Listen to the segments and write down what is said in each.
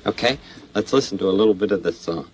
Okay, let's listen to a little bit of this song.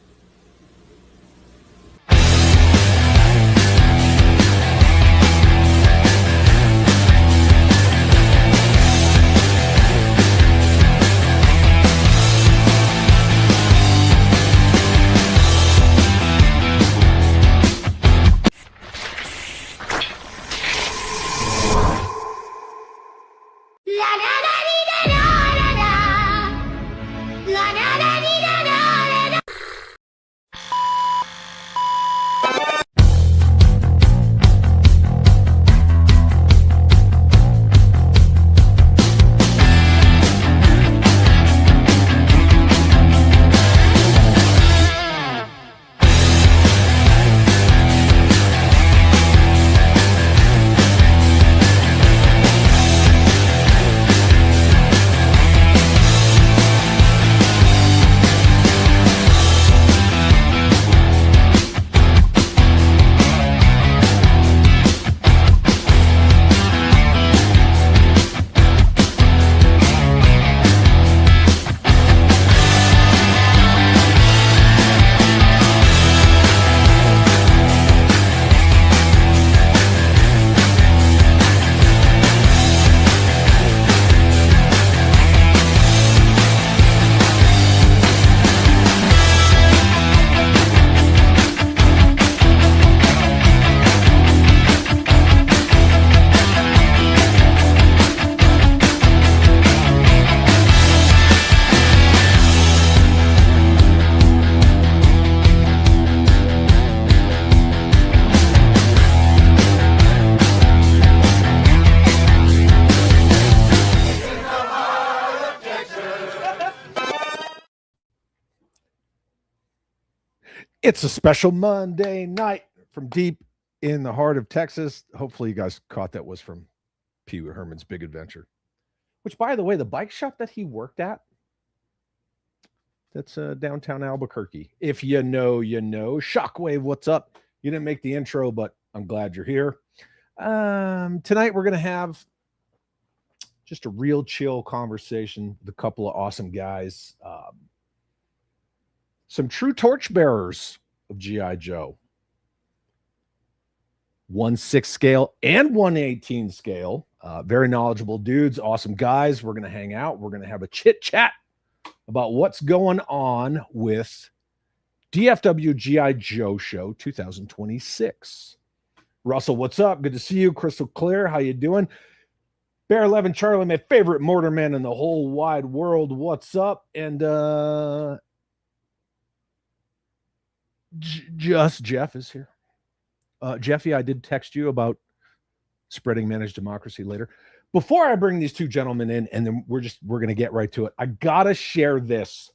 It's a special Monday night from deep in the heart of Texas. Hopefully you guys caught that was from Pee Wee Herman's Big Adventure, which, by the way, the bike shop that he worked at, that's downtown Albuquerque. If you know, you know. Shockwave, what's up? You didn't make the intro, but I'm glad you're here. Tonight we're going to have just a real chill conversation with a couple of awesome guys. Some true torchbearers of G.I. Joe. 1/6 scale and 1/18 scale. Very knowledgeable dudes, awesome guys. We're going to hang out. We're going to have a chit chat about what's going on with DFW G.I. Joe Show 2026. Russell, what's up? Good to see you. Crystal Clear, how you doing? Bear 11 Charlie, my favorite mortarman in the whole wide world. What's up? And just Jeff is here. Jeffy, I did text you about spreading managed democracy later. Before I bring these two gentlemen in, and then we're going to get right to it, I gotta share this.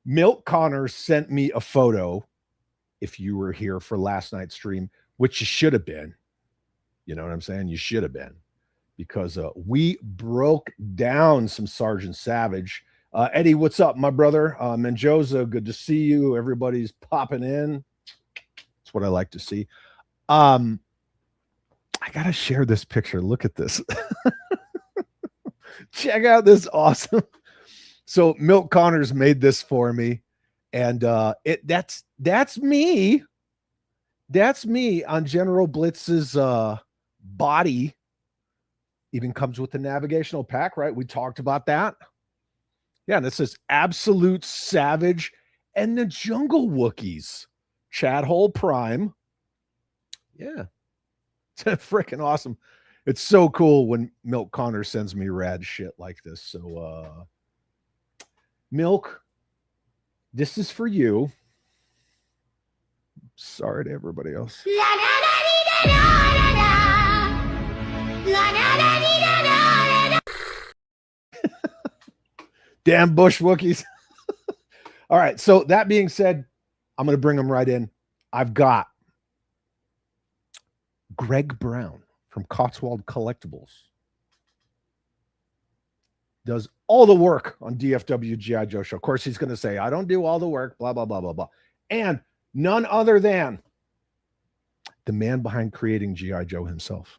Milt Connors sent me a photo, if you were here for last night's stream, which you should have been. You know what I'm saying? You should have been, because we broke down some Sergeant Savage. Eddie, what's up, my brother? Menjoza, good to see you. Everybody's popping in. That's what I like to see. I got to share this picture. Look at this. Check out this awesome. So Milt Connors made this for me. And that's me. That's me on General Blitz's body. Even comes with the navigational pack, right? We talked about that. Yeah, and this is Absolute Savage and the Jungle Wookiees. Chad Hole Prime. Yeah. It's freaking awesome. It's so cool when Milk Connor sends me rad shit like this. So, Milk, this is for you. Sorry to everybody else. Damn bush Wookiees. All right. So that being said, I'm going to bring them right in. I've got Greg Brown from Cotswold Collectibles. Does all the work on DFW G.I. Joe Show. Of course, he's going to say, I don't do all the work, blah, blah, blah, blah, blah. And none other than the man behind creating G.I. Joe himself.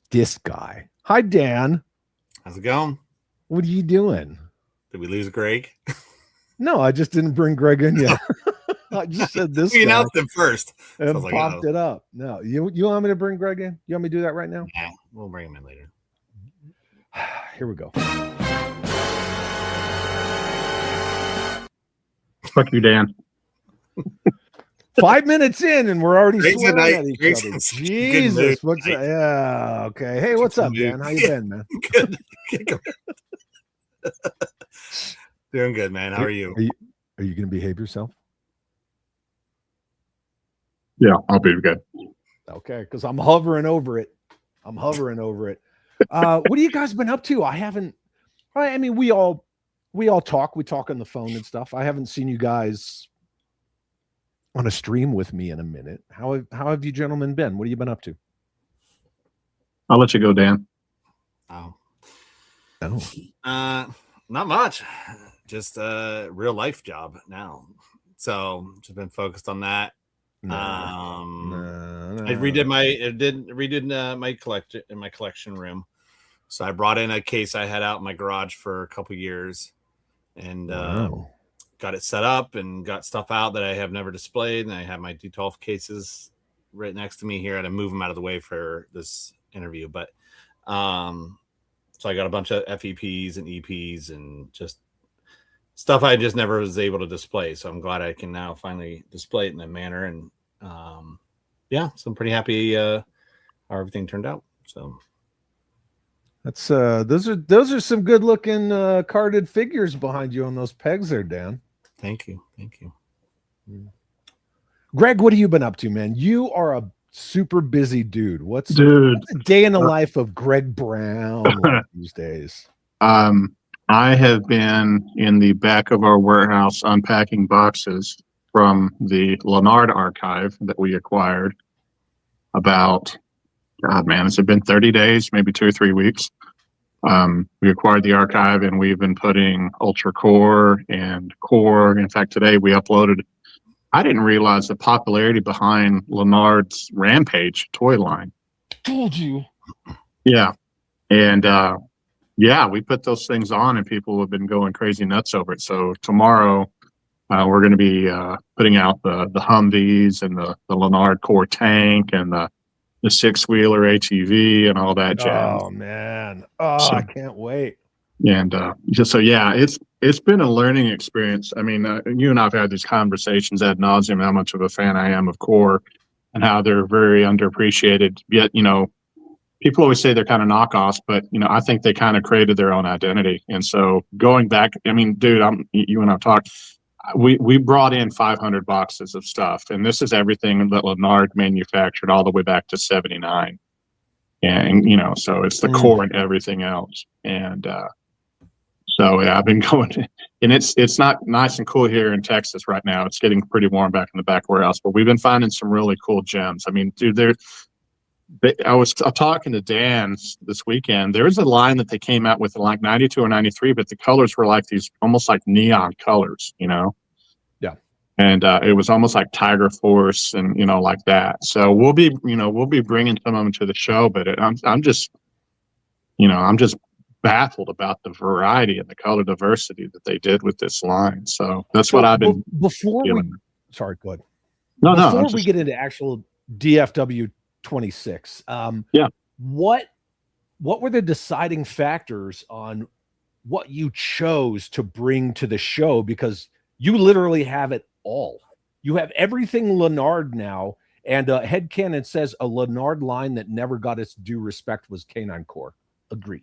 This guy. Hi, Dan. How's it going? What are you doing? Did we lose Greg? No, I just didn't bring Greg in yet. I just said this. We announced him first. And so popped it up. No, you want me to bring Greg in? You want me to do that right now? Yeah, we'll bring him in later. Here we go. Fuck you, Dan. 5 minutes in, and we're already swearing at each Greg's other. Jesus, what's that? Yeah, okay. Hey, what's up, Dan? How you been, man? Good. Doing good, man. How are you? Are you going to behave yourself? Yeah, I'll be good. Okay, because I'm hovering over it. What have you guys been up to? I mean, we all talk. We talk on the phone and stuff. I haven't seen you guys on a stream with me in a minute. How have you gentlemen been? What have you been up to? I'll let you go, Dan. Oh. No. Not much. Just a real life job now. So just been focused on that. I redid my collection room. So I brought in a case I had out in my garage for a couple years, and got it set up and got stuff out that I have never displayed. And I have my D12 cases right next to me here, and I move them out of the way for this interview. But so I got a bunch of FEPs and EPs and just stuff I just never was able to display. So I'm glad I can now finally display it in that manner. And so I'm pretty happy how everything turned out. So that's those are some good looking carded figures behind you on those pegs there, Dan. Thank you. Greg, what have you been up to, man? You are a super busy dude. What's a day in the life of Greg Brown these days? I have been in the back of our warehouse unpacking boxes from the Lanard archive that we acquired about, has it been 30 days, maybe 2 or 3 weeks? We acquired the archive, and we've been putting Ultra Core and Core. In fact, today we uploaded. I didn't realize the popularity behind Lanard's Rampage toy line. Told you. Yeah. And we put those things on, and people have been going crazy nuts over it. So tomorrow we're going to be putting out the Humvees and the Lanard Core tank and the 6-wheeler ATV and all that jazz. Oh man. I can't wait. And it's been a learning experience. I mean, you and I've had these conversations ad nauseum, how much of a fan I am of Core and how they're very underappreciated. Yet, people always say they're kind of knockoffs, but I think they kind of created their own identity. And so going back, I mean, dude, you and I've talked. We brought in 500 boxes of stuff, and this is everything that Lanard manufactured all the way back to 79. And so it's the core and everything else. And I've been going, and it's not nice and cool here in Texas right now. It's getting pretty warm back in the back warehouse, but we've been finding some really cool gems. I mean, dude, I was talking to Dan this weekend. There was a line that they came out with in like 92 or 93, but the colors were like these almost like neon colors, Yeah. And it was almost like Tiger Force and, like that. So we'll be bringing some of them to the show, but I'm just baffled about the variety and the color diversity that they did with this line. So that's what I've been Sorry, go ahead. Before we get into actual DFW 26. What were the deciding factors on what you chose to bring to the show? Because you literally have it all. You have everything Lanard now, and headcanon says a Lanard line that never got its due respect was Canine Core. Agree.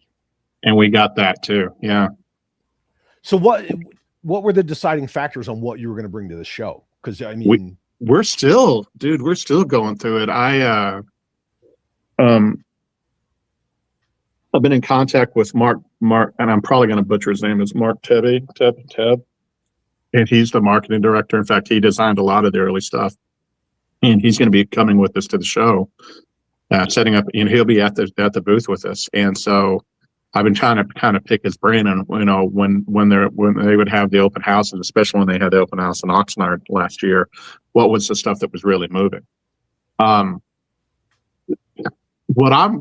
And we got that too. Yeah. So what were the deciding factors on what you were going to bring to the show? Because I mean, we're still going through it. I've been in contact with Mark, and I'm probably going to butcher his name. It's Mark Teb, and he's the marketing director. In fact, he designed a lot of the early stuff, and he's going to be coming with us to the show, setting up. And he'll be at the booth with us. And so I've been trying to kind of pick his brain on when they would have the open houses, especially when they had the open house in Oxnard last year, what was the stuff that was really moving. What I've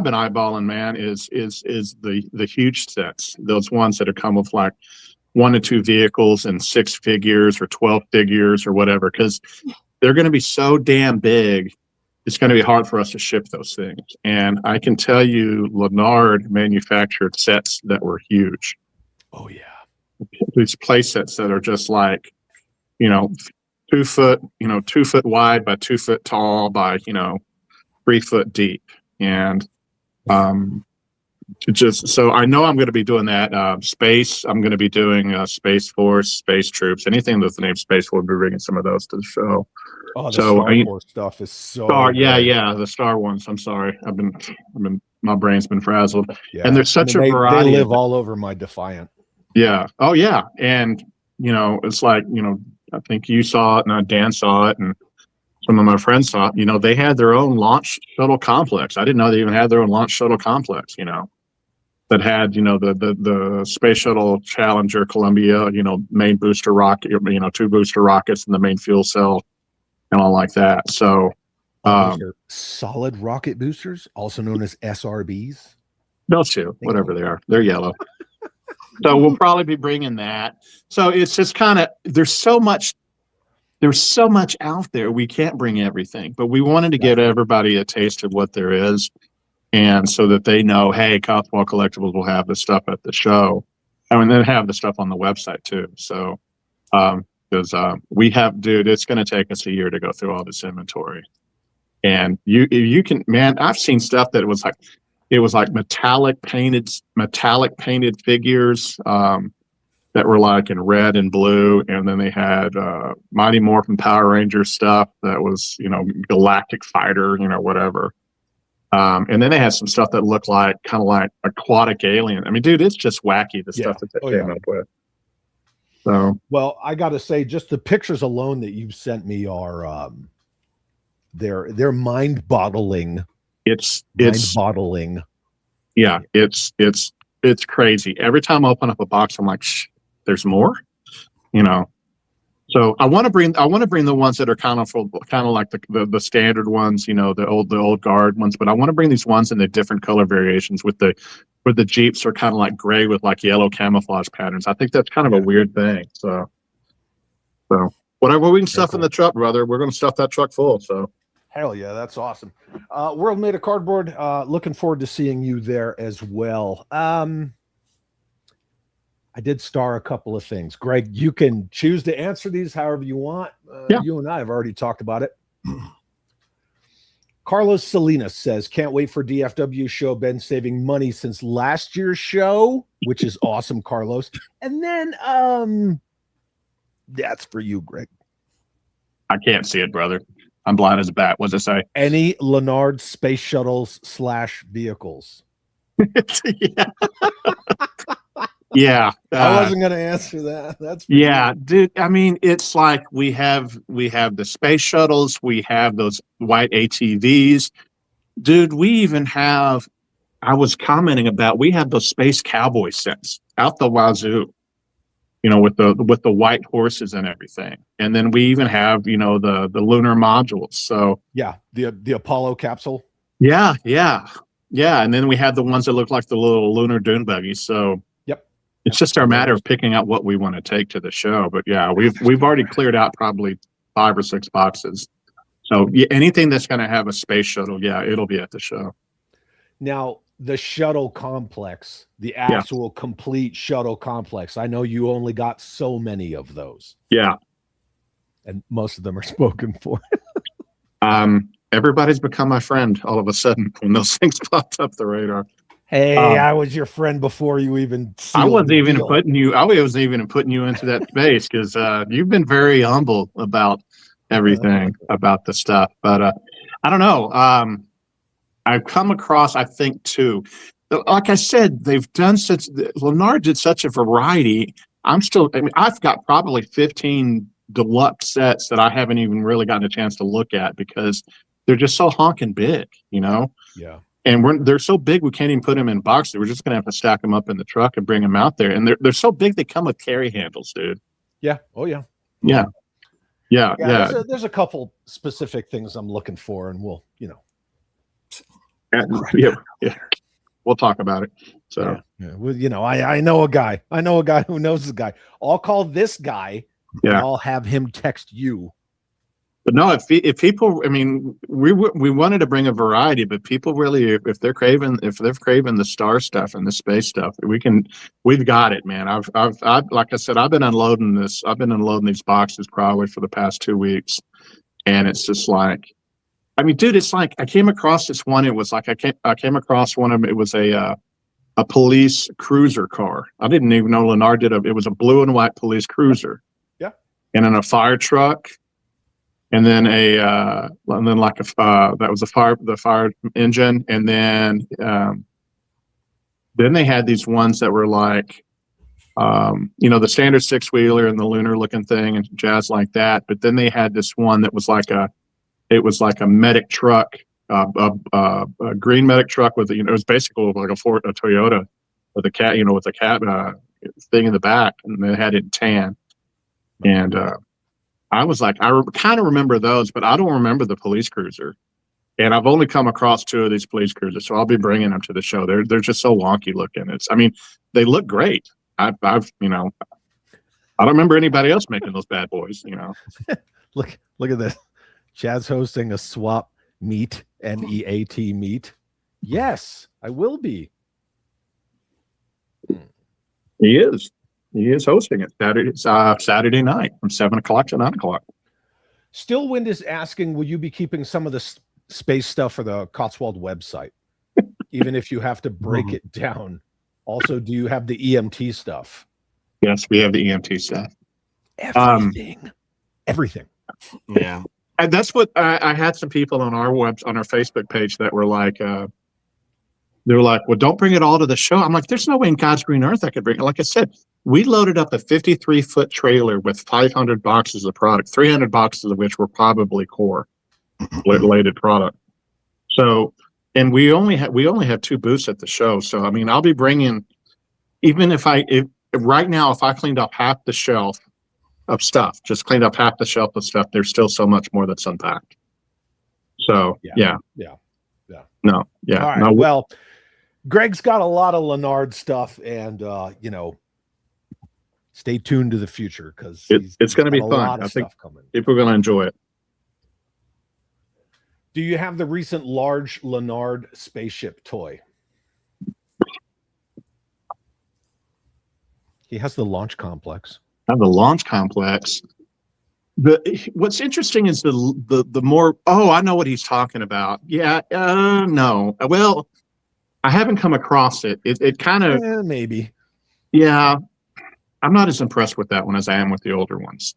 been eyeballing, man, is the huge sets, those ones that are come with like 1 to 2 vehicles and 6 figures or 12 figures or whatever, because they're going to be so damn big. It's going to be hard for us to ship those things. And I can tell you, Lanard manufactured sets that were huge. Oh yeah. These play sets that are just like, 2 foot, 2 foot wide by 2 foot tall by, 3 foot deep. And just so I know I'm going to be doing that. Space, I'm going to be doing Space Force, Space Troops, anything that's the name Space Force. We'll be bringing some of those to the show. Oh, the Star Wars stuff is so yeah, the Star ones. I'm sorry, I've been my brain's been frazzled. Yeah. And there's such a variety. They live all over my Defiant. Yeah. Oh yeah. And it's like I think you saw it and Dan saw it and some of my friends saw it. They had their own launch shuttle complex. I didn't know they even had their own launch shuttle complex. That had the Space Shuttle Challenger Columbia, main booster rocket, 2 booster rockets and the main fuel cell and all like that. So those are solid rocket boosters, also known as SRBs. Those 2, whatever they are, they're yellow. So we'll probably be bringing that. So it's just kind of there's so much out there. We can't bring everything, but we wanted to give everybody a taste of what there is. And so that they know, hey, Cothwell Collectibles will have the stuff at the show. And then have the stuff on the website too. So, because we have, dude, it's going to take us a year to go through all this inventory. And you can, man, I've seen stuff that was like metallic painted figures that were like in red and blue. And then they had Mighty Morphin Power Rangers stuff that was, Galactic Fighter, whatever. And then they had some stuff that looked like kind of like aquatic alien. I mean, dude, it's just wacky, the stuff that they came up with. So, well, I got to say, just the pictures alone that you've sent me are, they're mind-boggling. It's mind-boggling. Yeah, it's crazy. Every time I open up a box, I'm like, there's more, So I want to bring the ones that are kind of like the standard ones, the old guard ones. But I want to bring these ones in the different color variations where the Jeeps are kind of like gray with like yellow camouflage patterns. I think that's kind of a weird thing. So whatever we can stuff in the truck, brother, we're going to stuff that truck full. So hell yeah, that's awesome. World Made of Cardboard. Looking forward to seeing you there as well. I did star a couple of things. Greg, you can choose to answer these however you want. You and I have already talked about it. Carlos Salinas says, can't wait for DFW show. Been saving money since last year's show, which is awesome, Carlos. And then that's for you, Greg. I can't see it, brother. I'm blind as a bat. What's it say? Any Lanard space shuttles / vehicles. Yeah, I wasn't going to answer that. That's dude. I mean, it's like we have the space shuttles, we have those white ATVs, dude. We even have. I was commenting about we have those space cowboy sets out the wazoo, with the white horses and everything, and then we even have the lunar modules. So yeah, the Apollo capsule. Yeah, and then we have the ones that look like the little lunar dune buggies. So. It's just our matter of picking out what we want to take to the show. But yeah, we've already cleared out probably 5 or 6 boxes. So anything that's going to have a space shuttle, it'll be at the show. Now, the shuttle complex, the actual complete shuttle complex. I know you only got so many of those. Yeah. And most of them are spoken for. Everybody's become my friend all of a sudden when those things popped up the radar. Hey, I was your friend before you even. I wasn't even putting you into that space because you've been very humble about everything about the stuff. But I don't know. I've come across, I think, too. Like I said, Lanard did such a variety. I've got probably 15 deluxe sets that I haven't even really gotten a chance to look at because they're just so honking big, Yeah. And they're so big we can't even put them in boxes. We're just gonna have to stack them up in the truck and bring them out there. And they're so big they come with carry handles, dude. Yeah. Oh yeah. Yeah. There's a couple specific things I'm looking for, and we'll. we'll talk about it. So yeah. Well, you know, I know a guy. I know a guy who knows the guy. I'll call this guy. And I'll have him text you. But no, if people, I mean, we wanted to bring a variety, but people really, if they're craving the star stuff and the space stuff, we've got it, man. I've like I said, I've been unloading these boxes probably for the past 2 weeks, and it's just like, I mean, dude, it's like I came across this one. It was like I came across one of them. It was a police cruiser car. I didn't even know Lanard did it was a blue and white police cruiser. Yeah, and then a fire truck. And then that was the fire engine, and then they had these ones that were like, the standard 6-wheeler and the lunar looking thing and jazz like that. But then they had this one that was like a medic truck, a green medic truck with it was basically like a Toyota with a cat, with a cat thing in the back, and they had it in tan, and. I was like, I kind of remember those, but I don't remember the police cruiser. And I've only come across 2 of these police cruisers, so I'll be bringing them to the show. They're just so wonky looking. They look great. I don't remember anybody else making those bad boys. Look at this. Chad's hosting a swap meet, MEAT meet. Yes, I will be. He is. He is hosting it Saturday night from 7 o'clock to 9 o'clock. Stillwind is asking, will you be keeping some of the space stuff for the Cotswold website, even if you have to break it down? Also, do you have the EMT stuff? Yes, we have the EMT stuff. Everything. Yeah. And that's what I had some people on our Facebook page that were like, they were like, well, don't bring it all to the show. I'm like, there's no way in God's green earth I could bring it. Like I said, we loaded up a 53-foot trailer with 500 boxes of product, 300 boxes of which were probably core related product. So, and we only have 2 booths at the show. So, I mean, I'll be bringing, even if right now, if I cleaned up half the shelf of stuff, just cleaned up half the shelf of stuff, there's still so much more that's unpacked. So, yeah. No, yeah. All right. No, well, Greg's got a lot of Lanard stuff, and stay tuned to the future because it's going to be fun. I think people are going to enjoy it. Do you have the recent large Lanard spaceship toy? He has the launch complex. I have the launch complex. What's interesting is the more. Oh, I know what he's talking about. Yeah. No. Well, I haven't come across it. It kind of maybe. Yeah, I'm not as impressed with that one as I am with the older ones.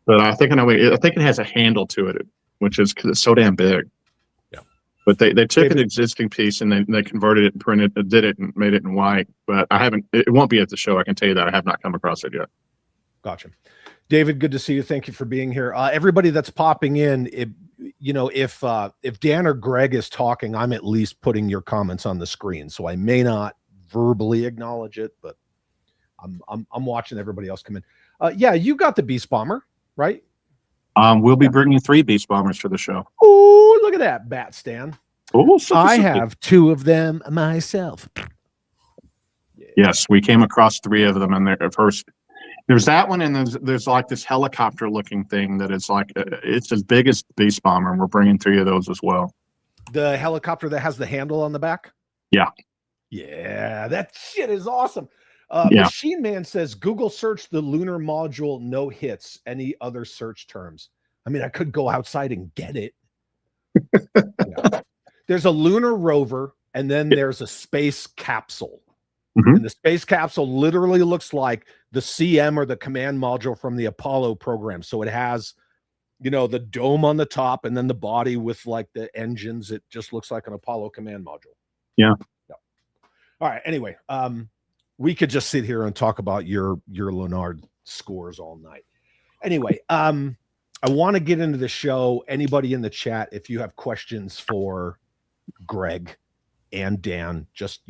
But I think it has a handle to it, which is because it's so damn big. Yeah. But they took an existing piece and they converted it and did it and made it in white. But I haven't. It won't be at the show. I can tell you that I have not come across it yet. Gotcha. David, good to see you. Thank you for being here. Everybody that's popping in, if Dan or Greg is talking, I'm at least putting your comments on the screen. So I may not verbally acknowledge it, but I'm watching everybody else come in. Yeah, you got the Beast Bomber, right? We'll be bringing 3 Beast Bombers to the show. Oh, look at that, Bat Stan. Oh, I have 2 of them myself. Yeah. Yes, we came across 3 of them, and there's that one, and there's like this helicopter looking thing that is like it's as big as Beast Bomber, and we're bringing 3 of those as well. The helicopter that has the handle on the back? Yeah. Yeah, that shit is awesome. Machine Man says, Google search the lunar module, no hits. Any other search terms? I mean, I could go outside and get it. Yeah. There's a lunar rover, and then there's a space capsule. Mm-hmm. And the space capsule literally looks like the CM or the command module from the Apollo program. So it has, the dome on the top and then the body with like the engines. It just looks like an Apollo command module. Yeah. All right. Anyway, we could just sit here and talk about your Lanard scores all night. Anyway, I want to get into the show. Anybody in the chat, if you have questions for Greg and Dan, just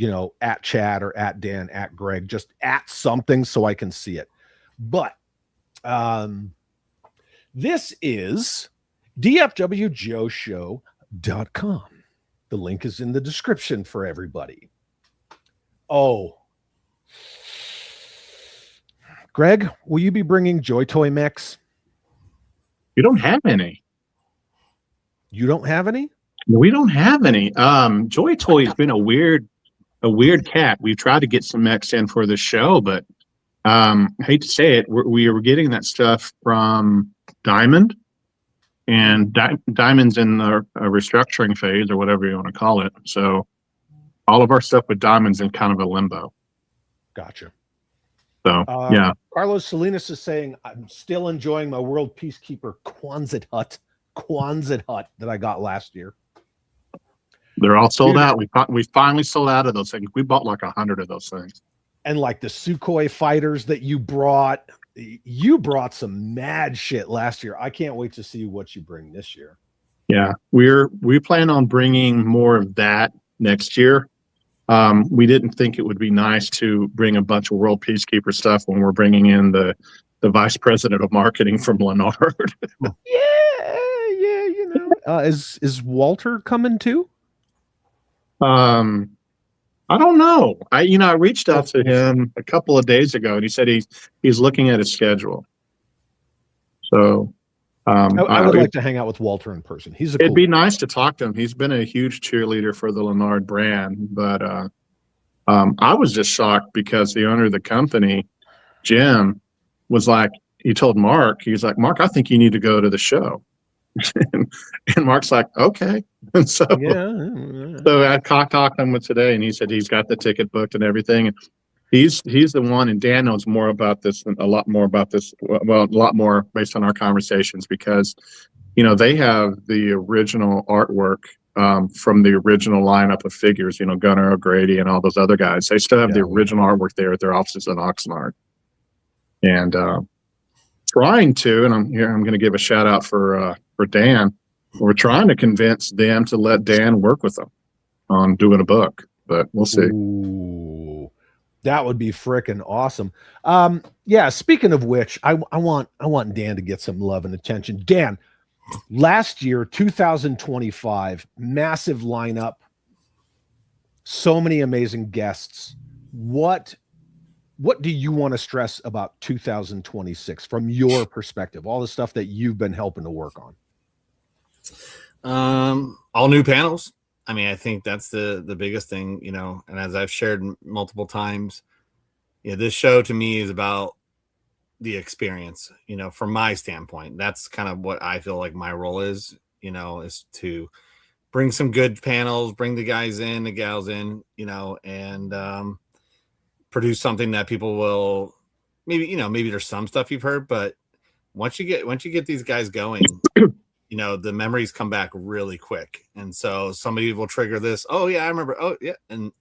at Chad or at Dan, at Greg, just at something so I can see it. But this is DFWJoeShow.com. The link is in the description for everybody. Oh, Greg, will you be bringing Joy Toy mix? You don't have any. You don't have any? We don't have any. Joy Toy's been a weird cat. We've tried to get some mechs in for the show, but I hate to say it, we were getting that stuff from Diamond, and Diamond's in a restructuring phase or whatever you want to call it. So all of our stuff with Diamond's in kind of a limbo. Gotcha. So yeah. Carlos Salinas is saying, I'm still enjoying my World Peacekeeper Quonset hut that I got last year. They're all sold out. We finally sold out of those things. We bought like 100 of those things. And like the Sukhoi fighters that you brought some mad shit last year. I can't wait to see what you bring this year. Yeah, we plan on bringing more of that next year. We didn't think it would be nice to bring a bunch of World Peacekeeper stuff when we're bringing in the vice president of marketing from Lanard. yeah, you know. Is Walter coming too? I don't know. I reached out to him a couple of days ago, and he said he's looking at his schedule. So I would like to hang out with Walter in person. It'd be nice to talk to him. He's been a huge cheerleader for the Lanard brand, but I was just shocked because the owner of the company, Jim, was like, he told Mark, he's like, Mark, I think you need to go to the show. and Mark's like, okay. And so I talked to him today, and he said he's got the ticket booked and everything. And he's the one, and Dan knows more about this, a lot more based on our conversations, because they have the original artwork from the original lineup of figures, Gunnar O'Grady and all those other guys. They still have the original artwork there at their offices in Oxnard. And trying to, and I'm going to give a shout out for Dan. We're trying to convince them to let Dan work with them on doing a book, but we'll see. Ooh, that would be freaking awesome. Yeah. Speaking of which, I want Dan to get some love and attention. Dan, last year, 2025, massive lineup, so many amazing guests. What do you want to stress about 2026 from your perspective? All the stuff that you've been helping to work on. All new panels. I mean, I think that's the biggest thing, and as I've shared multiple times, this show to me is about the experience, from my standpoint. That's kind of what I feel like my role is to bring some good panels, bring the guys in, the gals in, and produce something that people will maybe there's some stuff you've heard, but once you get these guys going, the memories come back really quick. And so somebody will trigger this. Oh yeah, I remember. Oh yeah. And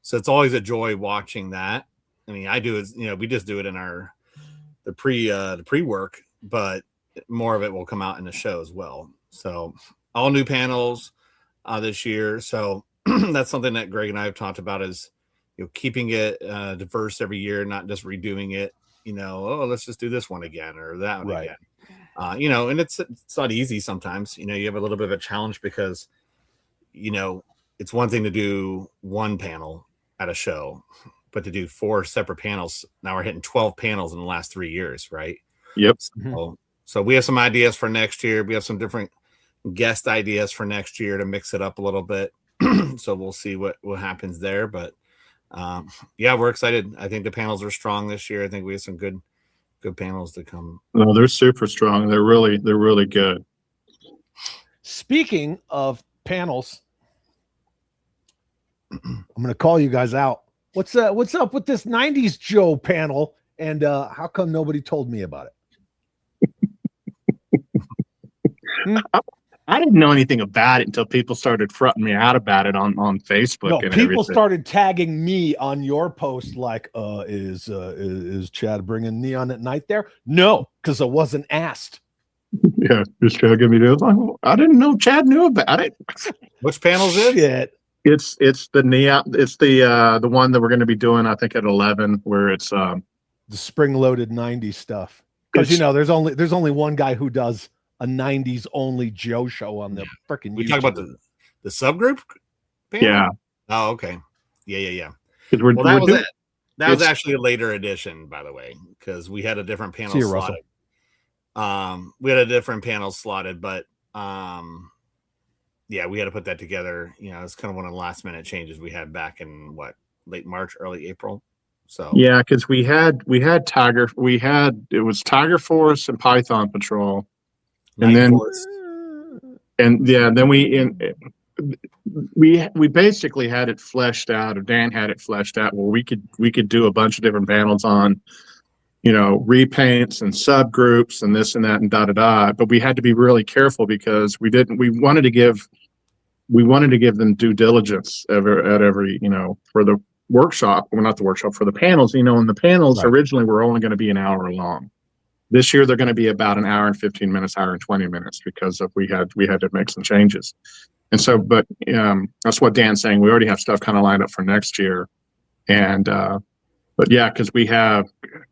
so it's always a joy watching that. I mean, I do it, we just do it in the pre-work, but more of it will come out in the show as well. So all new panels this year. So that's something that Greg and I have talked about is, keeping it diverse every year, not just redoing it, let's just do this one again or that one again. And it's not easy sometimes. You have a little bit of a challenge because, it's one thing to do one panel at a show, but to do 4 separate panels, now we're hitting 12 panels in the last 3 years, right? Yep. So we have some ideas for next year. We have some different guest ideas for next year to mix it up a little bit. So we'll see what happens there. But we're excited. I think the panels are strong this year. I think we have some good panels to come. No, they're super strong. They're really good. Speaking of panels, I'm going to call you guys out. What's up with this 90s Joe panel? And how come nobody told me about it? I didn't know anything about it until people started fronting me out about it on Facebook. No, and people everything. started tagging me on your post like, is Chad bringing Neon at Night there? No, because I wasn't asked. Yeah, just Chad give me this. I didn't know Chad knew about it. Which panel is it? Shit. It's the Neon. It's the one that we're going to be doing, I think, at 11, where it's the spring-loaded 90s stuff. Because there's only one guy who does a 90s only Joe show on the freaking We YouTube. talk about the subgroup panel? Yeah. Oh, okay. Yeah. Because we're, Well, that we're was doing, it. That was it's- actually a later edition, by the way, because we had a different panel See you, Russell. slotted. We had a different panel slotted, but yeah, we had to put that together. You know, it's kind of one of the last minute changes we had back in late March, early April. So yeah, because we had it was Tiger Force and Python Patrol, and Night then Force. then we basically had it fleshed out, or Dan had it fleshed out, where we could do a bunch of different panels on, you know, repaints and subgroups and this and that and da da da. But we had to be really careful because we wanted to give them due diligence at every, you know, for the workshop, well, not the workshop, for the panels, you know, and the panels originally were only going to be an hour long. This year they're going to be about an hour and 15 minutes, hour and 20 minutes because we had to make some changes. And so, but that's what Dan's saying. We already have stuff kind of lined up for next year. And, but yeah, because we have,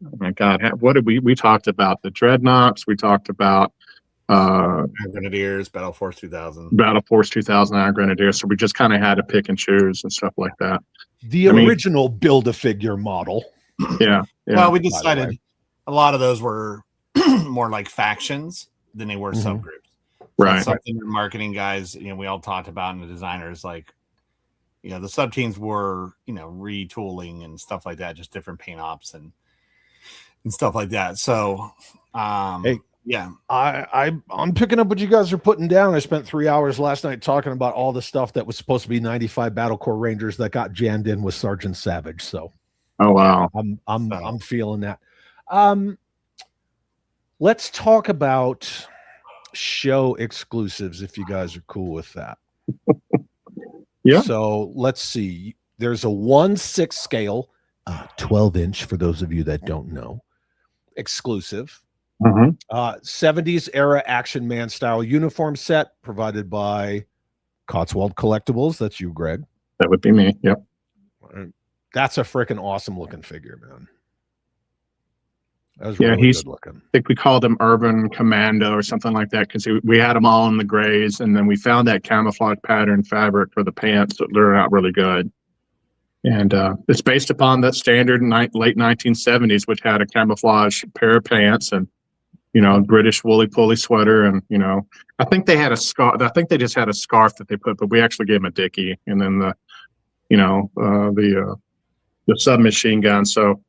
oh my God, what did we talked about the Dreadnoughts. We talked about Iron Grenadiers, Battle Force 2000. Battle Force 2000 Iron Grenadiers. So we just kind of had to pick and choose and stuff like that. The original Build-A-Figure model. Yeah. Well, we decided a lot of those were more like factions than they were subgroups. Right. So something the marketing guys, you know, we all talked about, and the designers, like, you know, the sub teams were, you know, retooling and stuff like that, just different paint ops and stuff like that. So, Hey, yeah, I'm picking up what you guys are putting down. I spent 3 hours last night talking about all the stuff that was supposed to be 95 Battle Corps Rangers that got jammed in with Sergeant Savage. So, oh wow, I'm feeling that. Let's talk about show exclusives, if you guys are cool with that. Yeah. So let's see. There's a 1/6 scale, 12-inch for those of you that don't know, exclusive. 70s era Action Man style uniform set provided by Cotswold Collectibles. That's you, Greg. That would be me. Yep. That's a freaking awesome looking figure, man. That was Yeah, really he's good looking. I think we called him Urban Commando or something like that because we had them all in the grays, and then we found that camouflage pattern fabric for the pants that they're out really good. And it's based upon that standard late 1970s, which had a camouflage pair of pants and, you know, British woolly pulley sweater, and, you know, I think they had a scarf. I think they just had a scarf that they put, but we actually gave them a dickie, and then the submachine gun. So.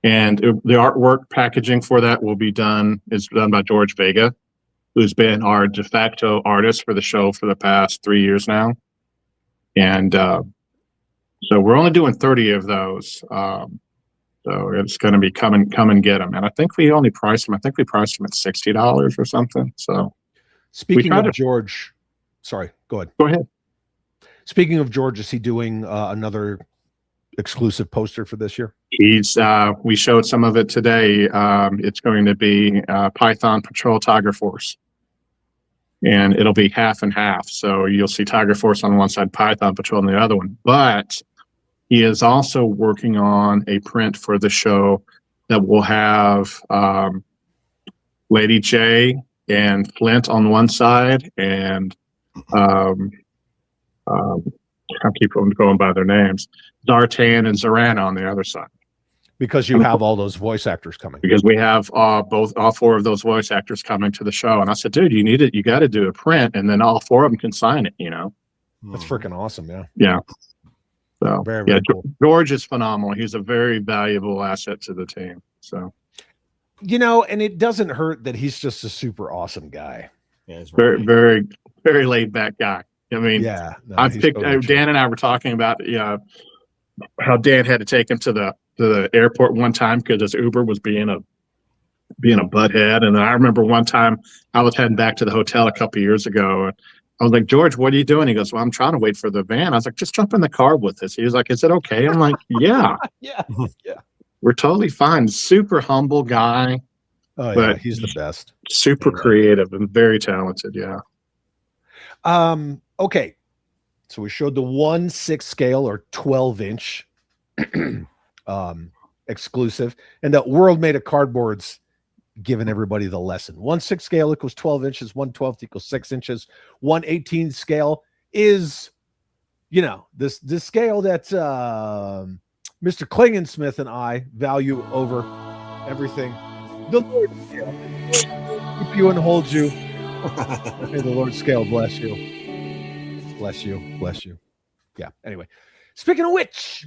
And the artwork packaging for that is done by George Vega, who's been our de facto artist for the show for the past 3 years now. And so we're only doing 30 of those. So it's going to be come and get them. And I think we only priced them. I think we priced them at $60 or something. So speaking of George, sorry, go ahead. Go ahead. Speaking of George, is he doing another exclusive poster for this year? He's we showed some of it today. It's going to be Python Patrol Tiger Force, and it'll be half and half. So you'll see Tiger Force on one side, Python Patrol on the other one. But he is also working on a print for the show that will have Lady J and Flint on one side, and I keep going by their names, Zartan and Zorana on the other side. Because you have all those voice actors coming. Because we have all four of those voice actors coming to the show. And I said, dude, you got to do a print, and then all four of them can sign it, you know? That's freaking awesome. Yeah. Yeah. So very cool. George is phenomenal. He's a very valuable asset to the team. So, you know, and it doesn't hurt that he's just a super awesome guy. Yeah, he's very, very, very laid back guy. I mean, yeah, no, I've picked Dan and I were talking about how Dan had to take him to the airport one time because his Uber was being a butthead. And then I remember one time I was heading back to the hotel a couple of years ago, and I was like, George, what are you doing? He goes, well, I'm trying to wait for the van. I was like, just jump in the car with us. He was like, is it okay? I'm like, yeah. yeah. We're totally fine. Super humble guy. Oh, yeah, he's the best. Super creative and very talented. Yeah. Okay. So we showed the 1/6 scale or 12-inch exclusive, and the World Made of Cardboard's giving everybody the lesson. 1/6 scale equals 12 inches, 1/12 equals 6 inches. 1/18 scale is, you know, this scale that Mr. Klingensmith and I value over everything the Lord scale. Keep you and hold you. May the Lord scale bless you. Bless you. Bless you. Yeah. Anyway, speaking of which,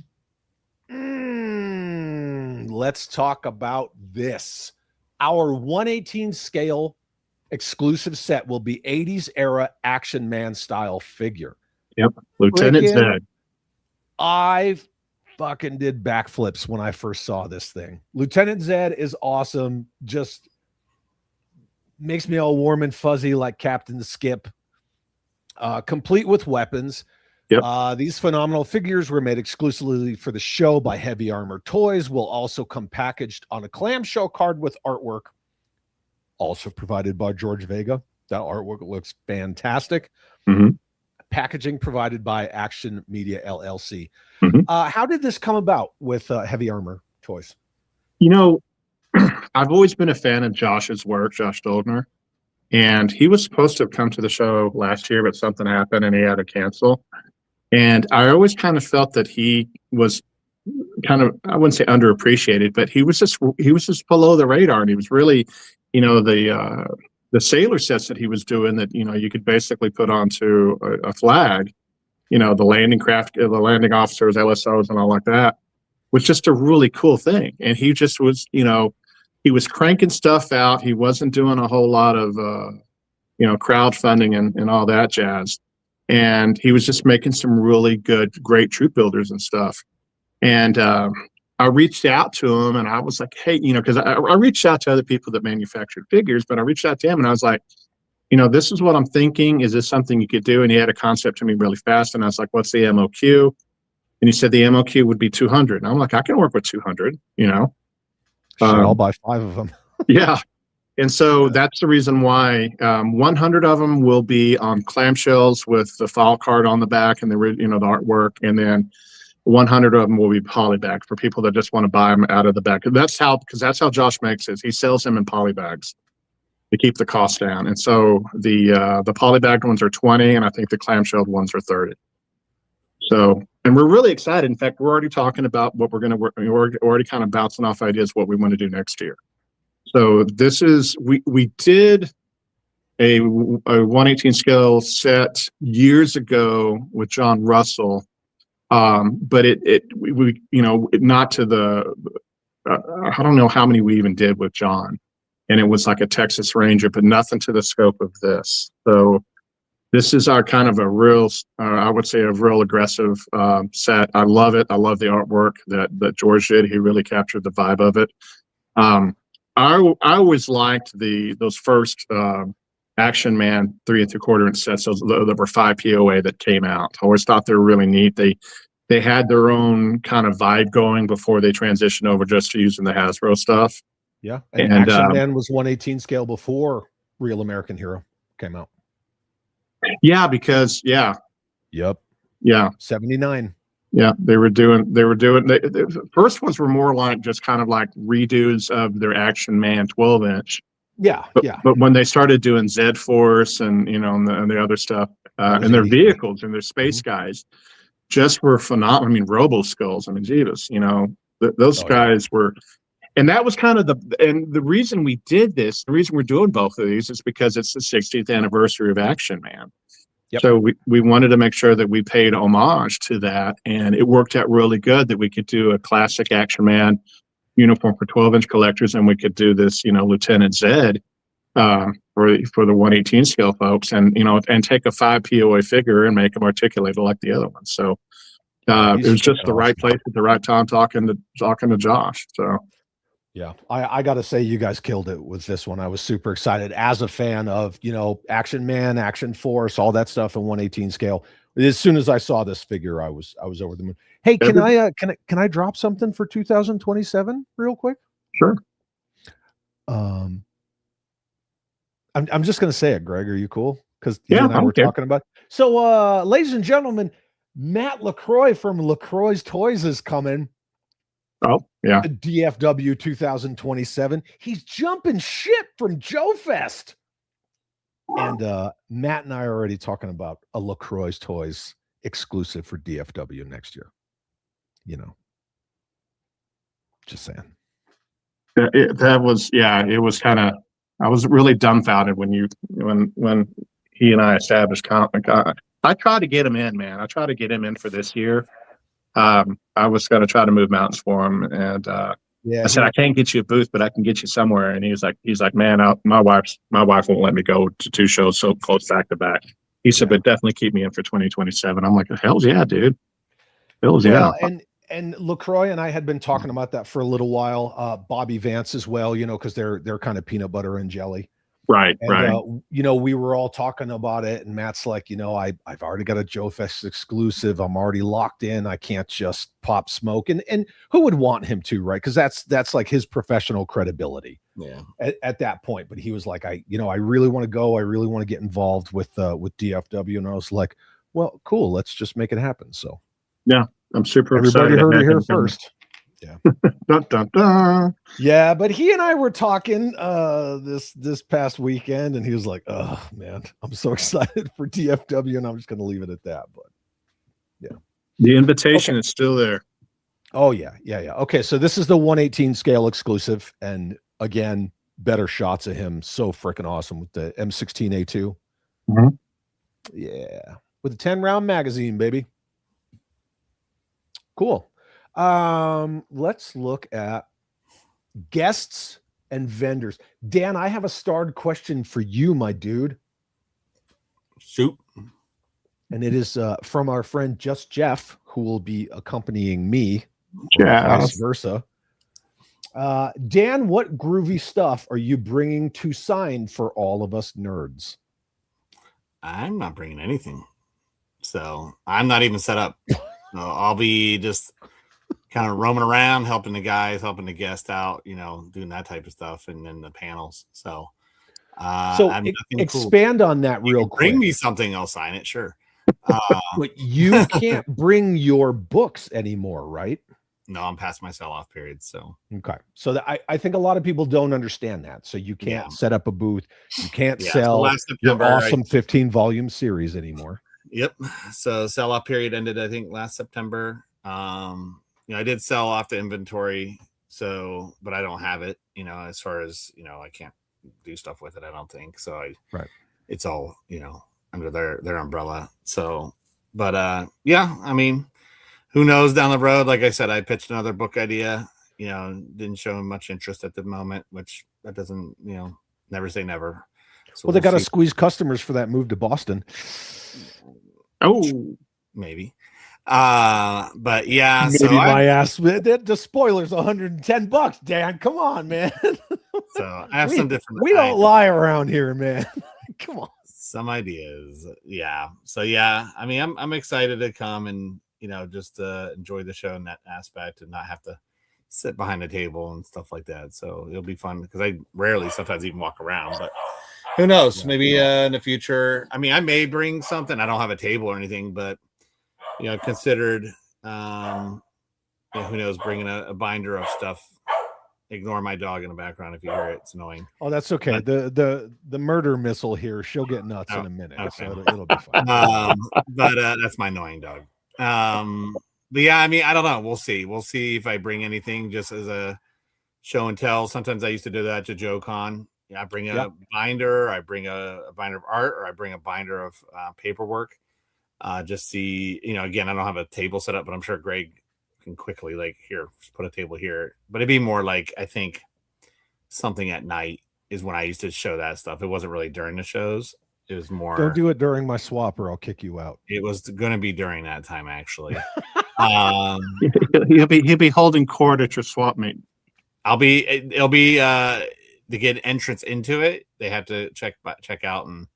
let's talk about this. Our 1/18 scale exclusive set will be 80s era Action Man style figure. Yep. Lieutenant Zed. I fucking did backflips when I first saw this thing. Lieutenant Zed is awesome. Just makes me all warm and fuzzy like Captain Skip. Complete with weapons. Yep. These phenomenal figures were made exclusively for the show by Heavy Armor Toys. Will also come packaged on a clamshell card with artwork, also provided by George Vega. That artwork looks fantastic. Mm-hmm. Packaging provided by Action Media LLC. Mm-hmm. How did this come about with Heavy Armor Toys? You know, I've always been a fan of Josh's work, Josh Doldner, and he was supposed to have come to the show last year, but something happened and he had to cancel. And I always kind of felt that he was kind of, I wouldn't say underappreciated, but he was just below the radar. And he was really, you know, the sailor sets that he was doing that, you know, you could basically put onto a flag, you know, the landing craft, the landing officers, LSOs and all like that, was just a really cool thing. And he just was, you know, he was cranking stuff out. He wasn't doing a whole lot of, you know, crowdfunding and all that jazz. And he was just making some really great troop builders and stuff. And I reached out to him and I was like, hey, you know, because I reached out to other people that manufactured figures, but I reached out to him and I was like, you know, this is what I'm thinking. Is this something you could do? And he had a concept to me really fast. And I was like, what's the MOQ? And he said the MOQ would be 200. And I'm like, I can work with 200, you know. I'll buy 5 of them. Yeah. And so that's the reason why 100 of them will be on clamshells with the file card on the back and the, you know, the artwork. And then 100 of them will be polybagged for people that just want to buy them out of the back. Because that's how Josh makes it. He sells them in polybags to keep the cost down. And so the polybagged ones are 20, and I think the clamshelled ones are 30. So, and we're really excited. In fact, we're already talking about what we're already kind of bouncing off ideas what we want to do next year. So this is, we did a 1/18 scale set years ago with John Russell, but we you know, not to the I don't know how many we even did with John, and it was like a Texas Ranger, but nothing to the scope of this. So this is our kind of a real, I would say, a real aggressive set. I love it. I love the artwork that George did. He really captured the vibe of it. I always liked those first Action Man 3 3/4 sets. Those that were 5 POA that came out. I always thought they were really neat. They had their own kind of vibe going before they transitioned over just to using the Hasbro stuff. Yeah, and Action Man was 1/18 scale before Real American Hero came out. Yeah, because Yep. Yeah. 79. Yeah, they were doing the first ones were more like just kind of like redos of their Action Man 12-inch. Yeah, But when they started doing Z Force and, you know, and the other stuff, and their vehicles and their space guys just were phenomenal. I mean, Robo Skulls. I mean, Jesus, you know, those guys were, and that was kind of the reason we did this. The reason we're doing both of these is because it's the 60th anniversary of Action Man. Yep. So we wanted to make sure that we paid homage to that, and it worked out really good that we could do a classic Action Man uniform for 12-inch collectors, and we could do this, you know, Lieutenant Zed for the 1/18 scale folks, and, you know, and take a 5 POA figure and make them articulated like the other ones. So it was just the right place at the right time talking to Josh. So. Yeah, I got to say, you guys killed it with this one. I was super excited as a fan of, you know, Action Man, Action Force, all that stuff in 1/18 scale. As soon as I saw this figure, I was over the moon. Hey, can I drop something for 2027 real quick? Sure. I'm just going to say it, Greg. Are you cool? Because you yeah, and I were talking about. So, ladies and gentlemen, Matt LaCroix from LaCroix's Toys is coming. Oh, yeah. DFW 2027. He's jumping ship from Joe Fest. And Matt and I are already talking about a LaCroix's Toys exclusive for DFW next year. You know. Just saying. That was, yeah, it was kind of, I was really dumbfounded when he and I established comic. I tried to get him in, man. I tried to get him in for this year. I was going to try to move mountains for him, and Yeah, I said, I can't get you a booth, but I can get you somewhere. And he's like, man, my wife won't let me go to 2 shows so close back to back. He said, but definitely keep me in for 2027. I'm like, hell's yeah, dude. Hell's yeah. Well, and LaCroix and I had been talking about that for a little while. Bobby Vance as well, because they're kind of peanut butter and jelly. Right, And, right. We were all talking about it, and Matt's like, I've already got a Joe Fest exclusive. I'm already locked in. I can't just pop smoke. And who would want him to, right? Because that's like his professional credibility. Yeah. At that point. But he was like, I really want to go. I really want to get involved with DFW. And I was like, well, cool. Let's just make it happen. So yeah, I'm super everybody excited. Heard it here first. Yeah. Dun, dun, dun. Yeah, but he and I were talking this past weekend, and he was like, "Oh man, I'm so excited for DFW," and I'm just going to leave it at that. But yeah, the invitation is still there. Oh yeah. Okay, so this is the 118 scale exclusive, and again, better shots of him. So freaking awesome with the M16A2. Mm-hmm. Yeah, with the 10-round magazine, baby. Cool. Let's look at guests and vendors. Dan, I have a starred question for you, my dude. Shoot. And it is from our friend Just Jeff, who will be accompanying me, Yes. vice versa. Dan, what groovy stuff are you bringing to sign for all of us nerds? I'm not bringing anything, so I'm not even set up. I'll be just kind of roaming around, helping the guys, helping the guests out, doing that type of stuff, and then the panels. So, expand on that real quick. Bring me something, I'll sign it. Sure. But you can't bring your books anymore, right? No, I'm past my sell-off period. So okay, so I think a lot of people don't understand that. So you can't set up a booth, you can't sell your awesome 15-volume series anymore. Yep. So sell-off period ended, I think, last September. I did sell off the inventory, but I don't have it, as far as, I can't do stuff with it, I don't think. So it's all, under their umbrella. So, but who knows down the road? Like I said, I pitched another book idea, didn't show much interest at the moment, which that doesn't, never say never. So well, they got to squeeze customers for that move to Boston. Oh, maybe. But yeah, maybe so my ass. The spoiler's $110, Dan. Come on, man. So I have some different. We don't lie around here, man. Come on. Some ideas, yeah. So yeah, I'm excited to come and just enjoy the show in that aspect and not have to sit behind a table and stuff like that. So it'll be fun because I rarely sometimes even walk around, but. Who knows? Maybe in the future. I may bring something. I don't have a table or anything, but I've considered. Who knows? Bringing a binder of stuff. Ignore my dog in the background if you hear it. It's annoying. Oh, that's okay. But, the murder missile here. She'll get nuts in a minute, okay. So it'll be fun. But that's my annoying dog. But yeah, I don't know. We'll see. We'll see if I bring anything just as a show and tell. Sometimes I used to do that to Joe Con. I bring a binder, I bring a binder of art, or I bring a binder of paperwork. Just see, again, I don't have a table set up, but I'm sure Greg can quickly here, just put a table here. But it'd be more like, I think something at night is when I used to show that stuff. It wasn't really during the shows. It was more. Don't do it during my swap or I'll kick you out. It was going to be during that time, actually. He'll be holding court at your swap meet. It'll be to get entrance into it, they have to check out and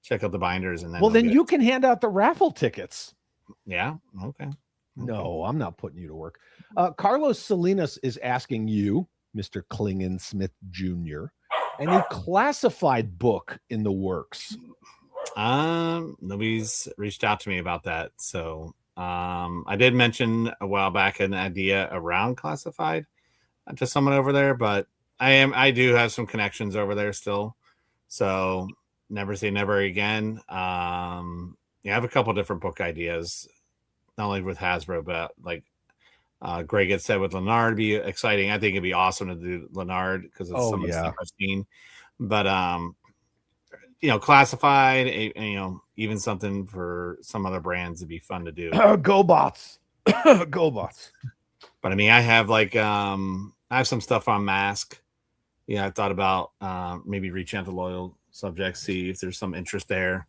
check out the binders, and then you can hand out the raffle tickets. Yeah. Okay. No, I'm not putting you to work. Carlos Salinas is asking you, Mr. Klingon Smith Jr., any classified book in the works? Nobody's reached out to me about that. So I did mention a while back an idea around classified to someone over there, but I do have some connections over there still. So never say never again. I have a couple different book ideas, not only with Hasbro, but Greg had said with Lanard be exciting. I think it'd be awesome to do Lanard because it's some of the stuff I've seen. But classified, even something for some other brands would be fun to do. GoBots. GoBots. But I mean, I have I have some stuff on mask. Yeah, I thought about maybe reaching out to loyal subjects, see if there's some interest there,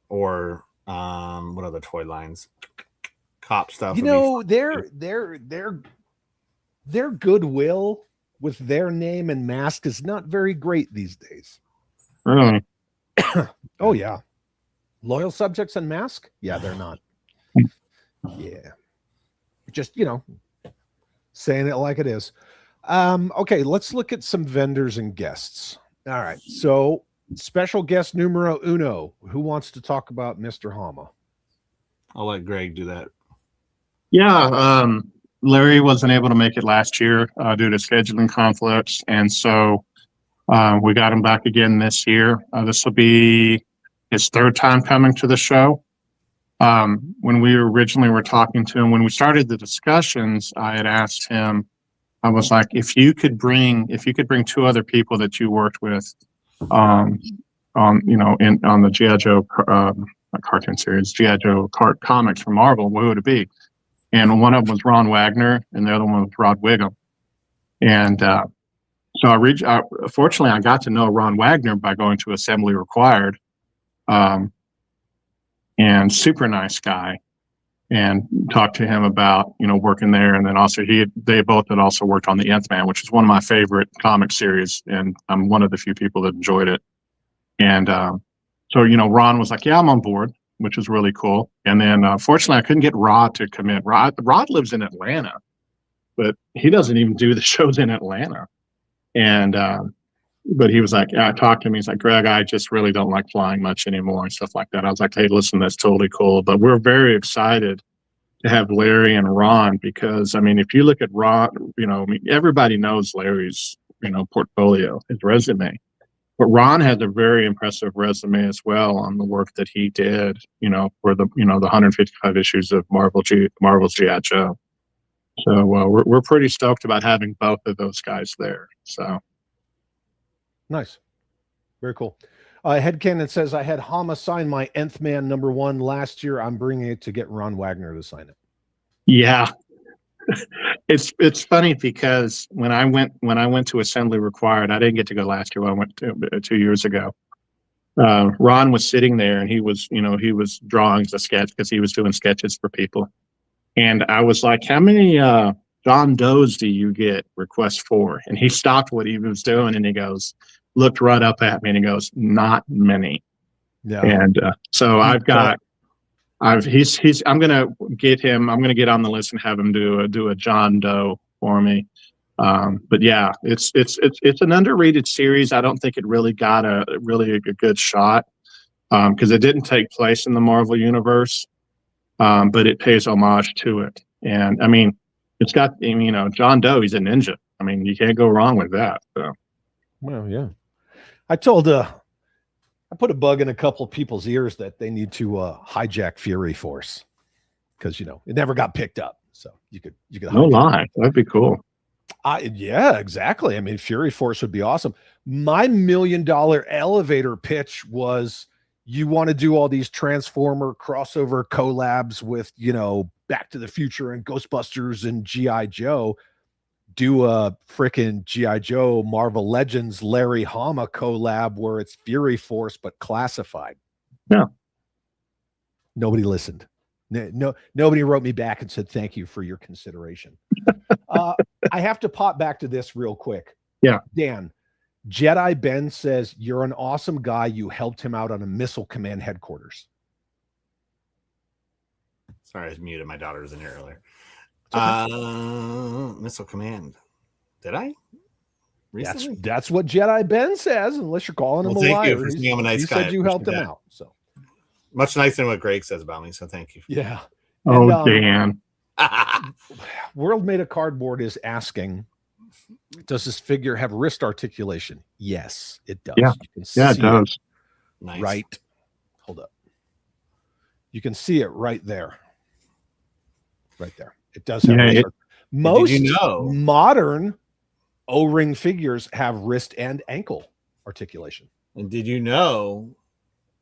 or what other toy lines, cop stuff. Their goodwill with their name and mask is not very great these days. Really? Oh yeah, loyal subjects and mask. Yeah, they're not. Yeah, just saying it like it is. Okay, let's look at some vendors and guests. All right, so special guest numero uno. Who wants to talk about Mr. Hama? I'll let Greg do that. Yeah, Larry wasn't able to make it last year due to scheduling conflicts, and so we got him back again this year. This will be his third time coming to the show. When we originally were talking to him, when we started the discussions, I had asked him, I was like, if you could bring 2 other people that you worked with on the G.I. Joe cartoon series, G.I. Joe comics from Marvel, what would it be? And one of them was Ron Wagner, and the other one was Rod Wiggum. And so fortunately, I got to know Ron Wagner by going to Assembly Required, and super nice guy, and talked to him about working there. And then also they both had also worked on the Nth Man, which is one of my favorite comic series, and I'm one of the few people that enjoyed it. And so Ron was like, yeah, I'm on board, which was really cool. And then fortunately, I couldn't get Rod to come in. Rod lives in Atlanta, but he doesn't even do the shows in Atlanta. And but he was like, I talked to him. He's like, Greg, I just really don't like flying much anymore and stuff like that. I was like, hey, listen, that's totally cool. But we're very excited to have Larry and Ron because, I mean, if you look at Ron, everybody knows Larry's, portfolio, his resume. But Ron has a very impressive resume as well on the work that he did, for the 155 issues of Marvel's G.I. Joe. So we're pretty stoked about having both of those guys there. So nice, very cool. Headcanon says I had Hama sign my Nth Man #1 last year. I'm bringing it to get Ron Wagner to sign it. Yeah, it's funny because when I went to Assembly Required, I didn't get to go last year. I went 2 years ago. Ron was sitting there and he was drawing the sketch because he was doing sketches for people. And I was like, how many John Does do you get requests for? And he stopped what he was doing and he looked right up at me and he goes, not many. Yeah. And so I'm going to get on the list and have him do a John Doe for me. But yeah, it's an underrated series. I don't think it really got a good shot because it didn't take place in the Marvel universe. But it pays homage to it. And I mean, it's got, John Doe, he's a ninja. I mean, you can't go wrong with that. So. Well, yeah. I put a bug in a couple of people's ears that they need to hijack Fury Force because, it never got picked up. So you could no lie. That'd be cool. Yeah, exactly. I mean, Fury Force would be awesome. My $1 million elevator pitch was, you want to do all these Transformer crossover collabs with, Back to the Future and Ghostbusters and G.I. Joe. Do a freaking G.I. Joe Marvel Legends Larry Hama collab where it's Fury Force but classified. Yeah. Nobody listened. No, nobody wrote me back and said thank you for your consideration. I have to pop back to this real quick. Yeah. Dan, Jedi Ben says, you're an awesome guy. You helped him out on a missile command headquarters. Sorry, I was muted. My daughter was in here earlier. Okay. Missile command. Did I? Recently? That's what Jedi Ben says, unless you're calling him a liar. Thank you for saying I'm a nice guy. He said you helped him out. So much nicer than what Greg says about me. So thank you. Yeah. Oh, Dan. World Made of Cardboard is asking, does this figure have wrist articulation? Yes, it does. Yeah, you can see it does. Nice. Right. Hold up. You can see it right there. Right there. It does have Most Did you know? modern O-ring figures have wrist and ankle articulation. And did you know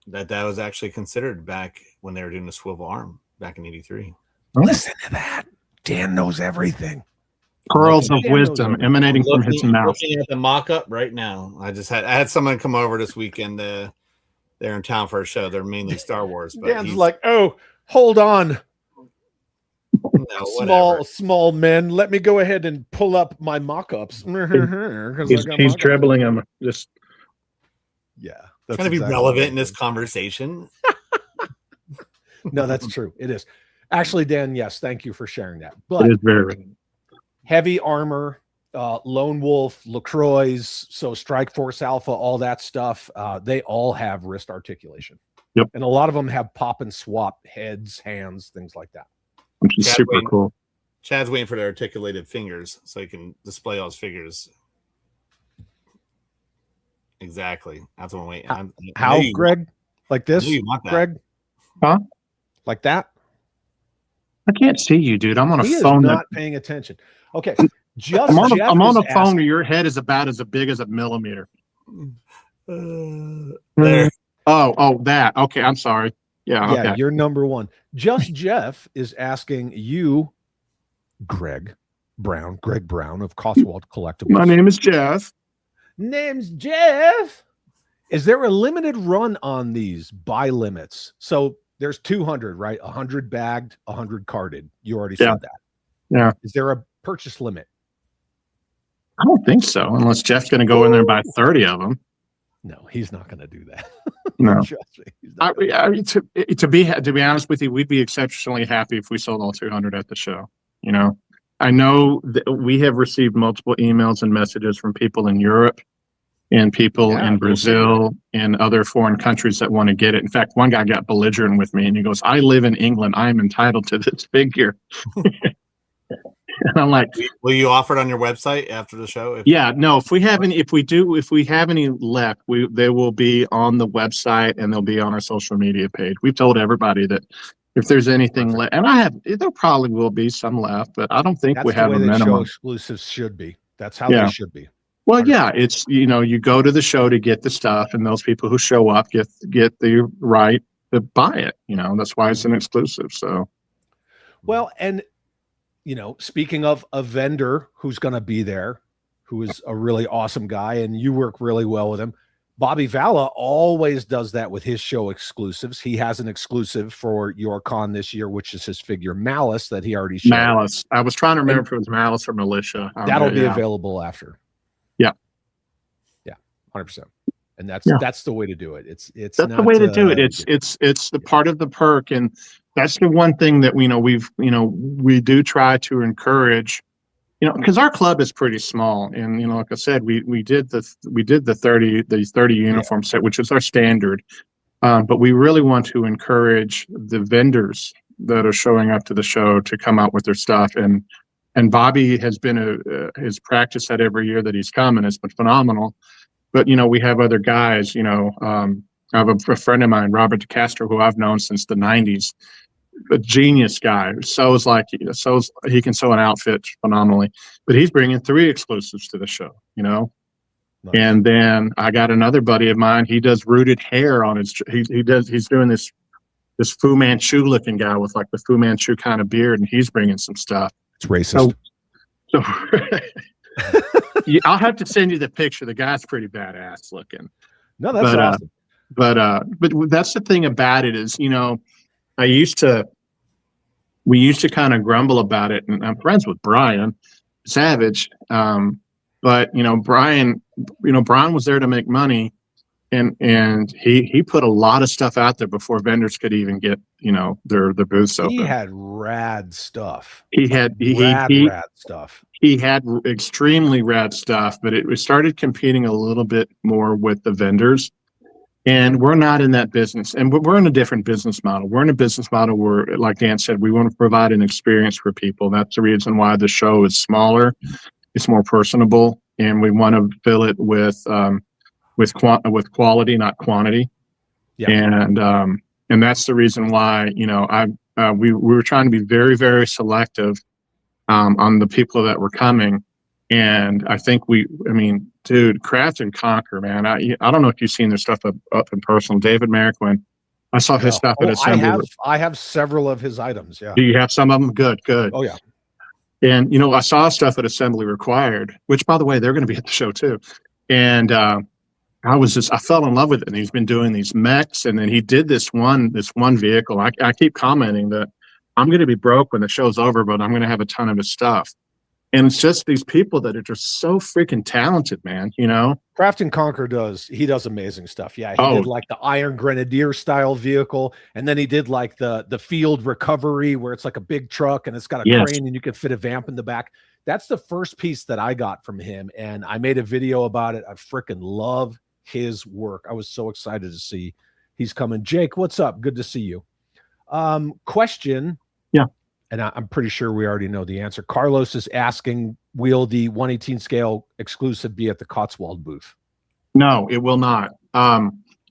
that was actually considered back when they were doing the swivel arm back in '83? Listen to that. Dan knows everything. Pearls of wisdom emanating from his mouth. Looking at the mock-up right now. I had someone come over this weekend. They're in town for a show. They're mainly Star Wars. But Dan's like, oh, hold on. No, small men. Let me go ahead and pull up my mock-ups. He's dribbling them. Just that's trying to be relevant in this conversation. No, that's true. It is. Actually, Dan, yes, thank you for sharing that. But it is very heavy armor, Lone Wolf, LaCroix, so Strike Force Alpha, all that stuff, they all have wrist articulation. Yep. And a lot of them have pop and swap heads, hands, things like that. Which is super cool. Chad's waiting for the articulated fingers so he can display all his figures. Exactly. That's what I'm waiting. How, Greg? Like this? Greg? Huh? Like that? I can't see you, dude. I'm on a he phone. Is not paying attention. Okay. I'm on a phone where your head is about as big as a millimeter. There. Oh, that. Okay, I'm sorry. Yeah, okay. You're number one. Just Jeff is asking you, Greg Brown of Cotswold Collectibles. My name is Jeff. Name's Jeff. Is there a limited run on these by limits? So there's 200, right? 100 bagged, 100 carded. You already said that. Yeah. Is there a purchase limit? I don't think so, unless Jeff's going to go in there and buy 30 of them. No, he's not going to do that. No. Trust me. To be honest with you, we'd be exceptionally happy if we sold all 200 at the show. You know, I know that we have received multiple emails and messages from people in Europe and people in Brazil and other foreign countries that want to get it. In fact, one guy got belligerent with me and he goes, I live in England. I am entitled to this figure. And I'm like, will you offer it on your website after the show? If we have any left, they will be on the website and they'll be on our social media page. We've told everybody that if there's anything left, and there probably will be some left, but I don't think we have a minimum. Show exclusives should be. That's how they should be. Well, it's, you go to the show to get the stuff, and those people who show up get the right to buy it. That's why it's an exclusive. So, well, and speaking of a vendor who's going to be there, who is a really awesome guy, and you work really well with him, Bobby Valla always does that with his show exclusives. He has an exclusive for your con this year, which is his figure Malice that he already showed. Malice. I was trying to remember if it was Malice or Militia. That'll be available after. Yeah. 100%. And that's the way to do it. That's the way to do it. It's the part of the perk, and that's the one thing that we do try to encourage, because our club is pretty small, and like I said, we did the 30 uniform set, which is our standard, but we really want to encourage the vendors that are showing up to the show to come out with their stuff, and Bobby has been his practice that every year that he's come, and it's been phenomenal. But we have other guys. I have a friend of mine, Robert DeCastro, who I've known since the '90s. A genius guy. He can sew an outfit phenomenally. But he's bringing 3 exclusives to the show. Nice. And then I got another buddy of mine. He does rooted hair on his. He's doing this Fu Manchu looking guy with like the Fu Manchu kind of beard, and he's bringing some stuff. It's racist. So I'll have to send you the picture. The guy's pretty badass looking. No, that's awesome. But that's the thing about it is, we used to kind of grumble about it, and I'm friends with Brian Savage. But Brian was there to make money, and he put a lot of stuff out there before vendors could even get their booths open. He had rad stuff. He had rad stuff. He had extremely rad stuff, but we started competing a little bit more with the vendors. And we're not in that business. And we're in a different business model. We're in a business model where, like Dan said, we want to provide an experience for people. That's the reason why the show is smaller. It's more personable. And we want to fill it with quality, not quantity. Yeah. And that's the reason why, we were trying to be very, very selective on the people that were coming. And I think dude, Craft and Conquer, man. I don't know if you've seen their stuff up in person. David Merrick, I saw his stuff at Assembly. I have several of his items. Yeah. Do you have some of them? Good. Oh yeah. And I saw stuff at Assembly Required, which, by the way, they're going to be at the show too. And I fell in love with it. And he's been doing these mechs, and then he did this one vehicle. I keep commenting that I'm going to be broke when the show's over, but I'm going to have a ton of his stuff. And it's just these people that are just so freaking talented, man. Craft and Conquer does amazing stuff. Yeah, he did like the Iron Grenadier style vehicle, and then he did like the Field Recovery, where it's like a big truck and it's got a crane and you can fit a vamp in the back. That's the first piece that I got from him, and I made a video about it. I freaking love his work. I was so excited to see he's coming. Jake, what's up? Good to see you. Question. Yeah. And I'm pretty sure we already know the answer. Carlos is asking, will the 1/18 scale exclusive be at the Cotswold booth? No, it will not.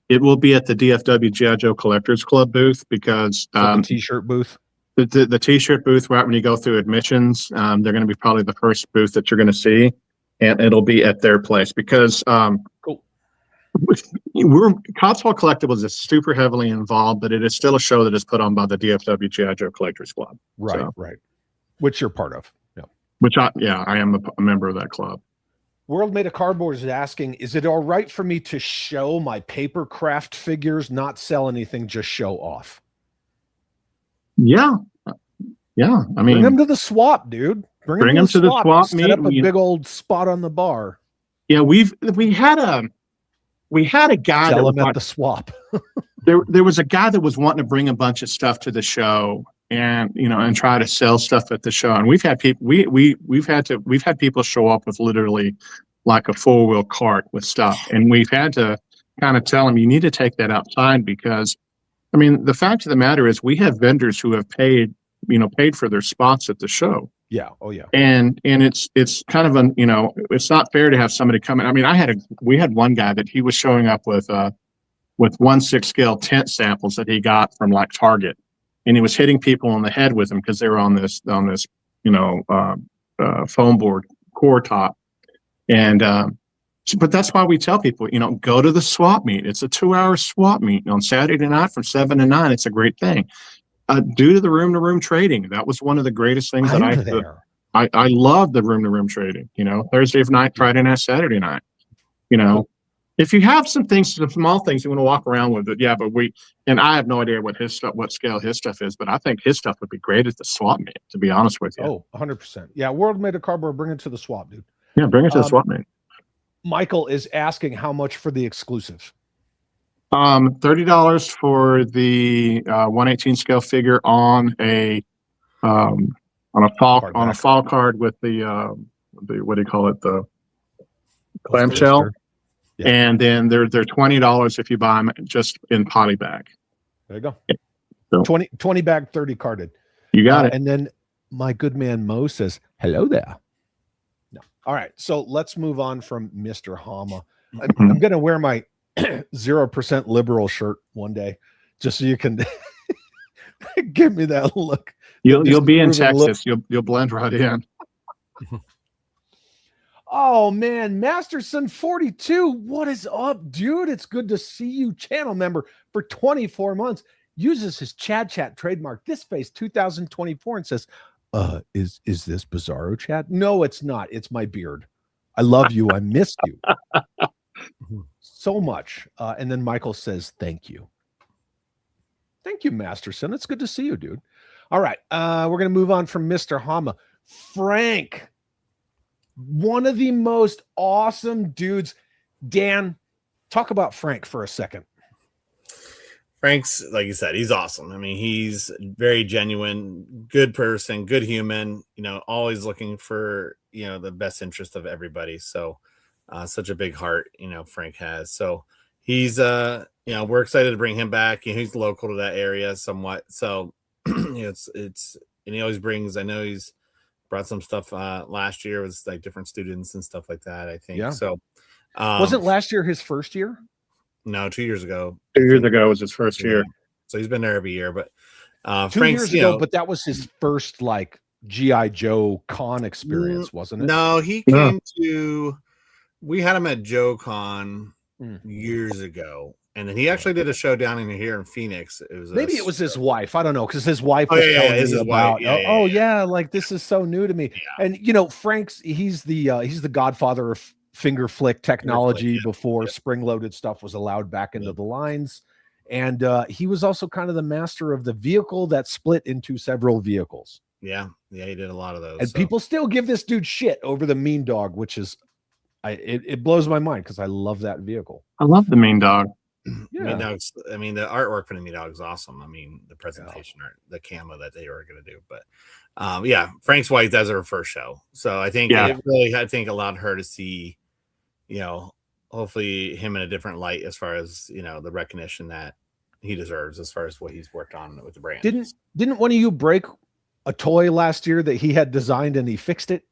It will be at the DFW G.I. Joe Collectors Club booth, because the t-shirt booth. The t-shirt booth, right when you go through admissions, they're going to be probably the first booth that you're going to see, and it'll be at their place because cool. Cotswold Collectibles is super heavily involved, but it is still a show that is put on by the DFW G.I. Joe Collectors Club. Right, right. Which you're part of. Yeah. I am a member of that club. World Made of Cardboard is asking, is it all right for me to show my paper craft figures, not sell anything, just show off? Yeah. Yeah. I mean, bring them to the swap, dude. Bring them to the swap meet. Set up a big old spot on the bar. Yeah, we had a guy Sell him at the swap. there was a guy that was wanting to bring a bunch of stuff to the show and try to sell stuff at the show. And we've had people we've had people show up with literally like a 4-wheel cart with stuff. And we've had to kind of tell them, you need to take that outside, because the fact of the matter is we have vendors who have paid for their spots at the show. Yeah. Oh yeah. And it's kind of it's not fair to have somebody come in. We had one guy that he was showing up with 1/6 scale tent samples that he got from like Target, and he was hitting people on the head with them because they were on this foam board core top. And but that's why we tell people, go to the swap meet. It's a 2-hour swap meet on Saturday night from 7 to 9. It's a great thing. Due to the room-to-room trading, that was one of the greatest things that I love the room-to-room trading. Thursday night, Friday night, Saturday night. If you have some small things you want to walk around with it, yeah. But I have no idea what scale his stuff is, but I think his stuff would be great at the swap meet. To be honest with you. Oh, 100%. Yeah, World Made of Cardboard, bring it to the swap, dude. Yeah, bring it to the swap meet. Michael is asking how much for the exclusive. $30 for the 1/18 scale figure on a fall card with the what do you call it, the clamshell, yeah. And then they're $20 if you buy them just in poly bag. There you go. So, 20 bag, 30 carded. You got it. And then my good man Mo says hello there. No. All right, so let's move on from Mr. Hama. I'm gonna wear my 0% liberal shirt one day, just so you can give me that look. You'll be in Texas. You'll blend right in. Oh man, Masterson 42, what is up, dude? It's good to see you. Channel member for 24 months. Uses his Chad Chat trademark, This Face 2024, and says, is this Bizarro Chad? No, it's not. It's my beard. I love you. I missed you so much. And then Michael says, thank you. Thank you, Masterson. It's good to see you, dude. All right. We're going to move on from Mr. Hama. Frank, one of the most awesome dudes. Dan, talk about Frank for a second. Frank's, like you said, he's awesome. He's very genuine, good person, good human, always looking for, the best interest of everybody. So, such a big heart, Frank has. So he's, we're excited to bring him back. He's local to that area somewhat. So, and he always brings, I know he's brought some stuff last year with like different students and stuff like that, I think. Yeah. So, wasn't last year his first year? No, 2 years ago. 2 years ago was his first year. So he's been there every year, but 2 years ago, but that was his first like GI Joe con experience, wasn't it? No, he came to. We had him at Joe Con years ago, and then he actually did a show down in here in Phoenix. It was maybe it was his wife. I don't know, because his wife was telling me his about. wife. Like this is so new to me. Yeah. And Frank's he's the godfather of finger flick technology before spring-loaded stuff was allowed back into the lines. And he was also kind of the master of the vehicle that split into several vehicles. Yeah, he did a lot of those. And people still give this dude shit over the Mean Dog, which is, it blows my mind because I love that vehicle. I love the Mean Dog. Yeah. Mean Dogs. I mean, the artwork for the Mean Dog is awesome. I mean, the presentation art, the camo that they were going to do. But Frank's wife does her first show, so I think it really, allowed her to see, hopefully him in a different light as far as the recognition that he deserves as far as what he's worked on with the brand. Didn't one of you break a toy last year that he had designed and he fixed it?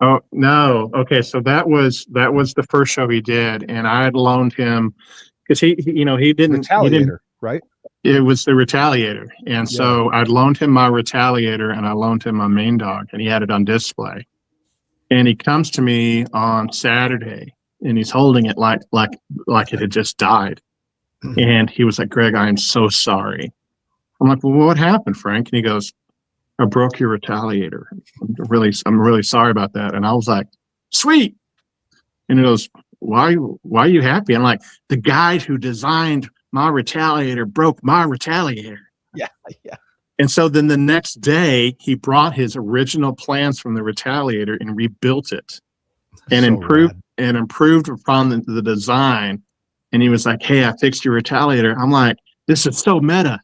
Oh no. Okay. So that was the first show he did. And I had loaned him because he didn't, right? It was the Retaliator. And so I'd loaned him my Retaliator and I loaned him my Mean Dog, and he had it on display. And he comes to me on Saturday and he's holding it like it had just died. And he was like, "Greg, I am so sorry." I'm like, "Well, what happened, Frank?" And he goes, "I broke your Retaliator. I'm really sorry about that." And I was like, "Sweet." And he goes, why are you happy? I'm like, "The guy who designed my Retaliator broke my Retaliator." Yeah. And so then the next day he brought his original plans from the Retaliator and rebuilt it and improved upon the design. And he was like, "Hey, I fixed your Retaliator." I'm like, "This is so meta.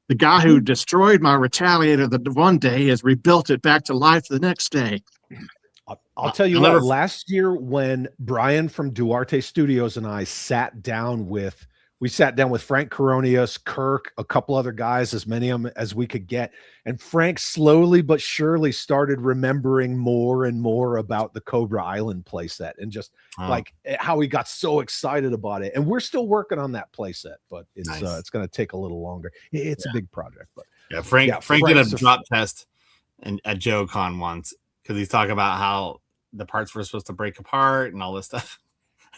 The guy who destroyed my Retaliator the one day has rebuilt it back to life the next day." I'll tell you what, last year when Brian from Duarte Studios and I sat down with Frank Coronius, Kirk, a couple other guys, as many of them as we could get. And Frank slowly but surely started remembering more and more about the Cobra Island playset and just like how he got so excited about it. And we're still working on that playset, but it's going to take a little longer. It's a big project, but Frank did a drop test at Joe Con once because he's talking about how the parts were supposed to break apart and all this stuff.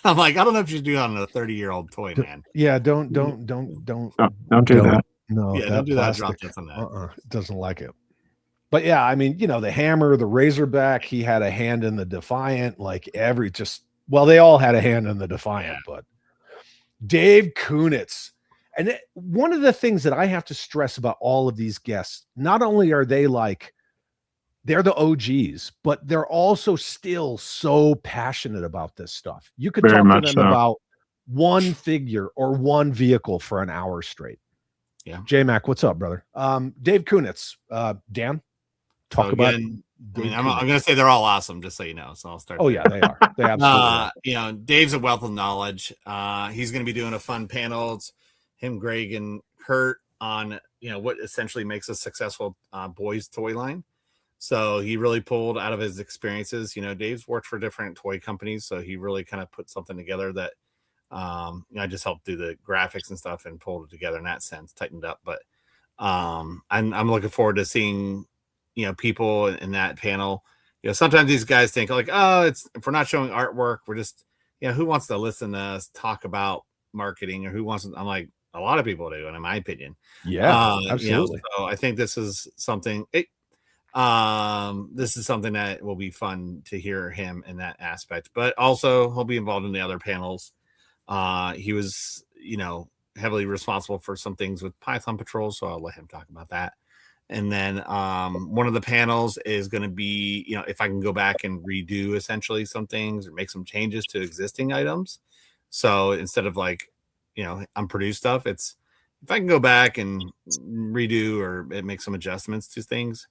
I'm like, I don't know if you should do that on a 30-year-old toy, man. Yeah, don't do that. No, don't do that. Drop test on that. It doesn't like it. But yeah, I mean, the Hammer, the Razorback, he had a hand in the Defiant, they all had a hand in the Defiant, but Dave Kunitz. And one of the things that I have to stress about all of these guests, not only are they they're the OGs, but they're also still so passionate about this stuff. You could talk to them about one figure or one vehicle for an hour straight. Yeah. J-Mac, what's up, brother? Dave Kunitz, Dan, talk about. I'm going to say they're all awesome, just so you know. So I'll start. Oh, yeah, they are. They absolutely are. Dave's a wealth of knowledge. He's going to be doing a fun panel. It's him, Greg, and Kurt on, what essentially makes a successful boys toy line. So he really pulled out of his experiences. Dave's worked for different toy companies, so he really kind of put something together that I just helped do the graphics and stuff and pulled it together in that sense, tightened up. But I'm looking forward to seeing people in that panel. Sometimes these guys think like, if we're not showing artwork, we're just who wants to listen to us talk about marketing, or who wants to, I'm like, a lot of people do, and in my opinion. Yeah, absolutely. So I think this is something. This is something that will be fun to hear him in that aspect, but also he'll be involved in the other panels. He was, heavily responsible for some things with Python Patrol, so I'll let him talk about that. And then one of the panels is going to be, if I can go back and redo essentially some things or make some changes to existing items. So instead of unproduced stuff, it's if I can go back and redo or make some adjustments to things.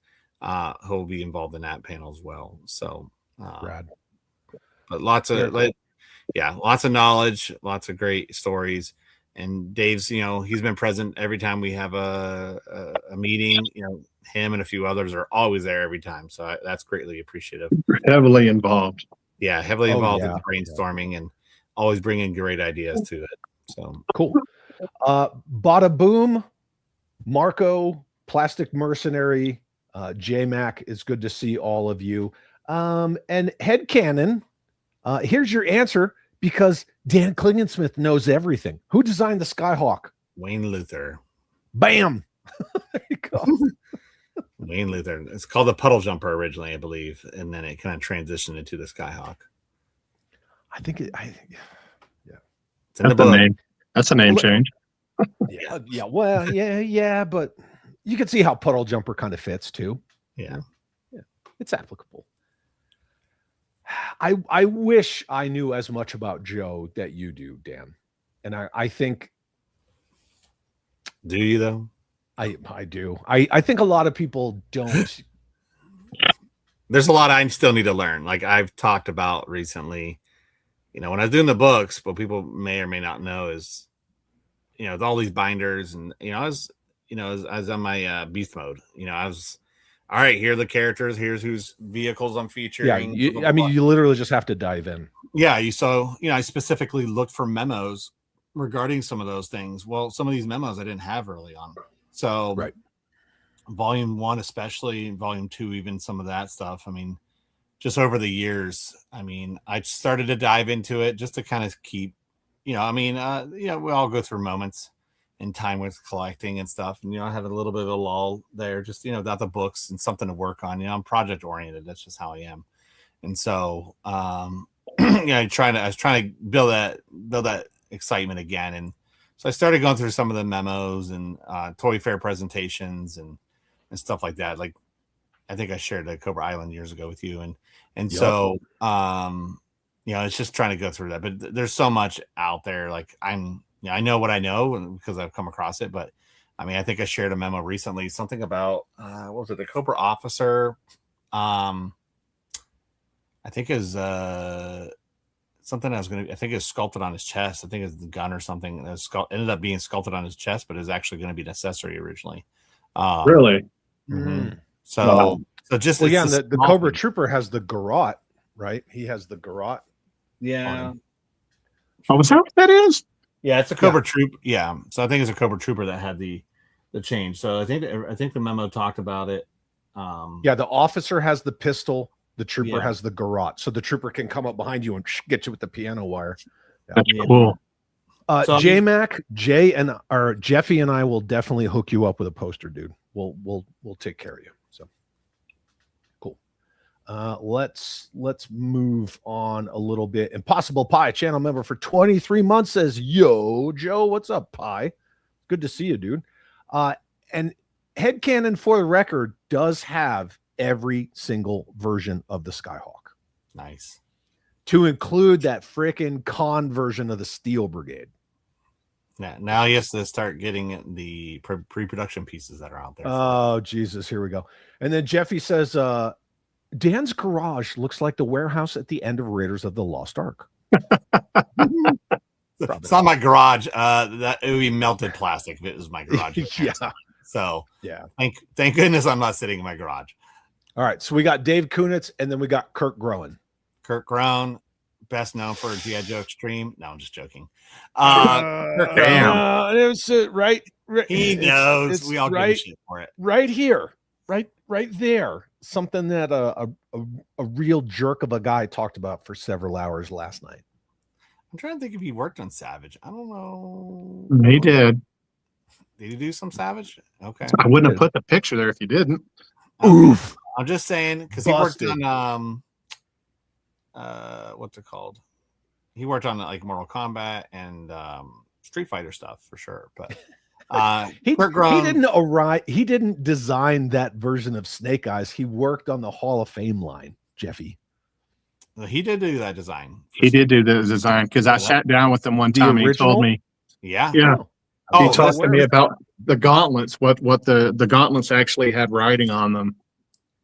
He'll be involved in that panel as well. So, Brad, but lots of knowledge, lots of great stories. And Dave's, he's been present every time we have a meeting. Him and a few others are always there every time. So that's greatly appreciative. Heavily involved. Yeah, heavily involved in the brainstorming and always bringing great ideas to it. So cool. Bada Boom, Marco, Plastic Mercenary. J-Mac, it's good to see all of you. And Headcanon, here's your answer, because Dan Klingensmith knows everything. Who designed the Skyhawk? Wayne Luther. Bam. There you go. Wayne Luther. It's called the Puddle Jumper originally, I believe, and then it kind of transitioned into the Skyhawk. I think yeah. It's in That's the a book. name. That's a name change. Yeah. Well, yeah, but you can see how Puddle Jumper kind of fits too. Yeah. It's applicable. I wish I knew as much about Joe that you do, Dan. And I think. Do you though? I do. I think a lot of people don't. There's a lot I still need to learn. Like I've talked about recently, when I was doing the books, what people may or may not know is, with all these binders and, I was on my beast mode, I was, all right, here are the characters. Here's whose vehicles I'm featuring. Yeah. You literally just have to dive in. Yeah. I specifically looked for memos regarding some of those things. Well, some of these memos I didn't have early on. So right. Volume 1, especially Volume 2, even some of that stuff. I mean, just over the years, I started to dive into it just to kind of keep, we all go through moments in time with collecting and stuff. And, I had a little bit of a lull there, just, without the books and something to work on. I'm project oriented. That's just how I am. And so, I was trying to build that excitement again. And so I started going through some of the memos and Toy Fair presentations and stuff like that. Like, I think I shared the Cobra Island years ago with you. And so, it's just trying to go through that. But there's so much out there. Like I know what I know because I've come across it. But I think I shared a memo recently, something about, what was it? The Cobra officer. I think is something I think it was sculpted on his chest. I think it's the gun or something that ended up being sculpted on his chest, but is actually going to be an accessory originally. Really? Mm-hmm. So just the Cobra Trooper has the garrote, right? He has the garrote. Yeah. Oh, is that what that is? Yeah, it's a Cobra Troop. Yeah. So I think it's a Cobra Trooper that had the change. So I think the memo talked about it. The officer has the pistol. The trooper has the garrote, so the trooper can come up behind you and get you with the piano wire. That's cool. J-Mac, Jeffy and I will definitely hook you up with a poster, dude. We'll take care of you. So cool. Let's move on a little bit. Impossible Pie, channel member for 23 months, says, "Yo, Joe, what's up, Pie? Good to see you, dude." And Headcanon, for the record, does have every single version of the Skyhawk. Nice. To include that frickin' con version of the Steel Brigade. Now he has to start getting the pre-production pieces that are out there. Oh, Jesus. Here we go. And then Jeffy says, Dan's garage looks like the warehouse at the end of Raiders of the Lost Ark. It's not my garage. That it would be melted plastic if it was my garage. Yeah. So yeah. Thank goodness I'm not sitting in my garage. All right, so we got Dave Kunitz, and then we got Kirk Groen. Kirk Groen, best known for G.I. Joe Extreme. No, I'm just joking. Damn. It was right. He knows. We all give a shit for it. Right here, right there. Something that a real jerk of a guy talked about for several hours last night. I'm trying to think if he worked on Savage. I don't know. He did. Did he do some Savage? Okay. I wouldn't have put the picture there if you didn't. Oof. I'm just saying because he worked on what's it called? He worked on like Mortal Kombat and Street Fighter stuff for sure. But he didn't design that version of Snake Eyes. He worked on the Hall of Fame line, Jeffy. He did do that design. He did do the design because I sat down with him one time and he told me. Yeah. He talked to me about the gauntlets, what the gauntlets actually had writing on them.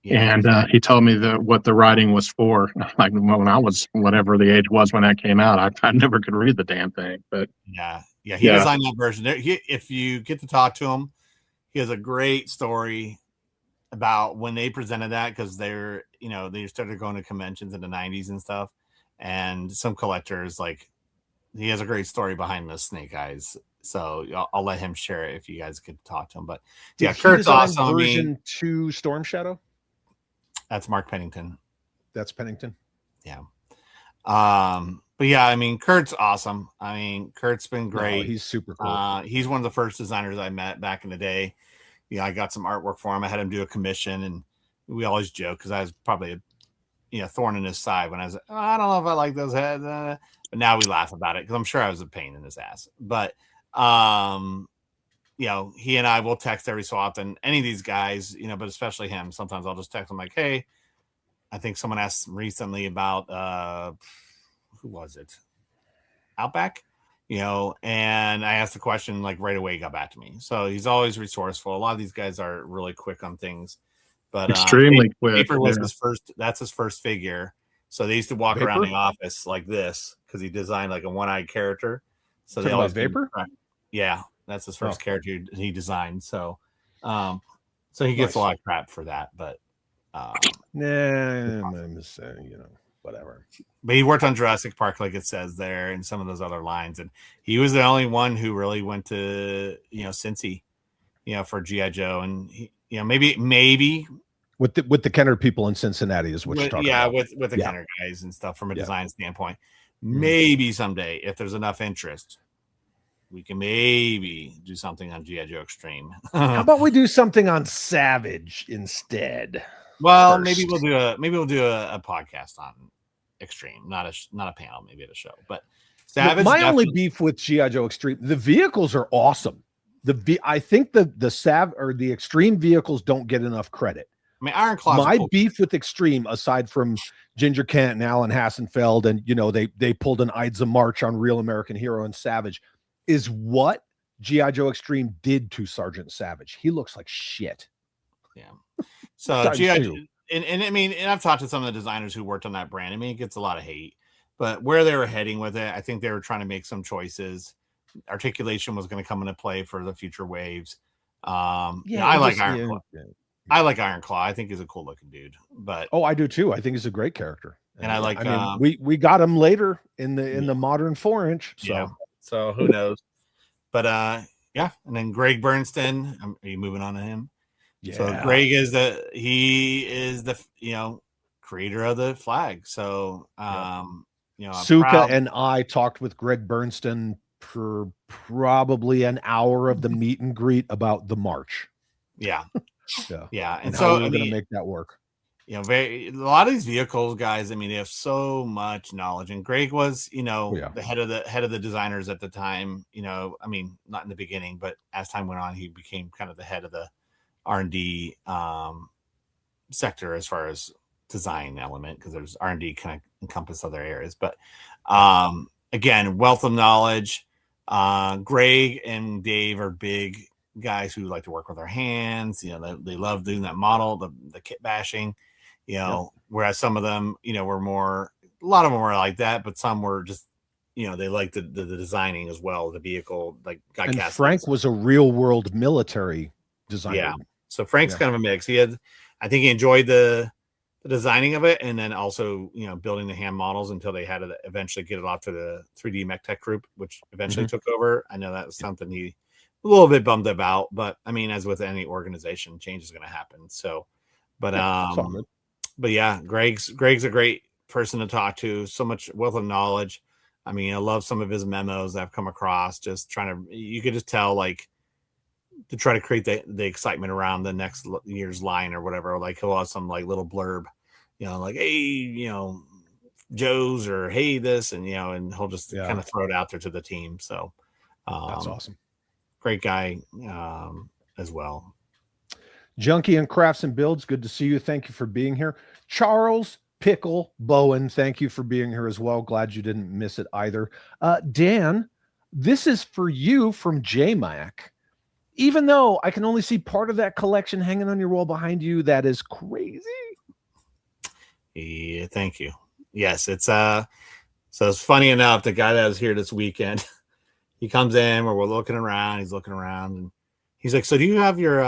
Yeah. And he told me what the writing was for. Like when I was whatever the age was when that came out, I never could read the damn thing. But he designed that version. If you get to talk to him, he has a great story about when they presented that because they started going to conventions in the 90s and stuff, and some collectors like he has a great story behind the snake eyes. So I'll let him share it if you guys could talk to him. But Did yeah, he Kurt's design awesome. version 2 Storm Shadow? That's Mark Pennington. That's Pennington. Yeah. But yeah, I mean, Kurt's awesome. I mean, Kurt's been great. No, he's super cool. He's one of the first designers I met back in the day. I got some artwork for him. I had him do a commission, and we always joke because I was probably a thorn in his side when I was, I don't know if I like those heads. But now we laugh about it because I'm sure I was a pain in his ass. But he and I will text every so often. Any of these guys, but especially him. Sometimes I'll just text him like, "Hey, I think someone asked recently about who was it? Outback." And I asked the question like right away, he got back to me. So he's always resourceful. A lot of these guys are really quick on things, but extremely quick. Vapor was that's his first figure. So they used to walk around the office like this because he designed like a one-eyed character. So they always Vapor. Yeah, that's his first character he designed. So, so he gets a lot of crap for that, but whatever. But he worked on Jurassic Park, like it says there, and some of those other lines. And he was the only one who really went to, Cincy, for G.I. Joe. And he, maybe with the Kenner people in Cincinnati is what you're talking about. with the Kenner guys and stuff from a design standpoint. Maybe someday, if there's enough interest, we can maybe do something on G.I. Joe Extreme. How about we do something on Savage instead? Well, maybe we'll do a podcast on Extreme, not a panel, maybe at a show. But Savage. My only beef with G.I. Joe Extreme, the vehicles are awesome. I think the Extreme vehicles don't get enough credit. I mean, Iron Claw. My beef with Extreme, aside from Ginger Kent and Alan Hassenfeld, and they pulled an Ides of March on Real American Hero and Savage, is what G.I. Joe Extreme did to Sergeant Savage. He looks like shit. Yeah. So G.I. Joe, and I mean, and I've talked to some of the designers who worked on that brand. I mean, it gets a lot of hate, but where they were heading with it, I think they were trying to make some choices. Articulation was going to come into play for the future waves. I like Iron Claw. I like Iron Claw. I think he's a cool looking dude. But I do too. I think he's a great character. And I like. We got him later in the modern 4-inch. So. Yeah. So who knows? But and then Greg Bernston. Are you moving on to him? Yeah. So Greg is the creator of the flag. So Suka and I talked with Greg Bernston for probably an hour of the meet and greet about the march. Yeah. Yeah. And so we're going to make that work. A lot of these vehicles, guys, I mean, they have so much knowledge. And Greg was, the head of the designers at the time. I mean, not in the beginning, but as time went on, he became kind of the head of the R&D sector as far as design element, because there's R&D kind of encompass other areas. But again, wealth of knowledge. Greg and Dave are big guys who like to work with their hands. They love doing that model, the kit bashing. Whereas some of them, were more. A lot of them were like that, but some were just, they liked the designing as well. The vehicle, and Frank was a real world military designer. Yeah. So Frank's kind of a mix. I think he enjoyed the designing of it, and then also, building the hand models until they had to eventually get it off to the 3D Mech Tech group, which eventually took over. I know that was something he a little bit bummed about, but I mean, as with any organization, change is going to happen. So, but yeah, Greg's a great person to talk to. So much wealth of knowledge. I mean, I love some of his memos that I've come across. Just you could just tell, to try to create the excitement around the next year's line or whatever. Like he'll have some little blurb, like, hey, Joe's, or hey this, and and he'll just kind of throw it out there to the team. So that's awesome. Great guy as well. Junkie and Crafts and Builds, good to see you. Thank you for being here. Charles Pickle Bowen, thank you for being here as well. Glad you didn't miss it either. Dan, this is for you from JMac. Even though I can only see part of that collection hanging on your wall behind you, that is crazy. Yeah, thank you. Yes, it's so it's funny enough, the guy that was here this weekend, he comes in where we're looking around, he's looking around, and he's like, so do you have your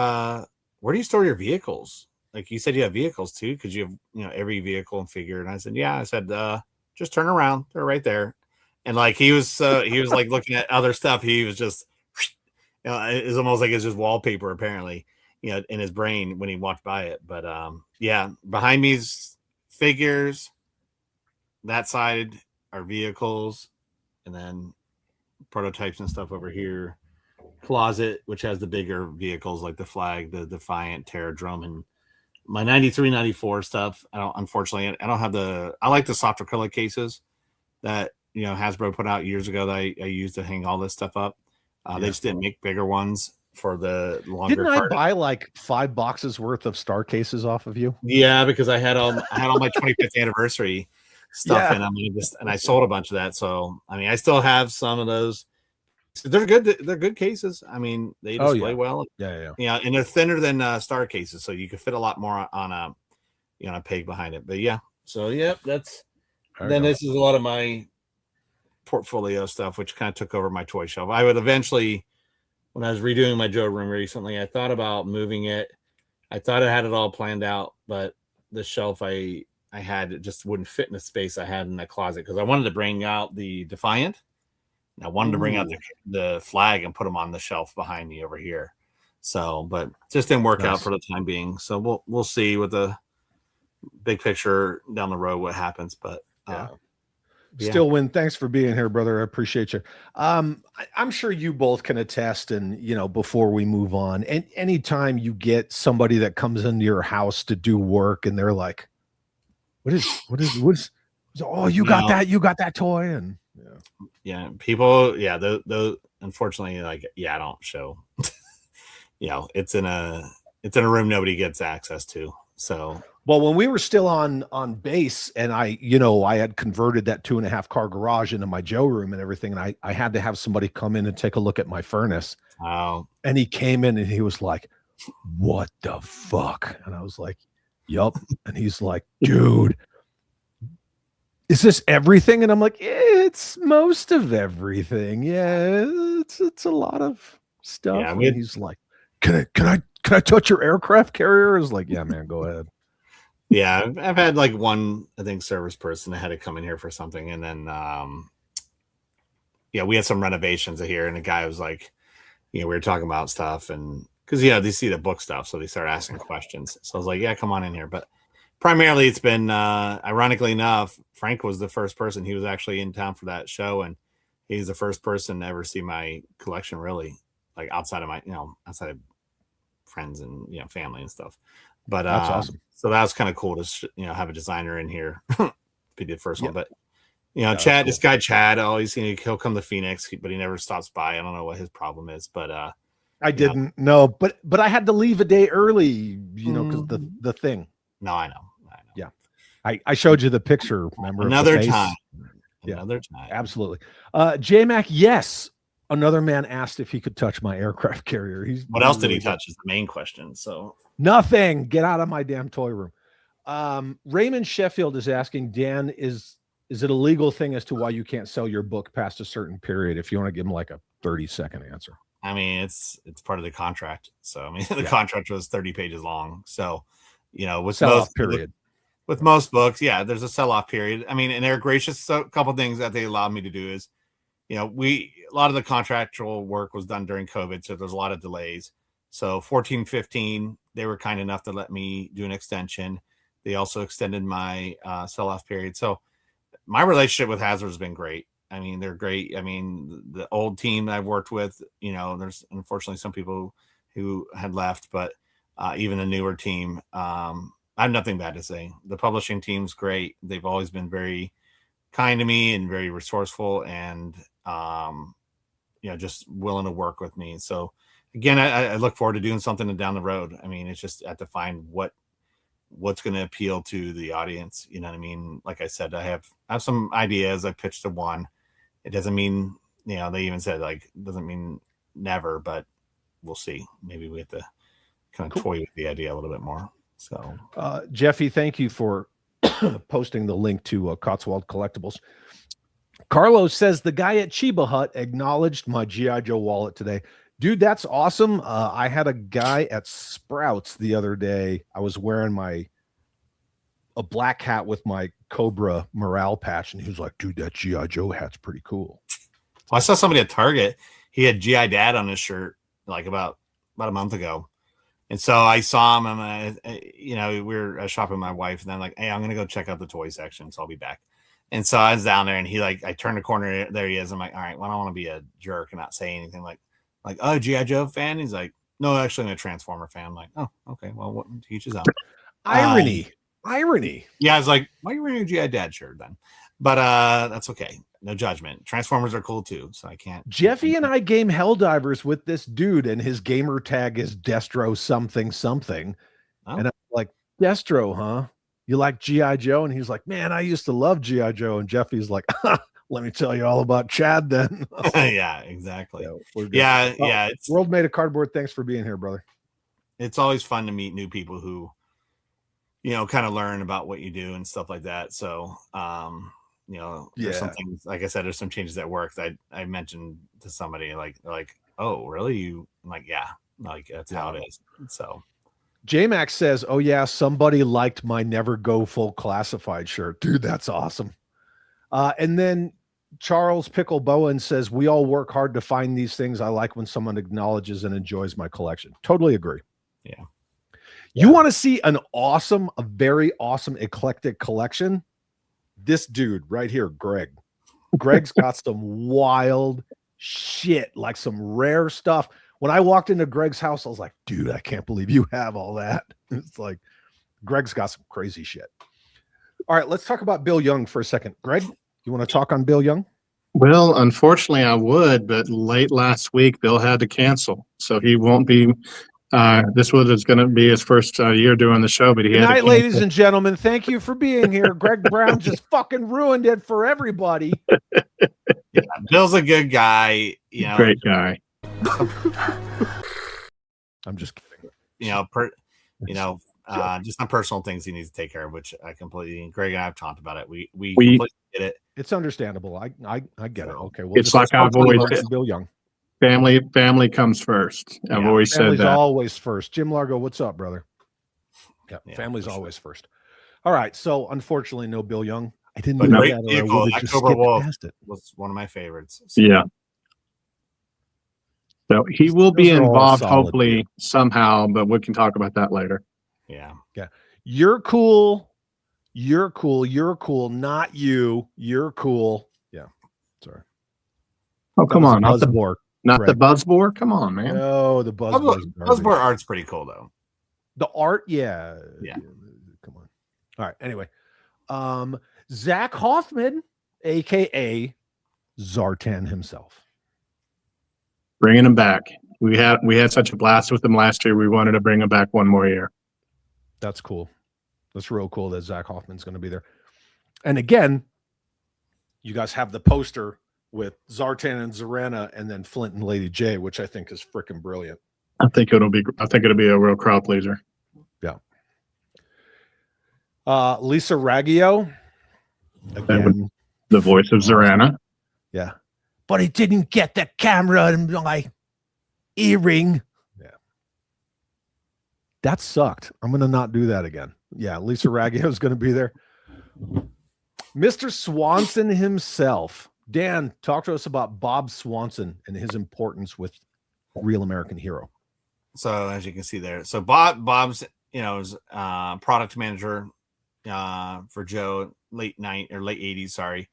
where do you store your vehicles? Like, you said you have vehicles too, because you have every vehicle and figure. And I said, yeah. I said, just turn around, they're right there. And like he was like looking at other stuff. He was just, it's almost like it's just wallpaper apparently, in his brain when he walked by it. But yeah, behind me's figures. That side are vehicles, and then prototypes and stuff over here. Closet, which has the bigger vehicles like the Flag, the Defiant, Terradrome, and my 93, 94 stuff. Unfortunately, I don't have I like the soft acrylic cases that, Hasbro put out years ago that I used to hang all this stuff up. They just didn't make bigger ones for the longer. Didn't I buy like 5 boxes worth of star cases off of you? Yeah, because I had all my 25th anniversary stuff in them, and I sold a bunch of that. So I still have some of those. They're good. They're good cases. They display well. Yeah, and they're thinner than star cases, so you can fit a lot more on a peg behind it. But yeah, so that's. Then this is a lot of my portfolio stuff, which kind of took over my toy shelf. I would eventually, when I was redoing my Joe room recently, I thought about moving it. I thought I had it all planned out, but the shelf I had, it just wouldn't fit in the space I had in that closet, because I wanted to bring out the Defiant. And I wanted to bring out the Flag and put them on the shelf behind me over here. So, but just didn't work out for the time being. So we'll see with the big picture down the road what happens. But Still win. Thanks for being here, brother. I appreciate you. I'm sure you both can attest, and before we move on, and anytime you get somebody that comes into your house to do work and they're like, what is oh, you got that toy, and people, those unfortunately, like, I don't show. It's in a room nobody gets access to. So, well, when we were still on base, and I had converted that 2.5 car garage into my Joe room and everything, and I had to have somebody come in and take a look at my furnace. Oh. And he came in and he was like, "What the fuck?" And I was like, "Yup." And he's like, "Dude, is this everything?" And I'm like, "It's most of everything. Yeah, it's a lot of stuff." Yeah, and he's like, Can I touch your aircraft carrier? I was like, "Yeah, man, go ahead." Yeah, I've had like one, I think, service person that had to come in here for something, and then we had some renovations here, and the guy was like, we were talking about stuff, and because they see the book stuff, so they start asking questions. So I was like, "Yeah, come on in here." But primarily, it's been ironically enough, Frank was the first person. He was actually in town for that show, and he's the first person to ever see my collection, really, like outside of my outside of friends and family and stuff. But that's awesome. So that was kind of cool to have a designer in here. Be the first one, but cool. Chad, this guy Chad, always he'll come to Phoenix, but he never stops by. I don't know what his problem is, but I didn't know, but I had to leave a day early, because the thing. No, I know. Yeah, I showed you the picture. Remember? Another time. Absolutely. J-Mac, yes. Another man asked if he could touch my aircraft carrier. What else did he touch is the main question. So nothing. Get out of my damn toy room. Raymond Sheffield is asking, Dan, is it a legal thing as to why you can't sell your book past a certain period? If you want to give him like a 30-second answer. It's part of the contract. So the contract was 30 pages long. So with sell-off period. With most books, there's a sell-off period. And they're gracious. So a couple of things that they allowed me to do is, a lot of the contractual work was done during COVID, so there's a lot of delays. So 14, 15, they were kind enough to let me do an extension. They also extended my sell-off period. So my relationship with Hasbro has been great. They're great. The old team I've worked with, there's unfortunately some people who had left, but even the newer team, I have nothing bad to say. The publishing team's great. They've always been very kind to me and very resourceful, and just willing to work with me. So again, I look forward to doing something down the road. It's just I have to find what's going to appeal to the audience. You know what I mean? Like I said, I have some ideas. I pitched to one. It doesn't mean, they even said like, doesn't mean never, but we'll see. Maybe we have to kind of toy with the idea a little bit more. So Jeffy, thank you for posting the link to Cotswold Collectibles. Carlos says the guy at Chiba Hut acknowledged my G.I. Joe wallet today. Dude, that's awesome. I had a guy at Sprouts the other day. I was wearing my a black hat with my Cobra morale patch, and he was like, "Dude, that GI Joe hat's pretty cool." Well, I saw somebody at Target. He had GI Dad on his shirt like about a month ago, and so I saw him. And we were shopping with my wife, and I'm like, "Hey, I'm gonna go check out the toy section, so I'll be back." And so I was down there, and I turned the corner. There he is. I'm like, "All right, well, I don't want to be a jerk and not say anything." Like, oh, GI Joe fan? He's like, "No, actually, I'm a Transformer fan." I'm like, "Oh, okay. Well, what teaches out?" Irony. Yeah, I was like, "Why are you wearing a GI Dad shirt then?" But that's okay. No judgment. Transformers are cool too, so I can't. Jeffy and I game Helldivers with this dude, and his gamer tag is Destro something something. Oh. And I'm like, "Destro, huh? You like GI Joe?" And he's like, "Man, I used to love GI Joe." And Jeffy's like, "Let me tell you all about Chad then." Yeah, exactly. Yeah, yeah. World Made of Cardboard. Thanks for being here, brother. It's always fun to meet new people who, kind of learn about what you do and stuff like that. So, there's some things, like I said, there's some changes at work that I mentioned to somebody like, "Oh, really?" I'm like, "Yeah, like that's how it is." So J-Max says, "Oh yeah, somebody liked my Never Go Full Classified shirt." Dude, that's awesome. And then Charles Pickle Bowen says, "We all work hard to find these things. I like when someone acknowledges and enjoys my collection." Totally agree. Yeah. You want to see a very awesome eclectic collection? This dude right here, Greg. Greg's got some wild shit, like some rare stuff. When I walked into Greg's house, I was like, "Dude, I can't believe you have all that." It's like, Greg's got some crazy shit. All right, let's talk about Bill Young for a second. Greg, you want to talk on Bill Young? Well, unfortunately, I would, but late last week, Bill had to cancel, so he won't be. This was going to be his first year doing the show, but he had to cancel. Ladies and gentlemen. Thank you for being here. Greg Brown just fucking ruined it for everybody. Yeah, Bill's a good guy. Great guy. I'm just kidding. Just on personal things he needs to take care of, which I completely. Greg and I have talked about it. We completely get it. It's understandable. I get it. Okay, it's like I've always said, Bill Young. Family comes first. I've always said that. Family's always first. Jim Largo, what's up, brother? Yeah, family's always first. All right, so unfortunately, no Bill Young. I didn't know that, or I would have just skipped past it. Was one of my favorites. So. Yeah. So he will be involved, hopefully, somehow, but we can talk about that later. Yeah. You're cool. You're cool. You're cool. Not you. You're cool. Yeah. Sorry. Oh, come on. Not the Buzzbore? Come on, man. No, the Buzzbore. Buzzbore art's pretty cool, though. The art, yeah. Come on. All right. Anyway, Zach Hoffman, a.k.a. Zartan himself. Bringing him back. We had such a blast with him last year. We wanted to bring him back one more year. That's cool. That's real cool that Zach Hoffman's going to be there. And again, you guys have the poster with Zartan and Zarana, and then Flint and Lady J, which I think is freaking brilliant. I think it'll be a real crowd pleaser. Yeah. Lisa Raggio, again, the voice of Zarana. Yeah. But he didn't get the camera in my earring. Yeah. That sucked. I'm going to not do that again. Yeah. Lisa Raggio is going to be there. Mr. Swanson himself. Dan, talk to us about Bob Swanson and his importance with Real American Hero. So as you can see there, so Bob's, is product manager for Joe late 80s. Sorry.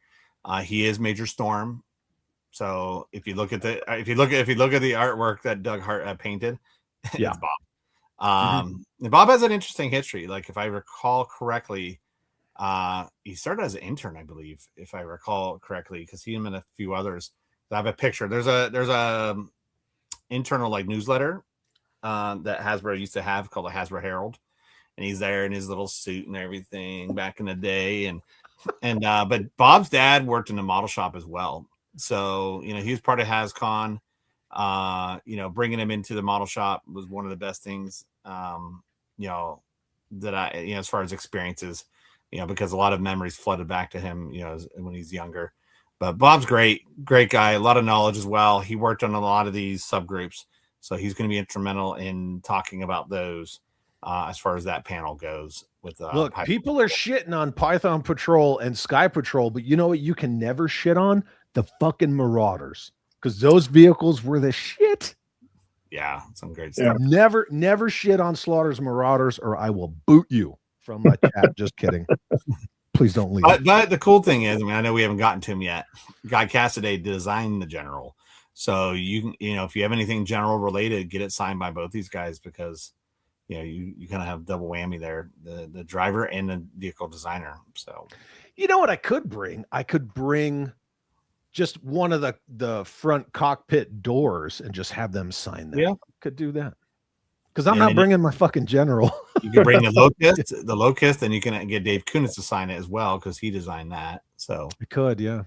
He is Major Storm. So if you look at the artwork that Doug Hart painted, it's Bob. And Bob has an interesting history. Like if I recall correctly, he started as an intern, I believe, if I recall correctly, because he and a few others. I have a picture. There's a internal like newsletter that Hasbro used to have called the Hasbro Herald, and he's there in his little suit and everything back in the day. And but Bob's dad worked in the model shop as well. So, he was part of HasCon. Bringing him into the model shop was one of the best things, that I, as far as experiences, because a lot of memories flooded back to him, when he's younger. But Bob's great guy, a lot of knowledge as well. He worked on a lot of these subgroups, so he's going to be instrumental in talking about those. as far as that panel goes. With Look, people are shitting on Python Patrol and Sky Patrol, but you know what you can never shit on? The fucking Marauders, because those vehicles were the shit. Yeah, some great stuff. Never shit on Slaughter's Marauders, or I will boot you from my chat. Just kidding. Please don't leave. But the cool thing is, I mean, I know we haven't gotten to him yet. Guy Cassidy designed the General, so you know, if you have anything General related, get it signed by both these guys, because you know, you kind of have double whammy there, the driver and the vehicle designer. So, you know what I could bring? I could bring just one of the front cockpit doors and just have them sign that. Yeah, could do that. Because I'm not bringing my fucking General. You can bring the Locust, and you can get Dave Kunis to sign it as well, because he designed that. So we could, yeah.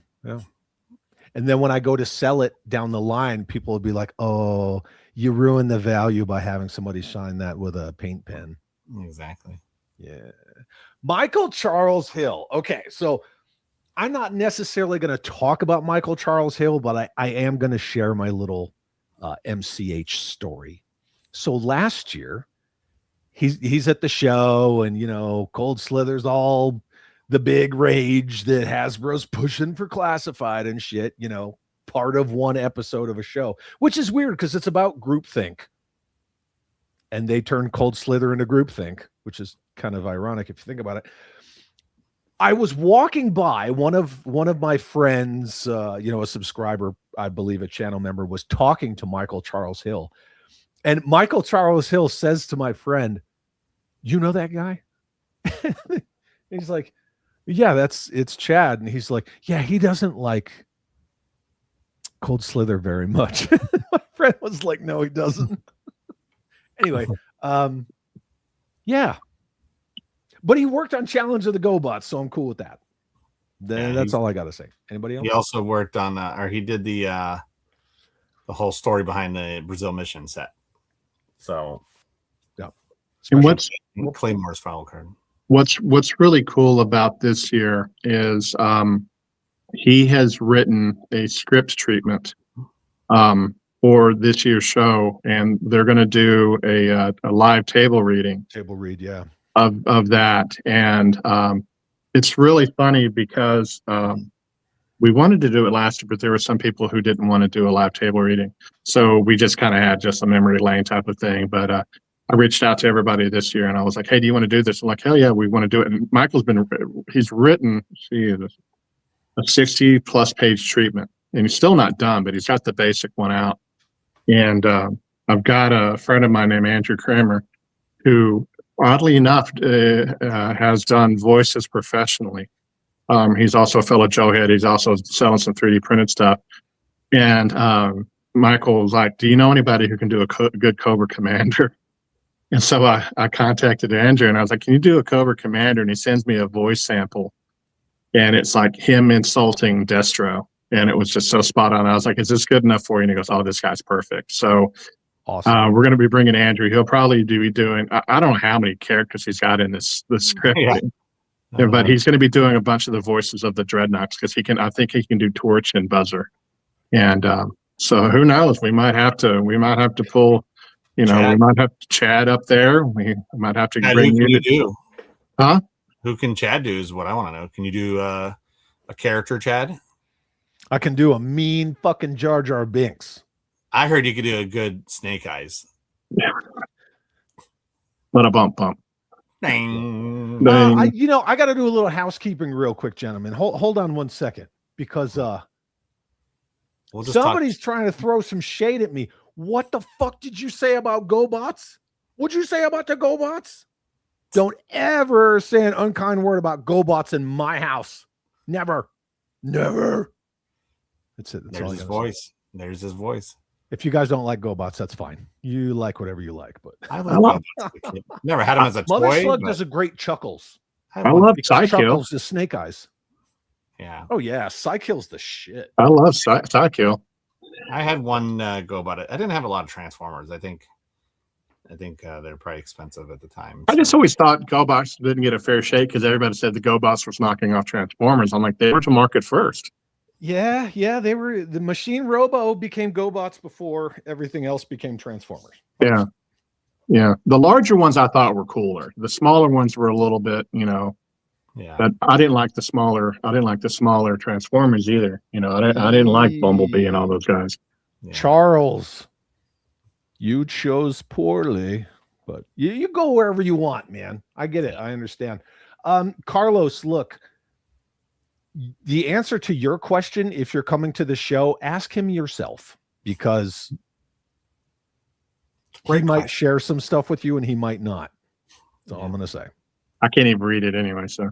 And then when I go to sell it down the line, people will be like, "Oh, you ruined the value by having somebody sign that with a paint pen." Exactly. Yeah. Michael Charles Hill. Okay, so I'm not necessarily going to talk about Michael Charles Hill, but I am going to share my little MCH story. So last year, he's at the show, and you know, Cold Slither's all the big rage that Hasbro's pushing for classified and shit, you know, part of one episode of a show, which is weird because it's about groupthink. And they turned Cold Slither into groupthink, which is kind of ironic if you think about it. I was walking by one of my friends, you know, a subscriber, I believe a channel member, was talking to Michael Charles Hill. And Michael Charles Hill says to my friend, "You know that guy?" He's like, "Yeah, it's Chad." And he's like, "Yeah, he doesn't like Cold Slither very much." My friend was like, "No, he doesn't." Anyway, yeah. But he worked on Challenge of the GoBots, so I'm cool with that. That's all I got to say. Anybody else? He also worked on, or he did the whole story behind the Brazil mission set. So, yeah. And what's Claymore's final card? What's really cool about this year is he has written a script treatment for this year's show, and they're going to do a live table reading. Table read, yeah. Of that, and it's really funny because we wanted to do it last year, but there were some people who didn't want to do a live table reading, so we just kind of had just a memory lane type of thing. But I reached out to everybody this year, and I was like, "Hey, do you want to do this?" I'm like, "Hell yeah, we want to do it." And he's written a 60+ page treatment, and he's still not done, but he's got the basic one out. And I've got a friend of mine named Andrew Kramer, who oddly enough has done voices professionally. He's also a fellow Joehead. He's also selling some 3D printed stuff. And Michael was like, "Do you know anybody who can do a good Cobra Commander?" And so I contacted Andrew, and I was like, "Can you do a Cobra Commander?" And he sends me a voice sample, and it's like him insulting Destro. And it was just so spot on. I was like, "Is this good enough for you?" And he goes, "Oh, this guy's perfect." So awesome. We're going to be bringing Andrew. He'll probably be doing, I don't know how many characters he's got in the script. Yeah. But he's going to be doing a bunch of the voices of the Dreadnoughts, because I think he can do Torch and Buzzer. And so who knows? We might have to pull, you know, Chad. We might have Chad up there. We might have to bring you do. Huh? Who can Chad do is what I want to know. Can you do a character, Chad? I can do a mean fucking Jar Jar Binks. I heard you could do a good Snake Eyes. Yeah. Let a bump. Dang. I got to do a little housekeeping real quick, gentlemen. Hold on one second, because somebody's trying to throw some shade at me. What the fuck did you say about GoBots? What'd you say about the GoBots? Don't ever say an unkind word about GoBots in my house. Never. That's it. There's his voice. There's his voice. If you guys don't like GoBots, that's fine. You like whatever you like, but I love GoBots. Never had him as a Mother toy. Slug does a great Chuckles. I love Psykill. Chuckles is Snake Eyes. Yeah. Oh yeah, Psykill's the shit. I love Psykill. I had one GoBot. I didn't have a lot of Transformers. I think they're probably expensive at the time. I just always thought GoBots didn't get a fair shake because everybody said the GoBots was knocking off Transformers. I'm like, they were to market first. Yeah, they were. The Machine Robo became GoBots before everything else became Transformers. Yeah. Yeah, the larger ones I thought were cooler. The smaller ones were a little bit, Yeah. but I didn't like the smaller. I didn't like the smaller Transformers either. I didn't like Bumblebee and all those guys. Yeah. Charles, you chose poorly, but you go wherever you want, man. I get it. I understand. Carlos, look, the answer to your question, if you're coming to the show, ask him yourself, because he might share some stuff with you and he might not. That's all I'm going to say. I can't even read it anyway. So,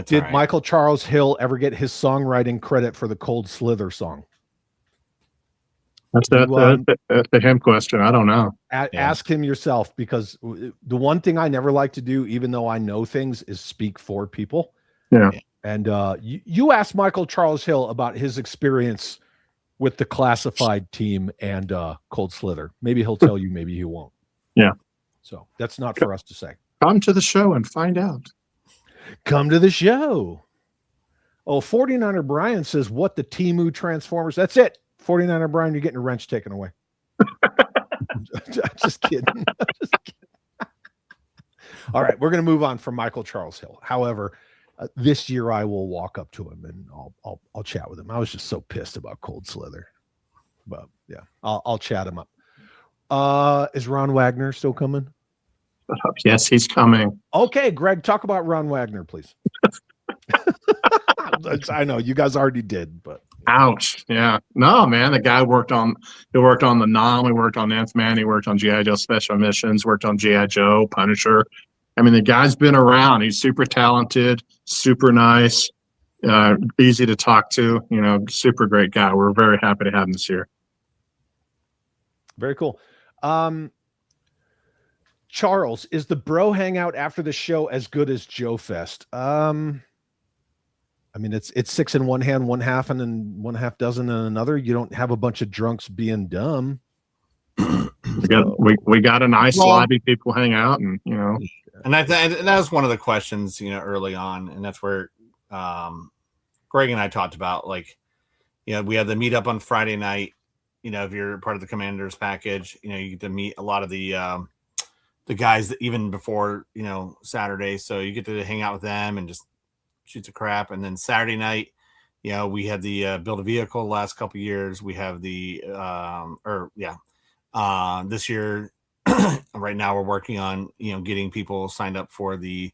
did Michael Charles Hill ever get his songwriting credit for the Cold Slither song? That's the him question. I don't know. Ask him yourself, because the one thing I never like to do, even though I know things, is speak for people. Yeah. And you asked Michael Charles Hill about his experience with the Classified team and Cold Slither. Maybe he'll tell you, maybe he won't. Yeah. So that's not for us to say. Come to the show and find out. Come to the show. Oh, 49er Brian says, what the Temu Transformers? That's it. 49er Brian, you're getting a wrench taken away. Just kidding. All right, we're going to move on from Michael Charles Hill. However, this year I will walk up to him and I'll chat with him. I was just so pissed about Cold Slither, but yeah, I'll chat him up. Is Ron Wagner still coming? Yes, he's coming. Okay, Greg, talk about Ron Wagner, please. I know you guys already did, but ouch. Yeah. No, man. The guy worked on the Nom, he worked on Nth Man, he worked on G.I. Joe Special Missions, worked on G.I. Joe, Punisher. I mean, the guy's been around. He's super talented, super nice, easy to talk to, super great guy. We're very happy to have him this year. Very cool. Charles, is the bro hangout after the show as good as Joe Fest? I mean, it's 6 in one hand, one half, and then 1/2 dozen in another. You don't have a bunch of drunks being dumb. We got a nice lobby. People hang out, and and that was one of the questions, early on, and that's where Greg and I talked about, like, we had the meetup on Friday night. If you're part of the Commanders package, you get to meet a lot of the guys that even before Saturday, so you get to hang out with them and just shoot the crap. And then Saturday night, we had the build a vehicle the last couple of years. We have the this year right now we're working on getting people signed up for the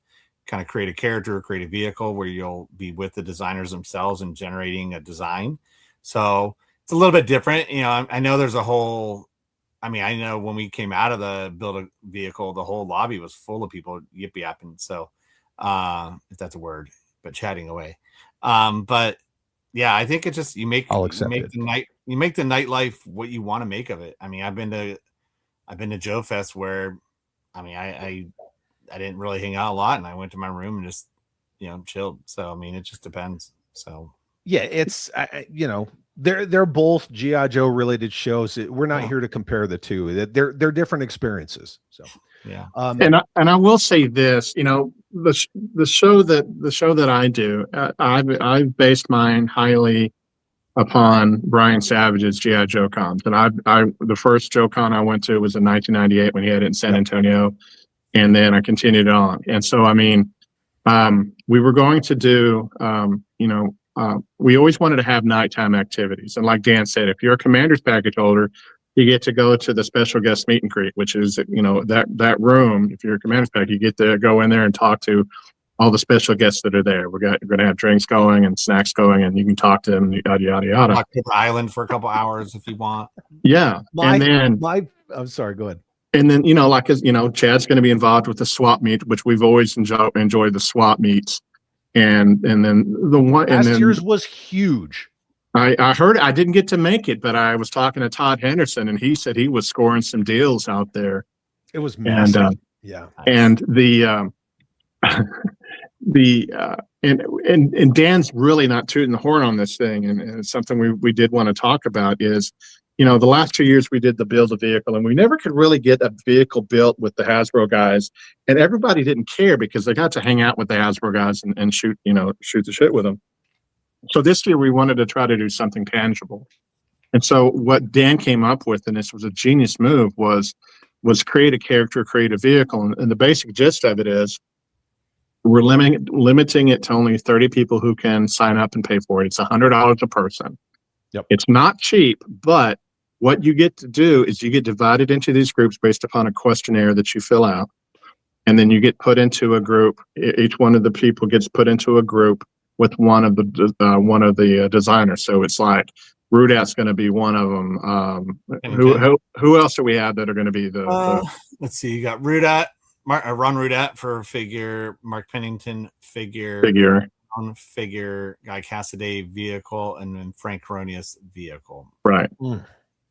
kind of create a character, create a vehicle, where you'll be with the designers themselves and generating a design. So it's a little bit different. I know there's a whole, I know when we came out of the build a vehicle, the whole lobby was full of people yip yapping. So if that's a word, but chatting away. But yeah, I think it's just you make the nightlife what you want to make of it. I've been to Joe Fest where I didn't really hang out a lot, and I went to my room and just chilled. So it just depends. So yeah, it's they're both G.I. Joe related shows. We're not here to compare the two. They're different experiences. So yeah. And I will say this, the show that I do, I've based mine highly upon Brian Savage's G.I. Joe cons. And the first Joe con I went to was in 1998 when he had it in San Antonio, and then I continued on. And so we were going to do we always wanted to have nighttime activities. And like Dan said, if you're a Commander's package holder, you get to go to the special guest meet and greet, which is, that room. If you're a Commander's pack, you get to go in there and talk to all the special guests that are there. We're going to have drinks going and snacks going, and you can talk to them, yada, yada, yada. Talk to the island for a couple hours if you want. Yeah. I'm sorry, go ahead. And then, Chad's going to be involved with the swap meet, which we've always enjoyed the swap meets. And then the one last year's was huge. I heard, I didn't get to make it, but I was talking to Todd Henderson, and he said he was scoring some deals out there. It was massive. And, yeah. And and Dan's really not tooting the horn on this thing. And it's something we did want to talk about is, the last 2 years we did the build a vehicle, and we never could really get a vehicle built with the Hasbro guys, and everybody didn't care because they got to hang out with the Hasbro guys and shoot the shit with them. So this year we wanted to try to do something tangible. And so what Dan came up with, and this was a genius move, was was create a character, create a vehicle. And the basic gist of it is we're limiting it to only 30 people who can sign up and pay for it. It's $100 a person. Yep. It's not cheap, but what you get to do is you get divided into these groups based upon a questionnaire that you fill out. And then you get put into a group. Each one of the people gets put into a group with one of the designers. So it's like Rudat's going to be one of them. Who else do we have that are going to be the let's see. You got Rudat, Ron Rudat for figure, Mark Pennington figure, Guy Cassaday vehicle, and then Frank Coronius vehicle. Right.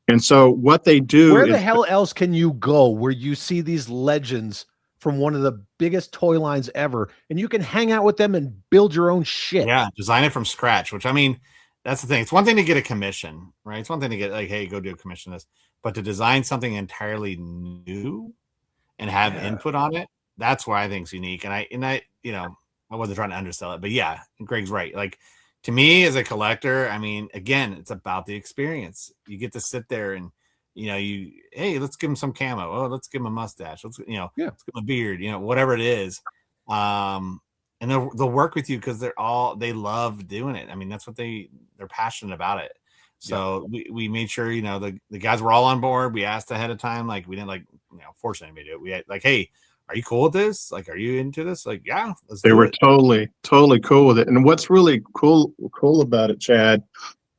And so what they do. Where the hell else can you go where you see these legends from one of the biggest toy lines ever, and you can hang out with them and build your own shit? Yeah, design it from scratch, which I mean, that's the thing. It's one thing to get a commission, right? It's one thing to get like, hey, go do a commission this, but to design something entirely new and have input on it, that's where I think it's unique. And I, you know, I wasn't trying to undersell it, but yeah, Greg's right. Like to me as a collector, I mean, again, it's about the experience. You get to sit there and, you know, hey, let's give him some camo. Oh, let's give him a mustache. Let's give him a beard, you know, whatever it is. And they'll work with you because they love doing it. I mean, that's what they're passionate about it. So we made sure, you know, the guys were all on board. We asked ahead of time, like we didn't force anybody to do it. We had like, hey, are you cool with this? Like, are you into this? Like, yeah, they were totally cool with it. And what's really cool about it, Chad,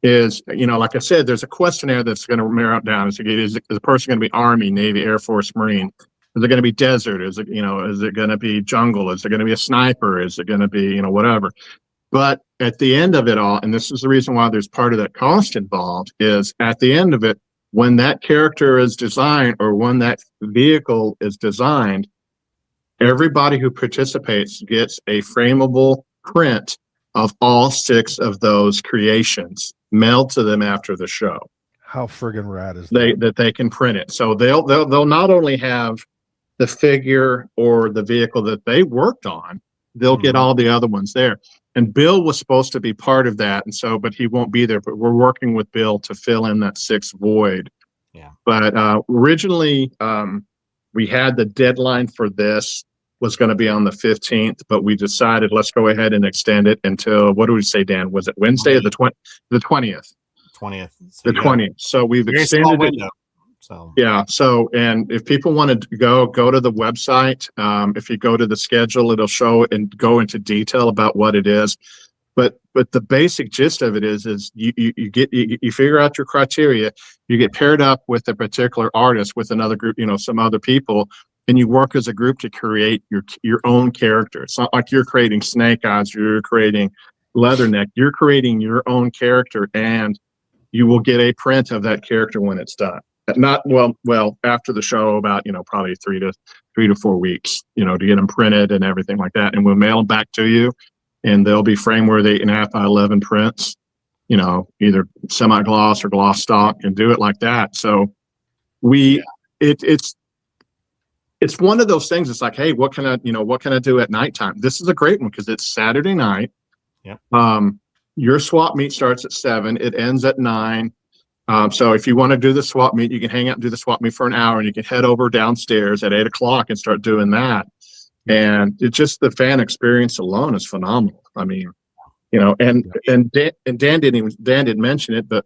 is, you know, like I said, there's a questionnaire that's going to narrow it down. Is the person going to be Army, Navy, Air Force, Marine? Is it going to be desert? Is it going to be jungle? Is it going to be a sniper? Is it going to be, you know, whatever? But at the end of it all, and this is the reason why there's part of that cost involved, is at the end of it, when that character is designed or when that vehicle is designed, everybody who participates gets a frameable print of all 6 of those creations mailed to them after the show. How friggin' rad is that they can print it? So they'll not only have the figure or the vehicle that they worked on, they'll get all the other ones there. And Bill was supposed to be part of that, and so, but he won't be there. But we're working with Bill to fill in that 6th void. Yeah. But originally, we had the deadline for this was going to be on the 15th, but we decided let's go ahead and extend it until, what do we say, Dan? Was it Wednesday or the 20th? 20th. 20th. So the 20th. So we've extended it. So yeah. So, and if people want to go to the website, if you go to the schedule, it'll show and go into detail about what it is. But the basic gist of it is you figure out your criteria, you get paired up with a particular artist with another group, you know, some other people, and you work as a group to create your own character. It's not like you're creating Snake Eyes, you're creating Leatherneck, you're creating your own character, and you will get a print of that character when it's done. Not well after the show, about, you know, probably 3 to 4 weeks, you know, to get them printed and everything like that, and we'll mail them back to you, and they'll be frame-worthy 8.5 by 11 prints, you know, either semi-gloss or gloss stock, and do it like that. So it's one of those things. It's like, hey, what can I do at nighttime? This is a great one because it's Saturday night. Yep. Your swap meet starts at 7. It ends at 9. So if you want to do the swap meet, you can hang out and do the swap meet for an hour, and you can head over downstairs at 8 o'clock and start doing that. And it's just, the fan experience alone is phenomenal. I mean, you know, and Dan didn't mention it, but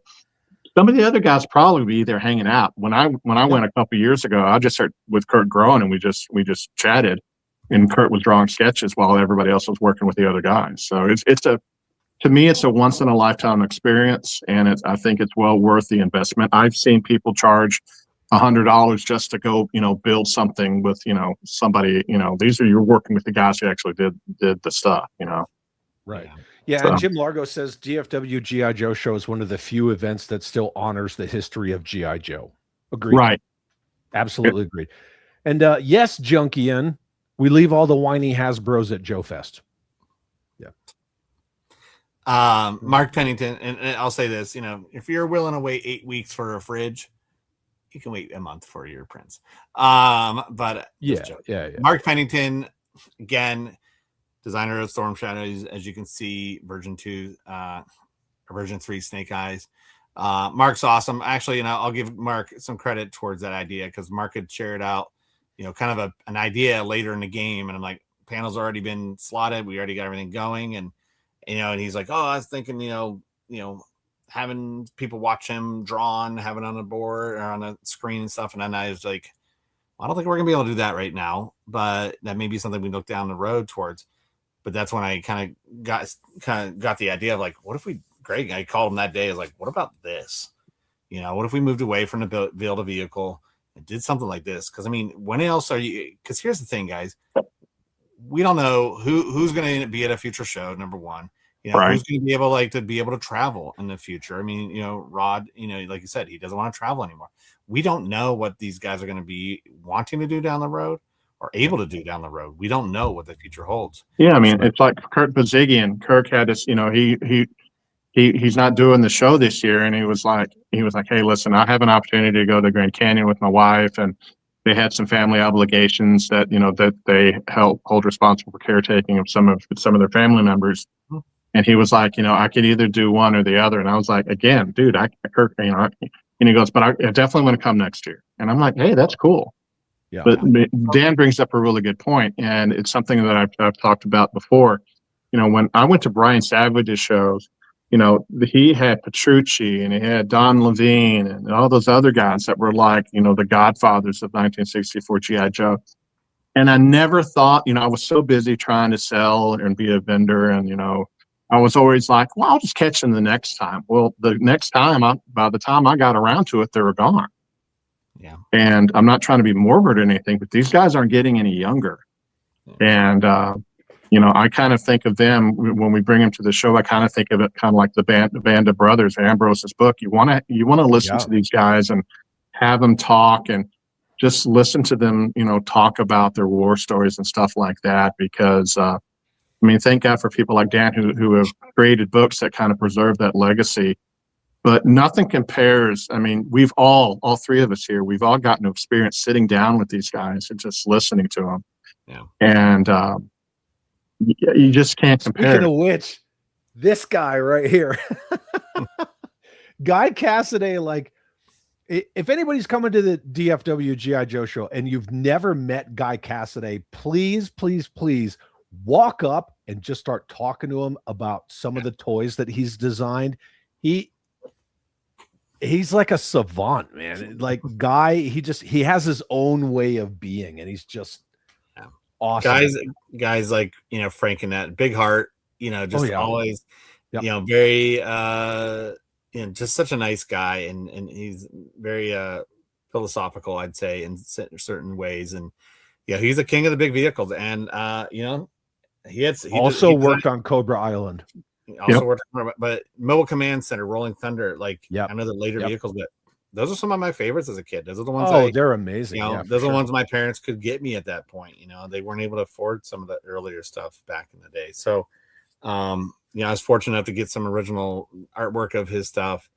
some of the other guys probably be there hanging out. When I went a couple of years ago, I just started with Kurt Groen, and we just chatted, and Kurt was drawing sketches while everybody else was working with the other guys. So to me, it's a once in a lifetime experience, and I think it's well worth the investment. I've seen people charge $100 just to go, you know, build something with, you know, somebody, you know, you're working with the guys who actually did the stuff, you know. Right. Yeah, so. And Jim Largo says DFW G.I. Joe show is one of the few events that still honors the history of G.I. Joe. Agreed. Right. Absolutely agreed. And yes, Junkian, we leave all the whiny Hasbros at Joe Fest. Yeah. Mark Pennington, and I'll say this, you know, if you're willing to wait 8 weeks for a fridge, you can wait a month for your prints. But yeah. Mark Pennington, again, designer of Storm Shadows, as you can see, version 2, version 3 Snake Eyes. Mark's awesome. Actually, I'll give Mark some credit towards that idea because Mark had shared out, kind of an idea later in the game. And I'm like, panel's already been slotted. We already got everything going. And, and he's like, oh, I was thinking, having people watch him drawn, have it on a board or on a screen and stuff. And then I was like, I don't think we're gonna be able to do that right now, but that may be something we look down the road towards. But that's when I kind of got the idea of like, what if Greg, I called him that day, is like, what about this? What if we moved away from the build a vehicle and did something like this? Because I mean, when else are you? Because here's the thing, guys, we don't know who's going to be at a future show. Number one, right. Who's going to be able to travel in the future. I mean, Rod, like you said, he doesn't want to travel anymore. We don't know what these guys are going to be wanting to do down the road or able to do down the road. We don't know what the future holds. Yeah, I mean, it's like Kurt Bazigian. Kirk had this, he's not doing the show this year, and he was like, hey, listen, I have an opportunity to go to Grand Canyon with my wife, and they had some family obligations that that they hold responsible for caretaking of some of their family members. And he was like, I could either do one or the other. And I was like, again, dude, Kirk, and he goes, but I definitely want to come next year. And I'm like, hey, that's cool. Yeah. But Dan brings up a really good point, and it's something that I've talked about before. When I went to Brian Savage's shows, he had Petrucci and he had Don Levine and all those other guys that were like, the godfathers of 1964 G.I. Joe. And I never thought, I was so busy trying to sell and be a vendor, and I was always like, well, I'll just catch them the next time. Well, the next time, by the time I got around to it, they were gone. Yeah. And I'm not trying to be morbid or anything, but these guys aren't getting any younger. And, I kind of think of them when we bring them to the show. I kind of think of it kind of like the band of brothers, Ambrose's book. You want to listen to these guys and have them talk and just listen to them, talk about their war stories and stuff like that. Because, thank God for people like Dan who have created books that kind of preserve that legacy. But nothing compares. I mean, we've all three of us here, we've all gotten to experience sitting down with these guys and just listening to them. Yeah. And you just can't compare. Speaking of which, this guy right here, Guy Cassidy, like, if anybody's coming to the DFW G.I. Joe show and you've never met Guy Cassidy, please, please, please walk up and just start talking to him about some of the toys that he's designed. He's like a savant, man. Like Guy, he has his own way of being, and he's just awesome. Guys like, Frank and that big heart, always, very, just such a nice guy. And he's very, philosophical, I'd say, in certain ways. And he's the king of the big vehicles. And, he also worked on Cobra Island. Worked, but Mobile Command Center, Rolling Thunder, I know the later vehicles, but those are some of my favorites as a kid. Those are the ones. They're amazing. Those are the ones my parents could get me at that point. They weren't able to afford some of the earlier stuff back in the day. So, I was fortunate enough to get some original artwork of his stuff,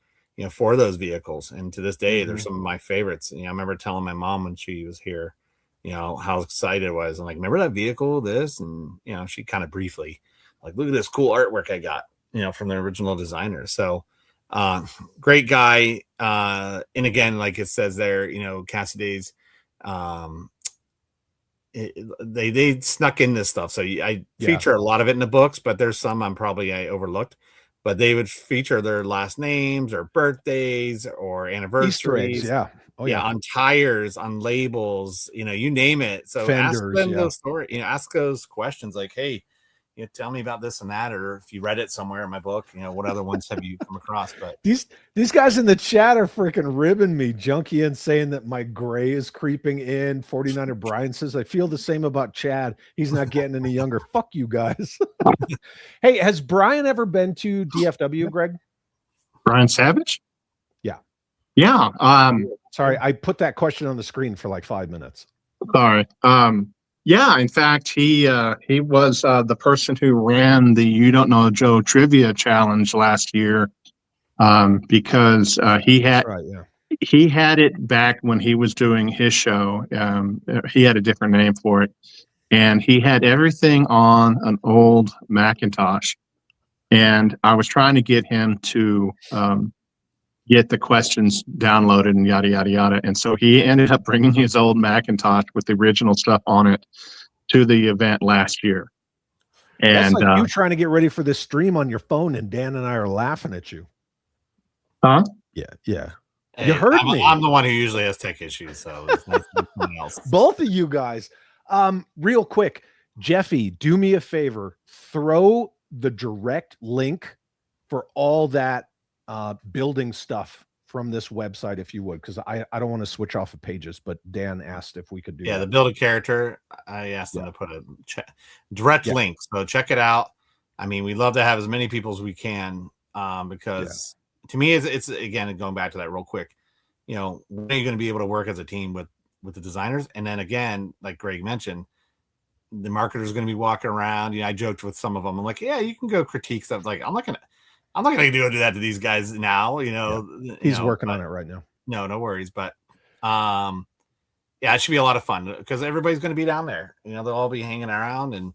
for those vehicles. And to this day, they're some of my favorites. I remember telling my mom when she was here, how excited I was. I'm like, remember that vehicle, this? And, she kind of briefly, like, look at this cool artwork I got, from the original designer. So, great guy. And again, like it says there, Cassidy's, they snuck in this stuff. So I feature a lot of it in the books, but there's some I overlooked, but they would feature their last names or birthdays or anniversaries. Easter eggs, on tires, on labels, you name it. So Fenders, ask them those stories, ask those questions like, hey, tell me about this and that, or if you read it somewhere in my book, what other ones have you come across? But these guys in the chat are freaking ribbing me. Junkie in saying that my gray is creeping in. 49er Brian says, I feel the same about Chad. He's not getting any younger. Fuck you guys. Hey, has Brian ever been to DFW, Greg? Brian Savage? Yeah. Yeah. Sorry, I put that question on the screen for like 5 minutes. Sorry. Yeah, in fact, he was the person who ran the You Don't Know Joe Trivia Challenge last year, because he had it back when he was doing his show. He had a different name for it, and he had everything on an old Macintosh. And I was trying to get him to get the questions downloaded and yada, yada, yada. And so he ended up bringing his old Macintosh with the original stuff on it to the event last year. That's And like you trying to get ready for this stream on your phone, and Dan and I are laughing at you. huh? Yeah. Hey, You heard me. I'm the one who usually has tech issues, so it's nice to be someone else. Both of you guys. Real quick, Jeffy, do me a favor. Throw the direct link for all that building stuff from this website, if you would, because I don't want to switch off of pages, but Dan asked if we could do that. The build a character. I asked them to put a direct link, so check it out. I mean, we'd love to have as many people as we can, because to me, it's again going back to that real quick. You know, when are you going to be able to work as a team with the designers? And then again, like Greg mentioned, the marketer's going to be walking around. You know, I joked with some of them. I'm like, yeah, you can go critique stuff. Like, I'm not gonna do that to these guys now. You know, he's working on it right now. No worries. But it should be a lot of fun because everybody's going to be down there. You know, they'll all be hanging around,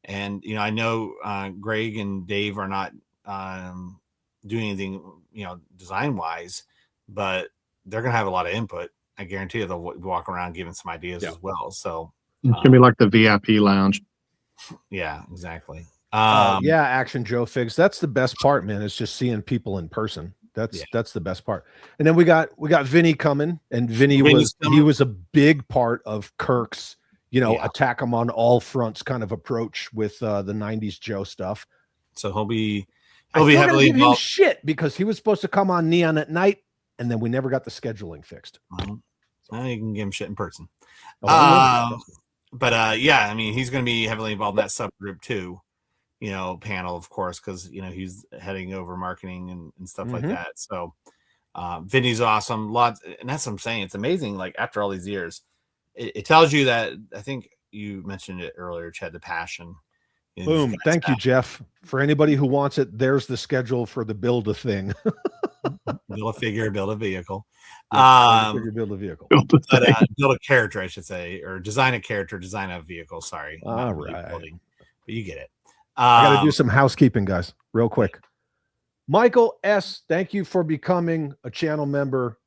and you know, I know Greg and Dave are not doing anything, you know, design wise, but they're going to have a lot of input. I guarantee you they'll walk around giving some ideas as well. So it's going to be like the VIP lounge. Yeah, exactly. Action Joe Figs. That's the best part, man. Is just seeing people in person. That's the best part. And then we got Vinny coming, and Vinny was a big part of Kirk's, you know, attack him on all fronts kind of approach with the 90s Joe stuff. So he'll be heavily involved. Shit, because he was supposed to come on Neon at Night, and then we never got the scheduling fixed. Well, you can give him shit in person. I mean, he's going to be heavily involved in that subgroup too. You know, panel, of course, because you know he's heading over marketing and stuff like that. So Vinny's awesome. Lots, and that's what I'm saying. It's amazing. Like after all these years, it tells you that. I think you mentioned it earlier, Chad, the passion. Boom. Thank you, Jeff. For anybody who wants it, there's the schedule for the build a thing. Build a figure, build a vehicle. Build a vehicle. Build a character, I should say, or design a character, design a vehicle. Sorry. All right. Building, but you get it. I got to do some housekeeping, guys, real quick. Michael S., thank you for becoming a channel member.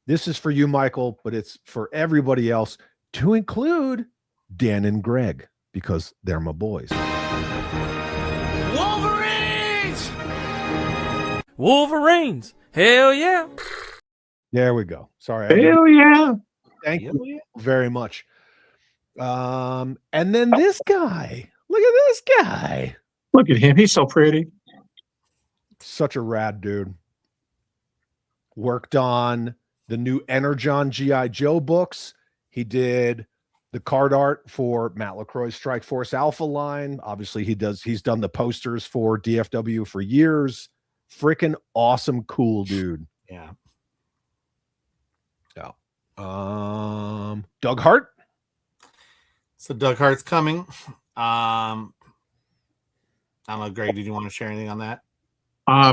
This is for you, Michael, but it's for everybody else, to include Dan and Greg, because they're my boys. Wolverines! Hell yeah! There we go. Sorry. Hell yeah! Thank you very much. And then this guy. Look at this guy. Look at him. He's so pretty. Such a rad dude. Worked on the new Energon G.I. Joe books. He did the card art for Matt LaCroix's Strike Force Alpha line. Obviously, he's done the posters for DFW for years. Freaking awesome, cool dude. Yeah. Doug Hart. So Doug Hart's coming. I don't know, Greg, did you want to share anything on that?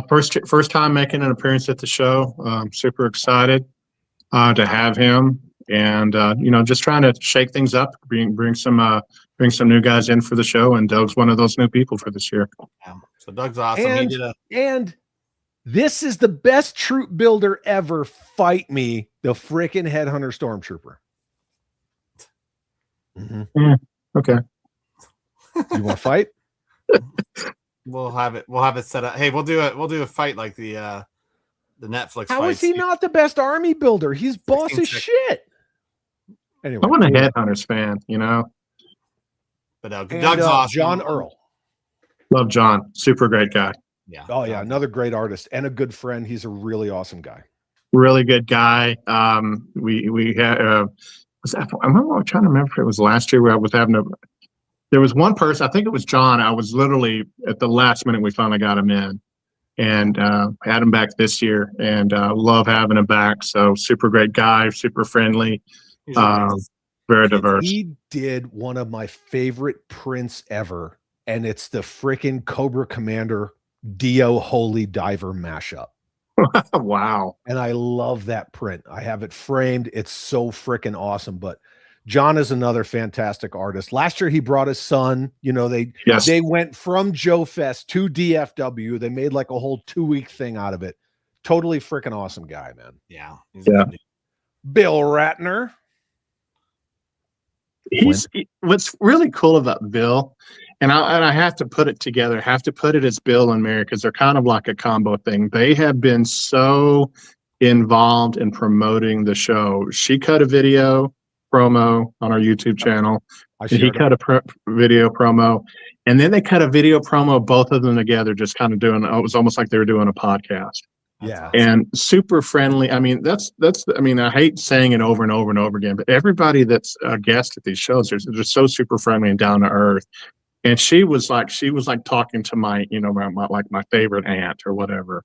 First time making an appearance at the show. I'm super excited to have him, and you know, just trying to shake things up, bring some new guys in for the show, and Doug's one of those new people for this year. Yeah. So Doug's awesome. And this is the best troop builder ever. Fight me, the freaking Headhunter Stormtrooper. Okay. You want to fight? We'll have it set up. Hey, we'll do a fight like the Netflix. How is he not the best army builder? He's boss as shit. Anyway, I'm a Headhunters fan, you know. But Doug's awesome. John Earl. Love John. Super great guy. Yeah. Oh yeah, another great artist and a good friend. He's a really awesome guy. Really good guy. We had I'm trying to remember if it was last year where I was there was one person, I think it was John. I was literally at the last minute we finally got him in, and had him back this year, and love having him back. So super great guy, super friendly, very diverse. He did one of my favorite prints ever, and it's the freaking Cobra Commander Dio Holy Diver mashup. Wow. And I love that print. I have it framed. It's so freaking awesome. But John is another fantastic artist. Last year he brought his son. You know, they went from Joe Fest to DFW. They made like a whole 2-week thing out of it. Totally freaking awesome guy, man. Yeah. Yeah. Bill Ratner. What's really cool about Bill, and I have to put it together, have to put it as Bill and Mary, because they're kind of like a combo thing. They have been so involved in promoting the show. She cut a video promo on our YouTube channel. And he cut a video promo, and then they cut a video promo, both of them together, just kind of doing, it was almost like they were doing a podcast. Yeah. And super friendly. I mean, I hate saying it over and over and over again, but everybody that's a guest at these shows, they're so super friendly and down to earth. And she was like talking to my favorite aunt or whatever.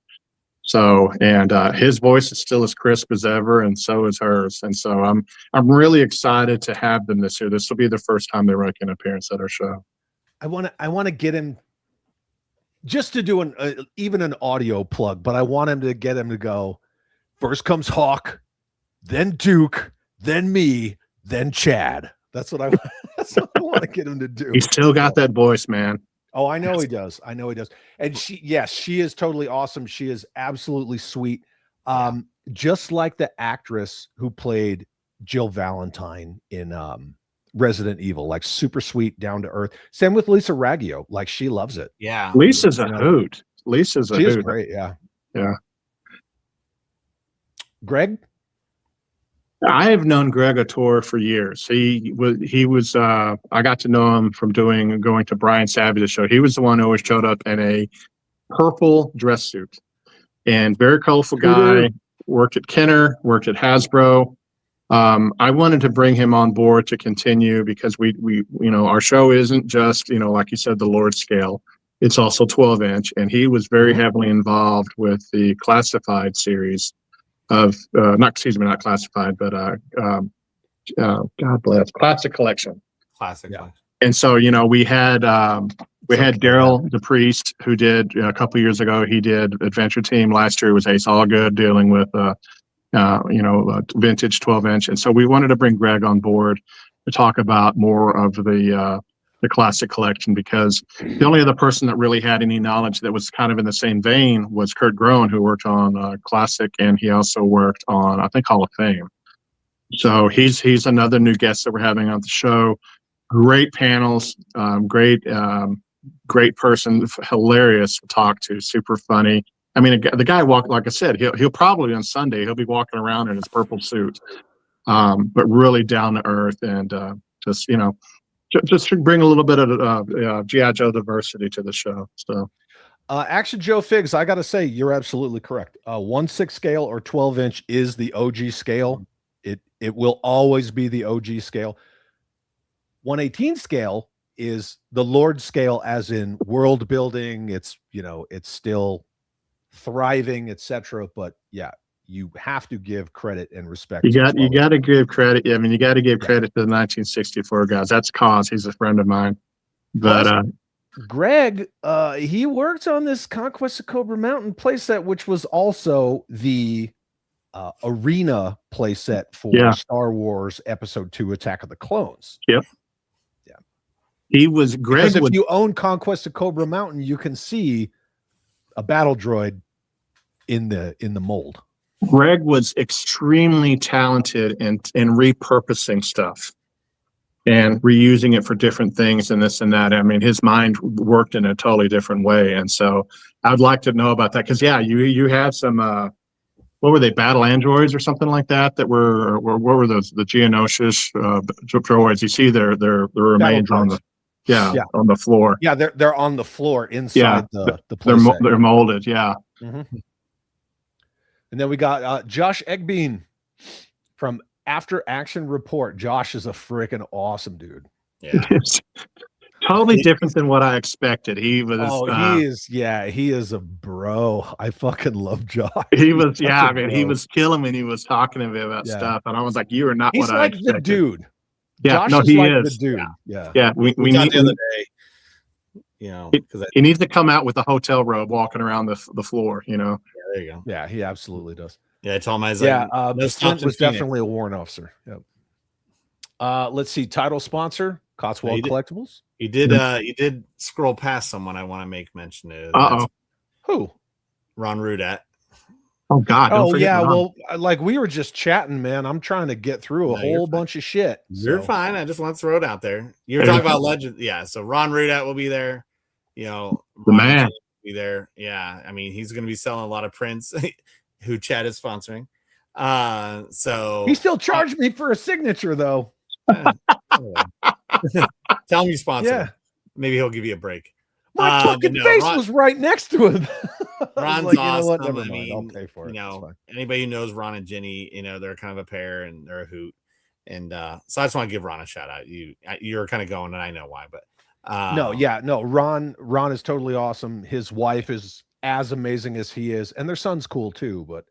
So, and his voice is still as crisp as ever, and so is hers. And so I'm really excited to have them this year. This will be the first time they make an appearance at our show. I want to get him just to do even an audio plug, but I want him to get him to go. First comes Hawk, then Duke, then me, then Chad. That's what I want to get him to do. He's still got that voice, man. Oh, I know he does. And she is totally awesome. She is absolutely sweet. Just like the actress who played Jill Valentine in Resident Evil, like super sweet, down to earth. Same with Lisa Raggio. Like, she loves it. Yeah. Lisa's a hoot. Lisa's a hoot. She's great. Yeah. Yeah. Greg? I have known Greg Ator for years. He was I got to know him from going to Brian Savage's show. He was the one who always showed up in a purple dress suit, and very colorful guy. Worked at Kenner, worked at Hasbro. I wanted to bring him on board to continue, because we our show isn't just, like you said, the Lord scale. It's also 12-inch, and he was very heavily involved with the classified series of not classified, but God bless, classic collection. Classic. Yeah. And so we had Daryl DePriest, who did a couple years ago. He did Adventure Team. Last year was Ace Allgood, dealing with vintage 12-inch. And so we wanted to bring Greg on board to talk about more of the classic collection, because the only other person that really had any knowledge that was kind of in the same vein was Kurt Groen, who worked on classic, and he also worked on, I think, Hall of Fame. So he's another new guest that we're having on the show. Great panels, great person, hilarious to talk to, super funny. I mean, the guy walked, like I said, he'll probably on Sunday he'll be walking around in his purple suit, but really down to earth, and just to bring a little bit of G.I. Joe diversity to the show. So, Action Joe Figs, I got to say, you're absolutely correct. 1/6 scale or 12-inch is the OG scale. It will always be the OG scale. 1/18 scale is the Lord scale, as in world building. It's still thriving, etc. But yeah, you have to give credit and respect. You got to give credit. I mean, you got to give credit to the 1964 guys. That's Cause. He's a friend of mine. But Greg, he worked on this Conquest of Cobra Mountain playset, which was also the arena playset for Star Wars Episode 2: Attack of the Clones. Yep. Yeah. He was Greg. Because if you own Conquest of Cobra Mountain, you can see a battle droid in the mold. Greg was extremely talented in repurposing stuff and reusing it for different things and this and that. I mean, his mind worked in a totally different way. And so I'd like to know about that, because you have some what were they, battle androids or something like that were what were those, the Geonosis droids? You see their remains on the floor. Yeah, they're on the floor inside the they're playset. they're molded. Yeah. Mm-hmm. And then we got Josh Egbeen from After Action Report. Josh is a freaking awesome dude. Yeah. Totally different than what I expected. He was. He is a bro. I fucking love Josh. He was. Yeah, I mean, he was killing me. And he was talking to me about stuff, and I was like, "You are not He's what like I expected." the dude. Yeah, Josh he like is the dude. Yeah. We got need the other day. Because he needs to come out with a hotel robe, walking around the floor. there you go. Yeah, he absolutely does. Yeah, I told him I was no Flint was definitely a warrant officer. Yep. Let's see. Title sponsor, Cotswold Collectibles. You did scroll past someone I want to make mention of. Who? Ron Rudat. Oh God! Don't Oh forget yeah, Ron. well, like we were just chatting, man. I'm trying to get through a No, you're whole fine. bunch of shit. You're so. fine. I just want to throw it out there. You were talking about legend. Yeah. So Ron Rudat will be there. You know, The Ron and man. Jay will be there. Yeah. I mean, he's going to be selling a lot of prints who Chad is sponsoring. So He still charged me for a signature though. tell him you sponsor Yeah. him. Maybe he'll give you a break. My but fucking no, face Ron- was right next to him. I was Ron's like, awesome. you know what? Never I mind. mean, I'll pay for it. You It's know, fine. anybody who knows Ron and Jenny, you know, they're kind of a pair and they're a hoot. And so I just want to give Ron a shout out. You're kind of going, and I know why, but no. Ron is totally awesome. His wife is as amazing as he is, and their son's cool too. But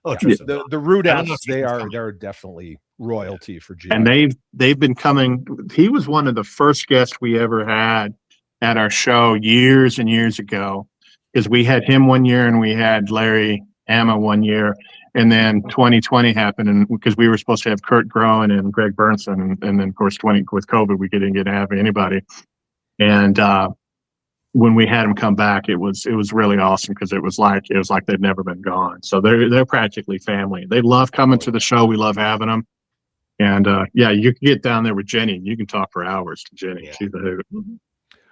the Rudats, they're definitely royalty for G. And they've been coming. He was one of the first guests we ever had at our show years and years ago, because we had him one year and we had Larry Hama one year, and then 2020 happened, and because we were supposed to have Kurt Groen and Greg Burnson, and then of course with COVID we didn't get to have anybody. And when we had him come back, it was really awesome, because it was like they've never been gone. So they're practically family. They love coming to the show. We love having them. And you can get down there with Jenny. You can talk for hours to Jenny. Yeah. She's a hoot.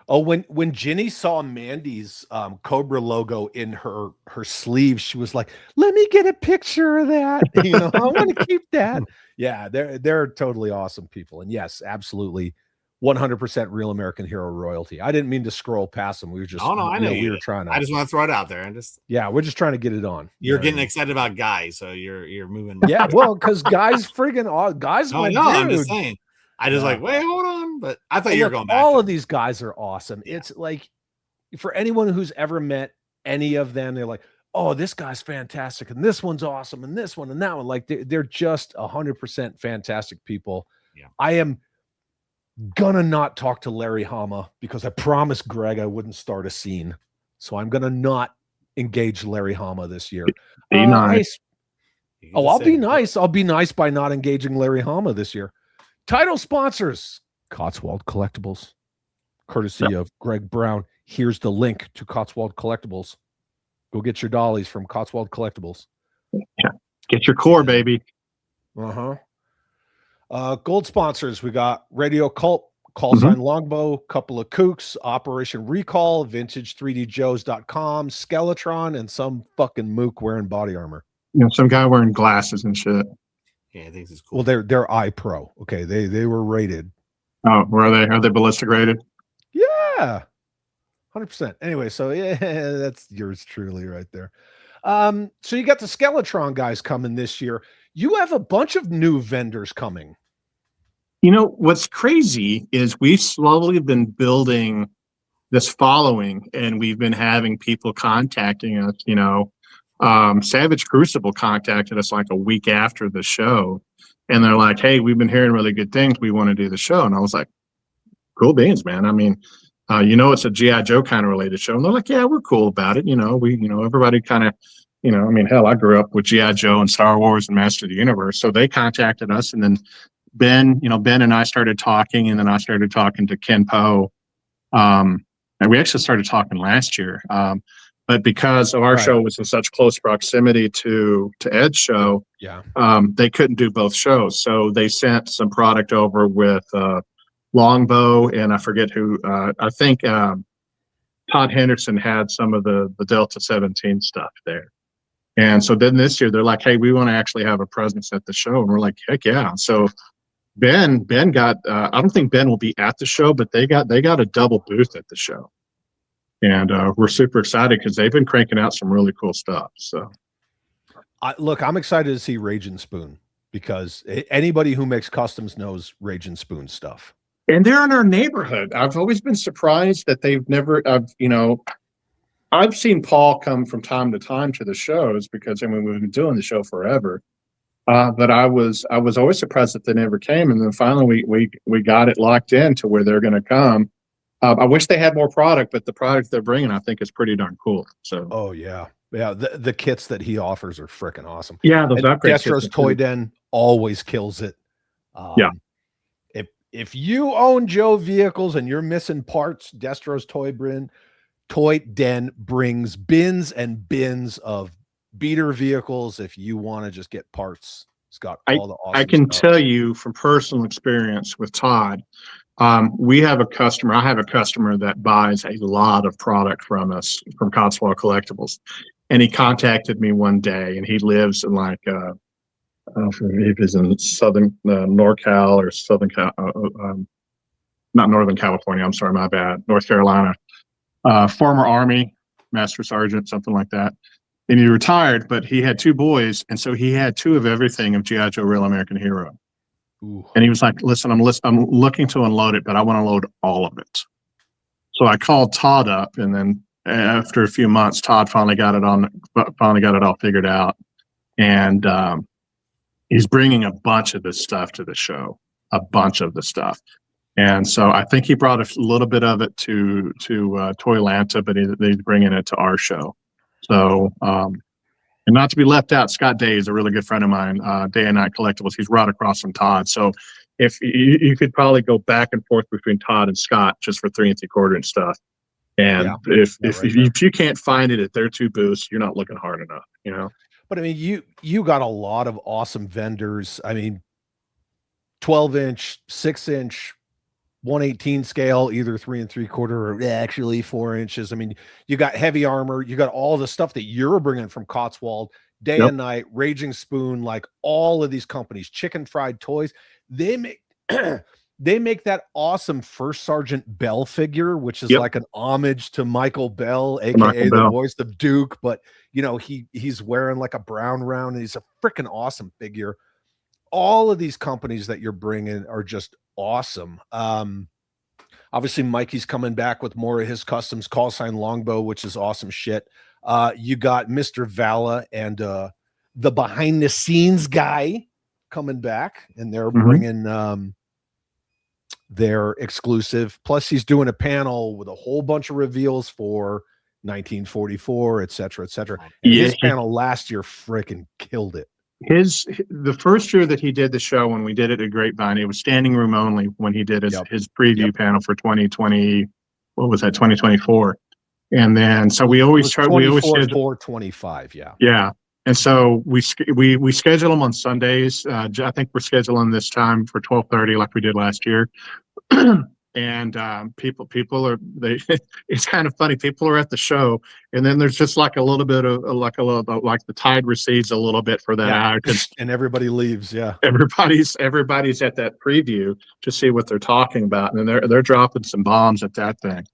Oh, when Ginny saw Mandy's Cobra logo in her sleeve, she was like, "Let me get a picture of that." You know, I want to keep that. Yeah, they're totally awesome people, and yes, absolutely, 100% real American hero royalty. I didn't mean to scroll past them. We were just, I know we were trying to. I just want to throw it out there and just. Yeah, we're just trying to get it on. You're getting excited about guys, so you're moving. Yeah, well, because guys, guys. No, I'm just saying. I just like, wait, hold on. But I thought you were going back. All of these guys are awesome. Yeah. It's like, for anyone who's ever met any of them, they're like, oh, this guy's fantastic, and this one's awesome, and this one and that one. Like they're just 100% fantastic people. Yeah. I am gonna not talk to Larry Hama because I promised Greg I wouldn't start a scene. So I'm gonna not engage Larry Hama this year. Be nice. I'll be nice. I'll be nice by not engaging Larry Hama this year. Title sponsors: Cotswold Collectibles, courtesy of Greg Brown. Here's the link to Cotswold Collectibles. Go get your dollies from Cotswold Collectibles. Yeah. Get your core, baby. Gold sponsors: we got Radio Cult, Call Sign Longbow, Couple of Kooks, Operation Recall, Vintage3DJoes.com, Skeletron, and some fucking mook wearing body armor. You know, some guy wearing glasses and shit. Yeah, I think it's cool. Well, they're iPro. Okay, they were rated. Oh, were they? Are they ballistic rated? Yeah, 100%. Anyway, so yeah, that's yours truly right there. So you got the Skeletron guys coming this year. You have a bunch of new vendors coming. You know, what's crazy is we've slowly been building this following, and we've been having people contacting us. You know, Savage Crucible contacted us like a week after the show, and they're like, "Hey, we've been hearing really good things. We want to do the show." And I was like, "Cool beans, man." I mean, it's a G.I. Joe kind of related show. And they're like, "Yeah, we're cool about it." Everybody kind of, I mean, hell, I grew up with G.I. Joe and Star Wars and Master of the Universe. So they contacted us, and then Ben and I started talking, and then I started talking to Ken Poe. And we actually started talking last year. But because of our show was in such close proximity to Ed's show, they couldn't do both shows. So they sent some product over with Longbow, and I forget who. I think Todd Henderson had some of the Delta 17 stuff there. And so then this year they're like, "Hey, we want to actually have a presence at the show." And we're like, "Heck yeah!" So Ben got. I don't think Ben will be at the show, but they got a double booth at the show. And we're super excited because they've been cranking out some really cool stuff. So, look, I'm excited to see Raging Spoon, because anybody who makes customs knows Raging Spoon stuff. And they're in our neighborhood. I've always been surprised that they've never. I've seen Paul come from time to time to the shows, because we've been doing the show forever. But I was always surprised that they never came, and then finally we got it locked in to where they're going to come. I wish they had more product, but the product they're bringing, I think, is pretty darn cool. So, oh yeah, the kits that he offers are freaking awesome. Yeah, those upgrades. Destro's Toy Den always kills it. Yeah. If you own Joe vehicles and you're missing parts, Destro's Toy Den brings bins and bins of beater vehicles. If you want to just get parts, it's got all the awesome I can stuff. tell you from personal experience with Todd, we have a customer. I have a customer that buys a lot of product from us from Cotswold Collectibles, and he contacted me one day, and he lives in like I don't know if he's in Southern NorCal or Southern not Northern California. I'm sorry, my bad. North Carolina. Former Army Master Sergeant, something like that. And he retired, but he had 2 boys, and so he had 2 of everything of G.I. Joe Real American Hero. Ooh. And he was like, "Listen, I'm looking to unload it, but I want to load all of it." So I called Todd up, and then after a few months, Todd finally got it all figured out, and he's bringing a bunch of this stuff to the show, a bunch of the stuff. And so I think he brought a little bit of it to Toylanta, but he's bringing it to our show. So, and not to be left out, Scott Day is a really good friend of mine, Day and Night Collectibles. He's right across from Todd. So if you could probably go back and forth between Todd and Scott just for 3 3/4 inch stuff. And if you can't find it at their 2 booths, you're not looking hard enough, you know? But I mean, you got a lot of awesome vendors. I mean, 12-inch, 6-inch, 1/18 scale, either 3 3/4 or actually 4 inches. I mean, you got heavy armor, you got all the stuff that you're bringing from Cotswold, Day and Night, Raging Spoon, like all of these companies, Chicken Fried Toys, they make they make that awesome First Sergeant Bell figure, which is like an homage to Michael Bell, aka the voice of Duke, but you know, he's wearing like a brown round, and he's a freaking awesome figure. All of these companies that you're bringing are just awesome. Obviously Mikey's coming back with more of his customs, call sign Longbow, which is awesome shit. You got Mr. Vala and the behind the scenes guy coming back, and they're bringing their exclusive. Plus he's doing a panel with a whole bunch of reveals for 1944, etc., etc. And his panel last year freaking killed it. The first year that he did the show, when we did it at Grapevine, it was standing room only when he did his preview panel for 2020. What was that? 2024. And then, so we always schedule 25. Yeah. And so we schedule them on Sundays. I think we're scheduling this time for 12:30 like we did last year. And people are it's kind of funny. People are at the show, and then there's just like a little bit of like the tide recedes a little bit for that hour, and everybody leaves. Yeah, everybody's at that preview to see what they're talking about, and they're dropping some bombs at that thing.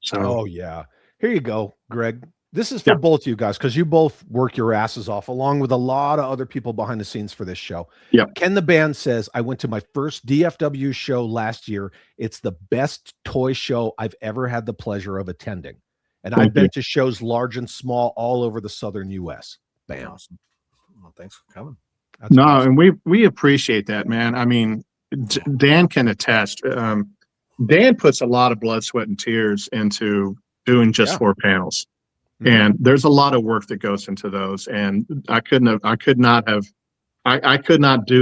So here you go, Greg. This is for both you guys, because you both work your asses off along with a lot of other people behind the scenes for this show. Ken the Band says, I went to my first DFW show last year. It's the best toy show I've ever had the pleasure of attending. And I've been to shows large and small all over the southern U.S. Bam. Awesome. Well, thanks for coming. That's awesome. And we appreciate that, man. I mean, Dan can attest. Dan puts a lot of blood, sweat, and tears into doing just 4 panels. And there's a lot of work that goes into those, and I could not do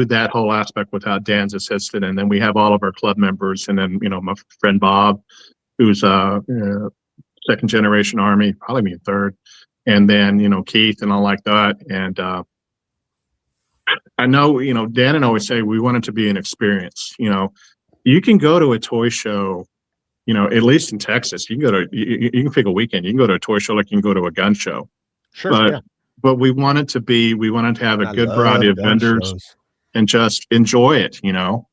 that whole aspect without Dan's assistance. And then we have all of our club members, and then my friend Bob, who's second generation Army, probably me third, and then Keith and all like that. And I know Dan and I always say we want it to be an experience. You can go to a toy show. At least in Texas, you can pick a weekend. You can go to a toy show like you can go to a gun show. Sure. But we want to have a good variety of vendors and just enjoy it. So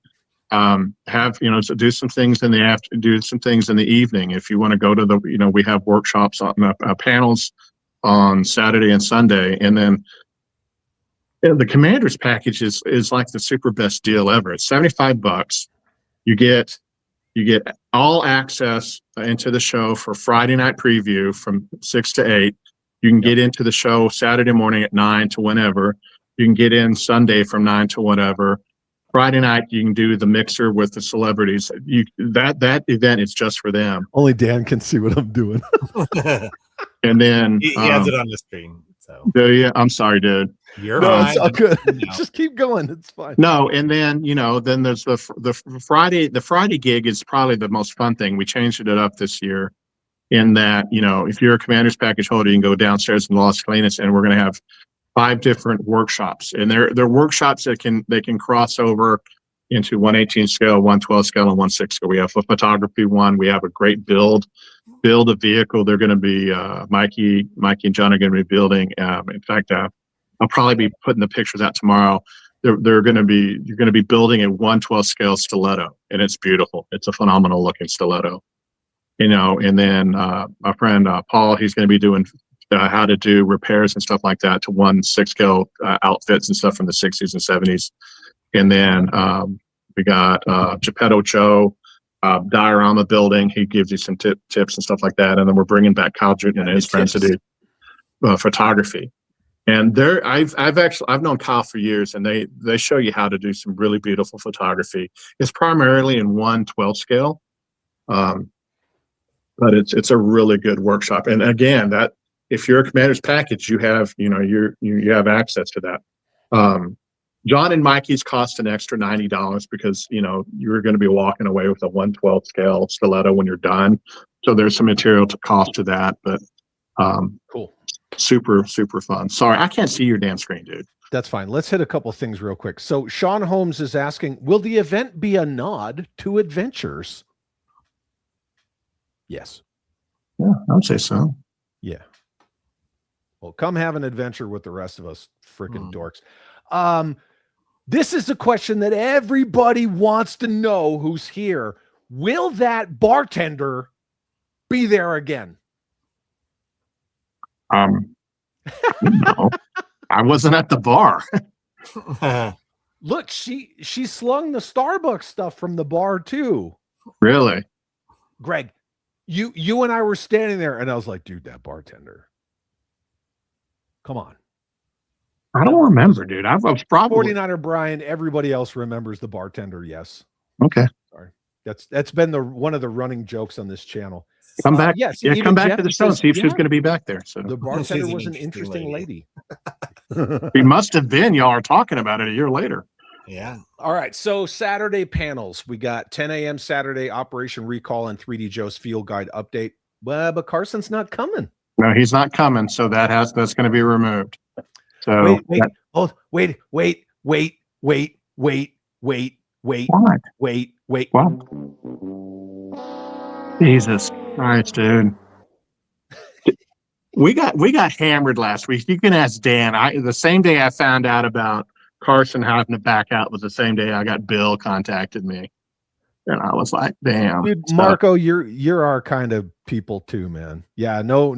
do some things in the afternoon, do some things in the evening. If you want to go to we have workshops on panels on Saturday and Sunday, and then the Commander's package is like the super best deal ever. It's $75. You get all access into the show for Friday night preview from 6 to 8. You can get into the show Saturday morning at 9 to whenever. You can get in Sunday from 9 to whatever. Friday night, you can do the mixer with the celebrities. That event is just for them. Only Dan can see what I'm doing. And then he has it on the screen. So I'm sorry, dude. You're fine. It's all good. Just keep going. It's fine. No, and then then there's the Friday. The Friday gig is probably the most fun thing. We changed it up this year, in that if you're a Commander's package holder, you can go downstairs in Las Colinas, and we're going to have 5 different workshops, and they're workshops that they can cross over into 1/18 scale, 1/12 scale, and 1/6 scale. We have a photography one. We have a great build a vehicle. They're going to be Mikey and John are going to be building. In fact, I'll probably be putting the pictures out tomorrow. You're going to be building a 1/12 scale stiletto, and it's beautiful. It's a phenomenal looking stiletto, And then my friend Paul, he's going to be doing how to do repairs and stuff like that to 1/6 scale outfits and stuff from the 60s and 70s. And then we got Geppetto Joe, diorama building. He gives you some tips and stuff like that. And then we're bringing back Kyle Jr. and his friends to do photography. And I've known Kyle for years, and they show you how to do some really beautiful photography. It's primarily in 1/12 scale, but it's a really good workshop. And again, that if you're a commander's package, you have you have access to that. John and Mikey's cost an extra $90 because you're going to be walking away with a 1/12 scale stiletto when you're done. So there's some material to cost to that, but cool. Super fun. Sorry, I can't see your damn screen, dude. That's fine. Let's hit a couple things real quick. So Sean Holmes is asking, will the event be a nod to adventures? Yes. Yeah, I would say so. Yeah. Well, come have an adventure with the rest of us freaking dorks. This is a question that everybody wants to know who's here. Will that bartender be there again? No, I wasn't at the bar. Look, she slung the Starbucks stuff from the bar too. Really? Greg, you and I were standing there, and I was like, dude, that bartender. Come on. I don't remember, dude. I was probably 49er Brian. Everybody else remembers the bartender. Yes. Okay. Sorry. That's been one of the running jokes on this channel. Come back. Yes. Yeah, come back Jeff to the show and see if she's going to be back there. So the bartender was an interesting lady. He must have been. Y'all are talking about it a year later. Yeah. All right. So Saturday panels. We got 10 a.m. Saturday Operation Recall and 3D Joe's Field Guide update. Well, but Carson's not coming. No, he's not coming. So that's going to be removed. So wait. What? Jesus Christ, dude. We got hammered last week. You can ask Dan. The same day I found out about Carson having to back out was the same day I got Bill contacted me. And I was like, damn. Dude, Marco, you're our kind of people too, man. Yeah, no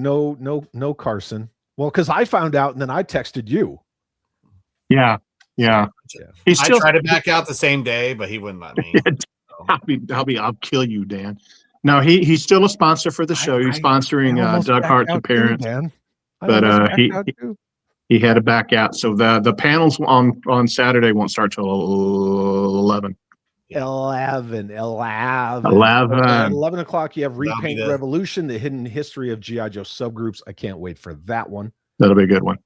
Carson. Well, because I found out and then I texted you. Yeah. I tried to back out the same day, but he wouldn't let me. I'll kill you, Dan. No, he's still a sponsor for the show. He's sponsoring Doug Hart's appearance. But he had to back out. So the panels on Saturday won't start till 11. 11 o'clock. You have Repaint Revolution, the hidden history of G.I. Joe subgroups. I can't wait for that one. That'll be a good one.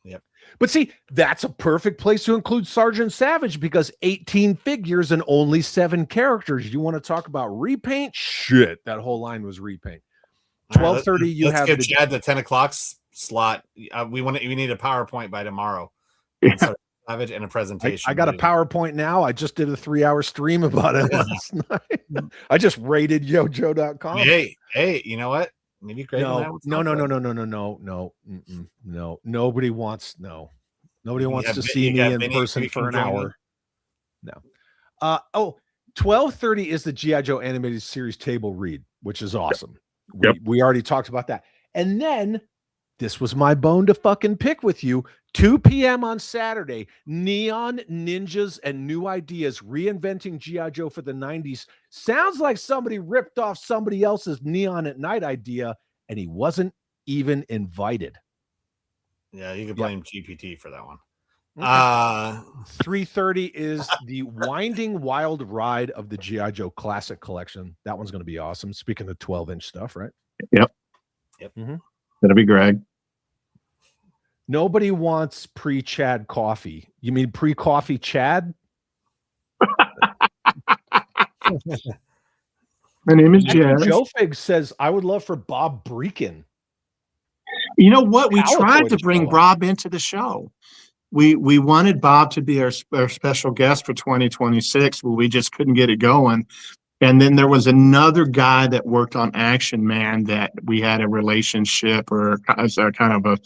Yep. But see, that's a perfect place to include Sergeant Savage because 18 figures and only 7 characters. You want to talk about repaint? Shit, that whole line was repaint. 12:30. You have get Chad the 10 o'clock slot. We need a PowerPoint by tomorrow. Yeah. Savage and a presentation. I got a PowerPoint now. I just did a 3-hour stream about it last night. I just rated yojo.com. Hey, you know what? Maybe Greg no. Nobody wants to see me in person for an hour. No. 12:30 is the G.I. Joe animated series table read, which is awesome. Yep. We already talked about that. And then this was my bone to fucking pick with you. 2 p.m. on Saturday, Neon Ninjas and New Ideas reinventing G.I. Joe for the 90s. Sounds like somebody ripped off somebody else's Neon at Night idea, and he wasn't even invited. Yeah, you could blame GPT for that one. Okay. 3:30 is the Winding Wild Ride of the G.I. Joe Classic Collection. That one's going to be awesome. Speaking of 12-inch stuff, right? Yep. Mm-hmm. That'll be Greg. Nobody wants pre-Chad coffee. You mean pre-coffee Chad? My name is Chad. Joe Fig says, I would love for Bob Breakin. You know what? We Calico tried to to bring show up. Bob into the show. We wanted Bob to be our special guest for 2026, but we just couldn't get it going. And then there was another guy that worked on Action Man that we had a relationship or as a kind of a,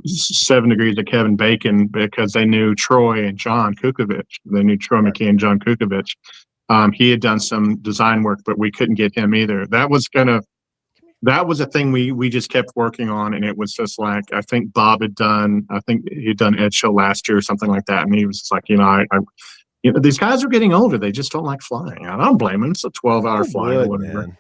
7 degrees of Kevin Bacon because they knew Troy and John Kukovich. They knew Troy McKee and John Kukovich. He had done some design work, but we couldn't get him either. That was a thing we just kept working on, and it was just like I think Bob had done. I think he'd done Ed Show last year or something like that, and he was just like, these guys are getting older. They just don't like flying. I don't blame them. It's a 12-hour flight or whatever. Man.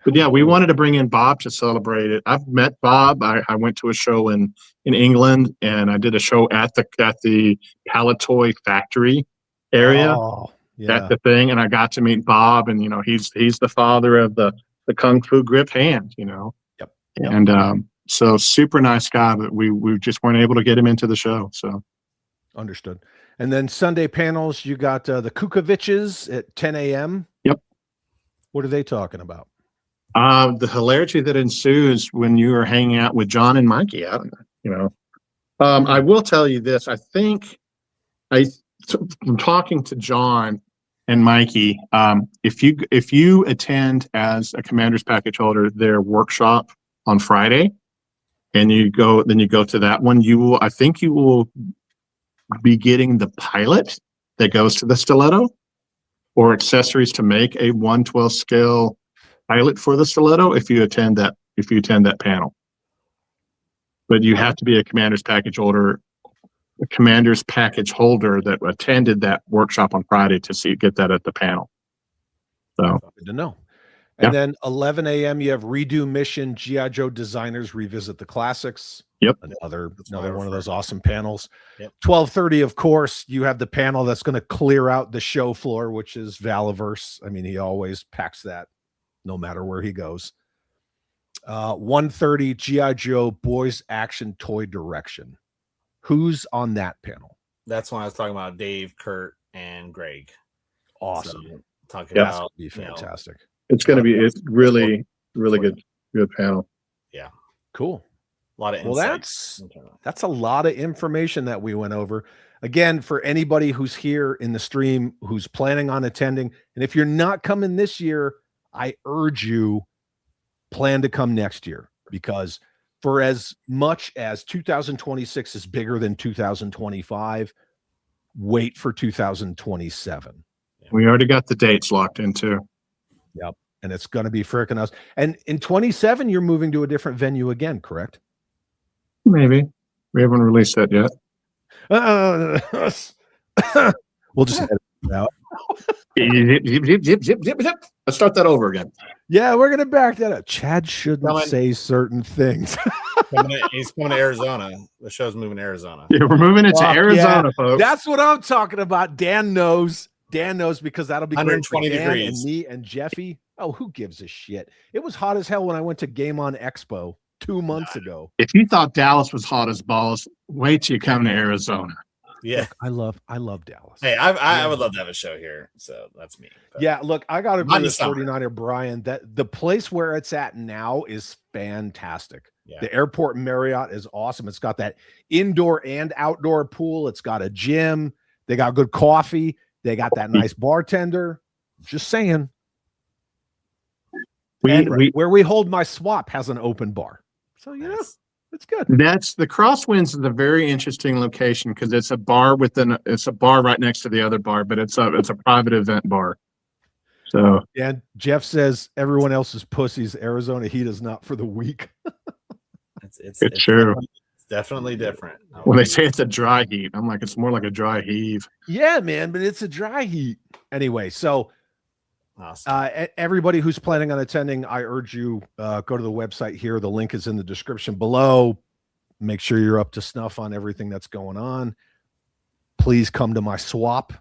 But yeah, we wanted to bring in Bob to celebrate it. I've met Bob. I went to a show in England, and I did a show at the Palatoy factory area. Oh, yeah. That's the thing, and I got to meet Bob, and he's the father of the Kung Fu grip hand. Yep. And so super nice guy, but we just weren't able to get him into the show. So Understood. And then Sunday panels, you got the Kukoviches at 10 a.m. Yep. What are they talking about? The hilarity that ensues when you are hanging out with John and Mikey. I will tell you this. I think from talking to John and Mikey, if you attend as a commander's package holder their workshop on Friday, and you go to that one, I think you will be getting the pilot that goes to the stiletto or accessories to make a 1/12 scale pilot for the stiletto if you attend that panel. But you have to be a commander's package holder that attended that workshop on Friday to get that at the panel. So Good to know. And then 11 a.m. you have Redo Mission, G.I. Joe Designers Revisit the Classics. Yep. Another one of those awesome panels. Yep. 12:30, of course, you have the panel that's going to clear out the show floor, which is Valaverse. I mean, he always packs that no matter where he goes. 1:30, G.I. Joe Boys Action Toy Direction. Who's on that panel? That's when I was talking about Dave, Kurt, and Greg. Awesome. So, talking about Be fantastic. it's really good panel. Yeah. Cool. A lot of Well, insights. that's a lot of information that we went over. Again, for anybody who's here in the stream who's planning on attending, and if you're not coming this year, I urge you plan to come next year, because for as much as 2026 is bigger than 2025, wait for 2027. We already got the dates locked in too. Yep. And it's going to be freaking us. And in 27, you're moving to a different venue again, correct? Maybe. We haven't released that yet. We'll just edit it out. Zip. Let's start that over again. Yeah, we're gonna back that up. Chad shouldn't say certain things. He's coming to Arizona. The show's moving to Arizona. Yeah, we're moving it to Arizona, folks. That's what I'm talking about. Dan knows because that'll be great for 120 Dan degrees. and me and Jeffy. Oh, who gives a shit? It was hot as hell when I went to Game On Expo 2 months ago. If you thought Dallas was hot as balls, wait till you come to Arizona. Yeah. Look, I love Dallas. Hey, I would love to have a show here. So that's me. But Yeah, look, I got to Not agree in with summer. 49er Brian that the place where it's at now is fantastic. Yeah. The airport Marriott is awesome. It's got that indoor and outdoor pool. It's got a gym. They got good coffee. They got that nice bartender. Just saying. Where we hold my swap has an open bar. So, Nice. it's good. That's the Crosswinds is a very interesting location because it's a bar right next to the other bar, but it's a private event bar. So And Jeff says everyone else is pussies. Arizona heat is not for the weak. It's true. It's definitely different. When they say it's a dry heat, I'm like, it's more like a dry heave. Yeah, man, but it's a dry heat. Anyway, so Awesome. everybody who's planning on attending, I urge you go to the website here. The link is in the description below. Make sure you're up to snuff on everything that's going on. Please come to my swap.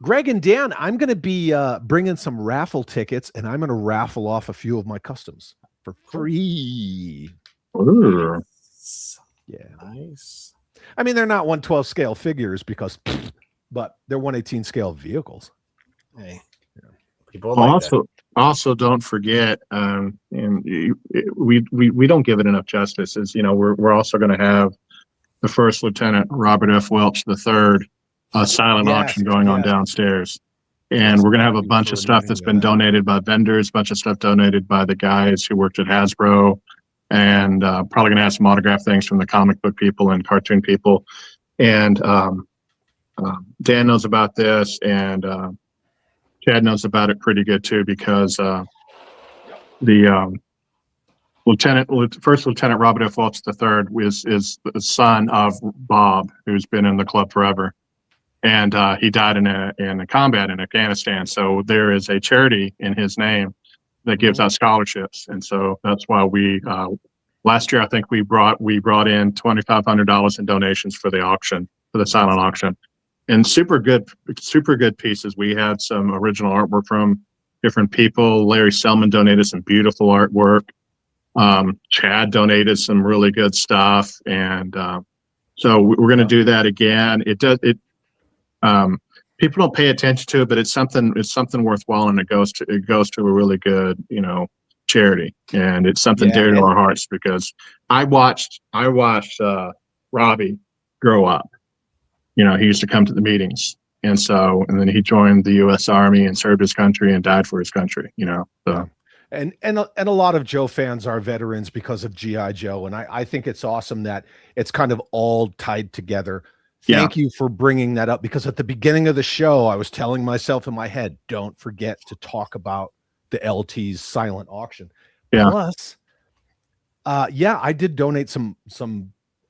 Greg and Dan, I'm going to be bringing some raffle tickets, and I'm going to raffle off a few of my customs for free. Ooh. Yeah. Nice. I mean, they're not 1/12 scale figures but they're 1/18 scale vehicles. Hey. People like that. Also, don't forget, and we don't give it enough justice. Is we're also going to have the First Lieutenant Robert F. Welch III silent auction going on downstairs, and we're going to have a bunch of stuff that's been donated by vendors, bunch of stuff donated by the guys who worked at Hasbro, and probably going to have some autograph things from the comic book people and cartoon people, and Dan knows about this, and Chad knows about it pretty good too, because the First Lieutenant Robert F. Welch III is the son of Bob, who's been in the club forever, and he died in a combat in Afghanistan. So there is a charity in his name that gives out scholarships, and so that's why we last year I think we brought in $2,500 in donations for the auction, for the silent auction. And super good pieces. We had some original artwork from different people. Larry Selman donated some beautiful artwork. Chad donated some really good stuff, and so we're going to do that again. People don't pay attention to it, but it's something worthwhile, and it goes to a really good charity, and it's something dear to our hearts, because I watched Robbie grow up. He used to come to the meetings, and then he joined the U.S. Army and served his country and died for his country. So. And a lot of Joe fans are veterans because of G.I. Joe, and I think it's awesome that it's kind of all tied together. Thank you for bringing that up, because at the beginning of the show, I was telling myself in my head, don't forget to talk about the LT's silent auction. Yeah. Plus, I did donate some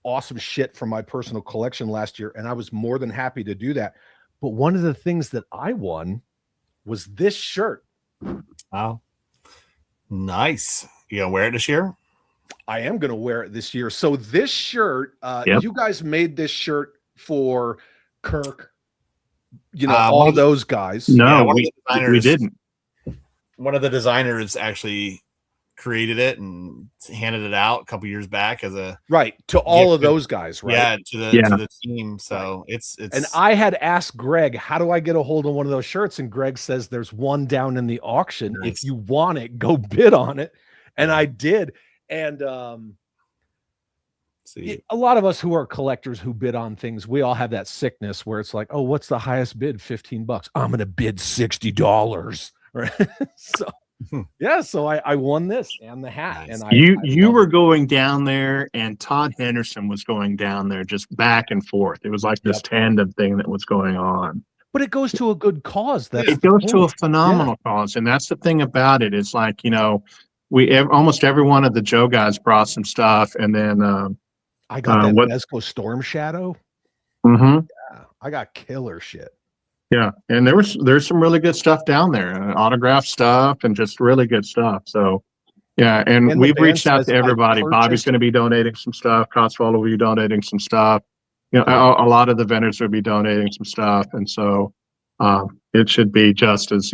awesome shit from my personal collection last year, and I was more than happy to do that. But one of the things that I won was this shirt. Wow. Nice. You gonna wear it this year? I am gonna wear it this year. So this shirt, you guys made this shirt for Kirk, all of those guys. No, we didn't. One of the designers actually created it and handed it out a couple years back as a to all of those guys, right? Yeah, to the team. So it's and I had asked Greg, how do I get a hold of one of those shirts? And Greg says there's one down in the auction. Nice. If you want it, go bid on it. And I did. And a lot of us who are collectors who bid on things, we all have that sickness where it's like, oh, what's the highest bid? $15. I'm gonna bid $60. Right. So I won this and the hat. Nice. And you were going down there, and Todd Henderson was going down there, just back and forth. It was like this tandem thing that was going on. But it goes to a good cause. It goes to a phenomenal cause, and that's the thing about it. It's like almost every one of the Joe guys brought some stuff, and then I got that Vesco Storm Shadow. Mm-hmm. Yeah, I got killer shit. Yeah, and there's some really good stuff down there, autograph stuff, and just really good stuff. So, yeah, and we've reached out to everybody. Bobby's going to be donating some stuff. Cotswold will be donating some stuff. A lot of the vendors will be donating some stuff, and so it should be just as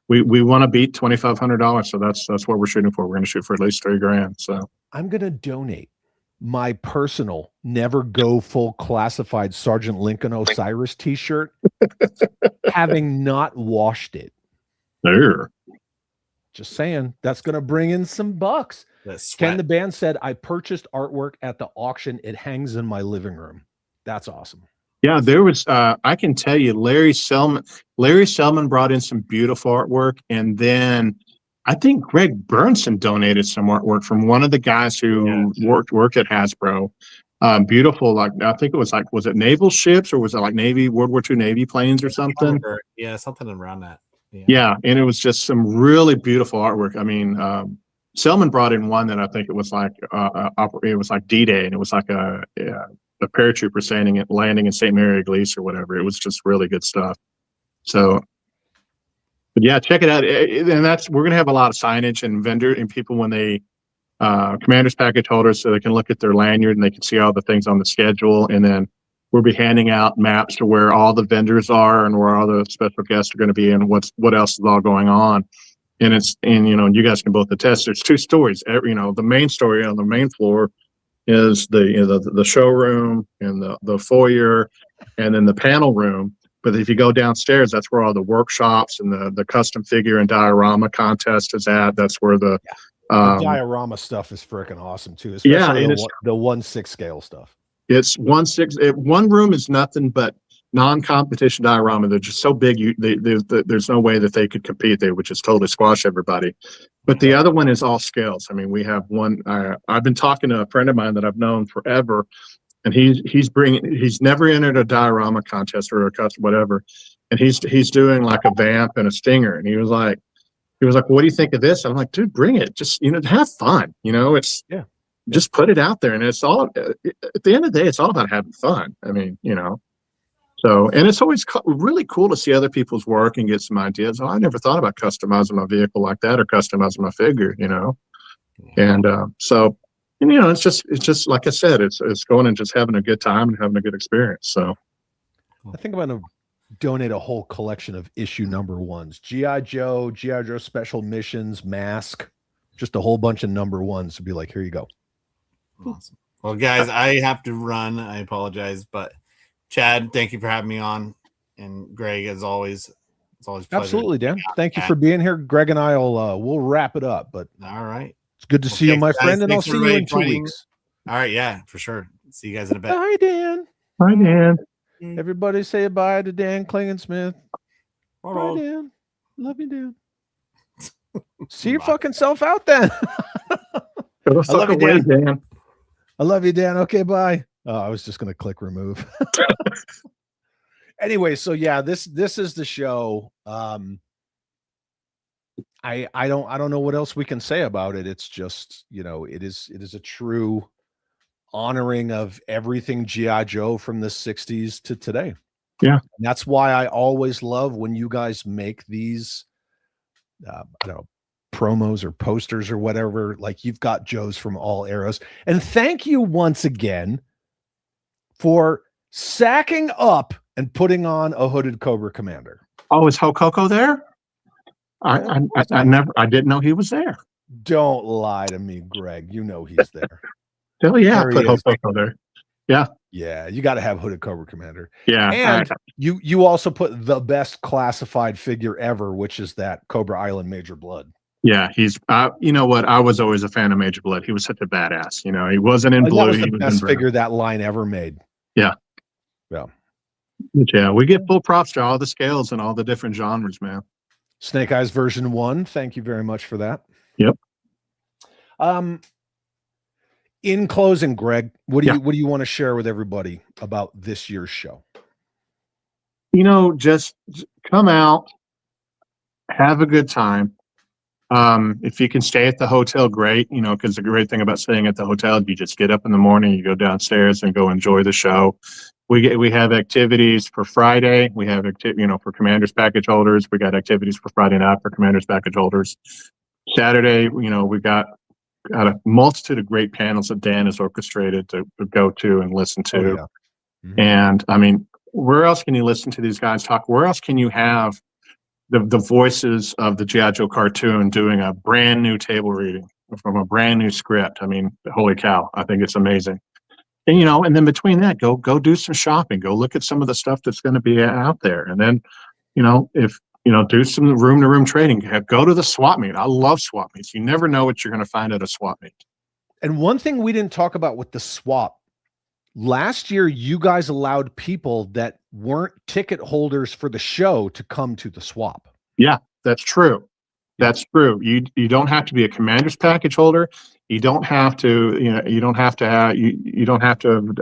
we want to beat $2,500. So that's what we're shooting for. We're going to shoot for at least $3,000. So I'm going to donate my personal never go full classified Sergeant Lincoln Osiris t-shirt, having not washed it. There. Just saying, that's going to bring in some bucks. Ken the Band said, I purchased artwork at the auction. It hangs in my living room. That's awesome. Yeah, there was, I can tell you, Larry Selman brought in some beautiful artwork, and then I think Greg Burnson donated some artwork from one of the guys who worked at Hasbro. Beautiful, I think it was was it naval ships, or was it like World War II Navy planes or something? Yeah, something around that. Yeah, and it was just some really beautiful artwork. I mean, Selman brought in one that I think it was like D-Day, and it was like a paratrooper landing in St. Mary Eglise or whatever. It was just really good stuff. So. But yeah, check it out. And we're going to have a lot of signage and vendor and people when they commander's package holders, so they can look at their lanyard and they can see all the things on the schedule. And then we'll be handing out maps to where all the vendors are and where all the special guests are going to be and what else is all going on. And you guys can both attest. There's two stories. The main story on the main floor is the showroom and the foyer, and then the panel room. But if you go downstairs, that's where all the workshops and the custom figure and diorama contest is at. That's where the diorama stuff is freaking awesome too, especially and the 1/6 scale stuff. It's 1/6. One room is nothing but non-competition diorama. They're just so big, there's no way that they could compete. They would just totally squash everybody. But the other one is all scales. I mean, we have one. I've been talking to a friend of mine that I've known forever, and he's never entered a diorama contest or a custom whatever, and he's doing like a vamp and a stinger, and he was like, what do you think of this? I'm like, dude, bring it. Just have fun. Just put it out there, and it's all at the end of the day, it's all about having fun. I mean, So, and it's always really cool to see other people's work and get some ideas. Oh, I never thought about customizing my vehicle like that or customizing my figure, And so, it's just like I said, it's going and just having a good time and having a good experience. So, I think I'm going to donate a whole collection of issue number 1s, G.I. Joe Special Missions, Mask, just a whole bunch of number 1s to be like, here you go. Awesome. Well, guys, I have to run. I apologize, but Chad, thank you for having me on, and Greg, as always, it's always a pleasure. Absolutely, Dan. Thank you for being here. Greg and I we'll wrap it up. But all right, it's good to see you, my friend, and I'll see you in 2 weeks. All right, yeah, for sure. See you guys in a bit. Bye, Dan. Bye, Dan. Everybody say bye to Dan Klingensmith. Bye, Dan. Love you, Dan. See your fucking self out then. I love you, Dan. I love you, Dan. Okay, bye. Oh, I was just going to click remove. Anyway, so yeah, this is the show. I don't know what else we can say about it. It's just, it is a true honoring of everything G.I. Joe from the 60s to today. Yeah. And that's why I always love when you guys make these promos or posters or whatever, like you've got Joes from all eras. And thank you once again for sacking up and putting on a hooded Cobra Commander. Oh, is Hococo there? I didn't know he was there. Don't lie to me, Greg. You know he's there. Oh yeah, I put Hococo there. Yeah. Yeah, you got to have hooded Cobra Commander. Yeah. And you also put the best classified figure ever, which is that Cobra Island Major Blood. Yeah, he's you know what? I was always a fan of Major Blood. He was such a badass. He wasn't in blue. That was he the was best in figure that line ever made. Yeah. Yeah. But yeah, we get full props to all the scales and all the different genres, man. Snake Eyes version 1. Thank you very much for that. Yep. In closing, Greg, what do you want to share with everybody about this year's show? Just come out, have a good time. If you can stay at the hotel, great, because the great thing about staying at the hotel, you just get up in the morning, you go downstairs and go enjoy the show. We have activities for Friday. We have for Commanders package holders. We got activities for Friday night for Commanders package holders. Saturday, we got a multitude of great panels that Dan has orchestrated to go to and listen to. Oh, yeah. Mm-hmm. And I mean, where else can you listen to these guys talk? Where else can you have the voices of the G.I. Joe cartoon doing a brand new table reading from a brand new script? I mean, holy cow, I think it's amazing. And, and then between that, go do some shopping, go look at some of the stuff that's going to be out there. And then, if, do some room to room trading, go to the swap meet. I love swap meets. You never know what you're going to find at a swap meet. And one thing we didn't talk about with the swap, last year, you guys allowed people that weren't ticket holders for the show to come to the swap. Yeah, that's true. That's true. You don't have to be a Commander's package holder. You don't have to, you don't have to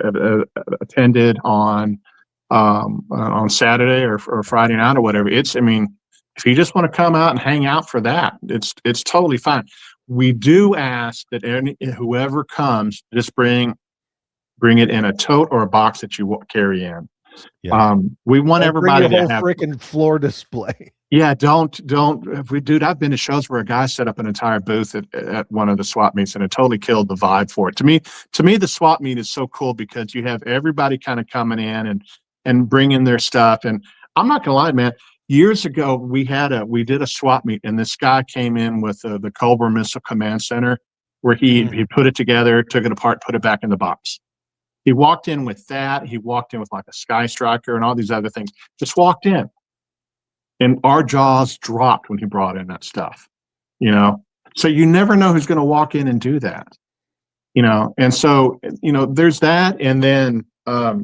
have attended on Saturday or Friday night or whatever. If you just want to come out and hang out for that, it's totally fine. We do ask that whoever comes, just bring it in a tote or a box that you carry in. Yeah. We want everybody to have freaking floor display. Yeah, don't. I've been to shows where a guy set up an entire booth at one of the swap meets, and it totally killed the vibe for it. To me, the swap meet is so cool because you have everybody kind of coming in and bringing their stuff. And I'm not gonna lie, man. Years ago, we did a swap meet, and this guy came in with the Cobra Missile Command Center, where he put it together, took it apart, put it back in the box. He walked in with that. He walked in with like a Sky Striker and all these other things. Just walked in. And our jaws dropped when he brought in that stuff, you know? So you never know who's going to walk in and do that, you know? And so, you know, there's that. And then the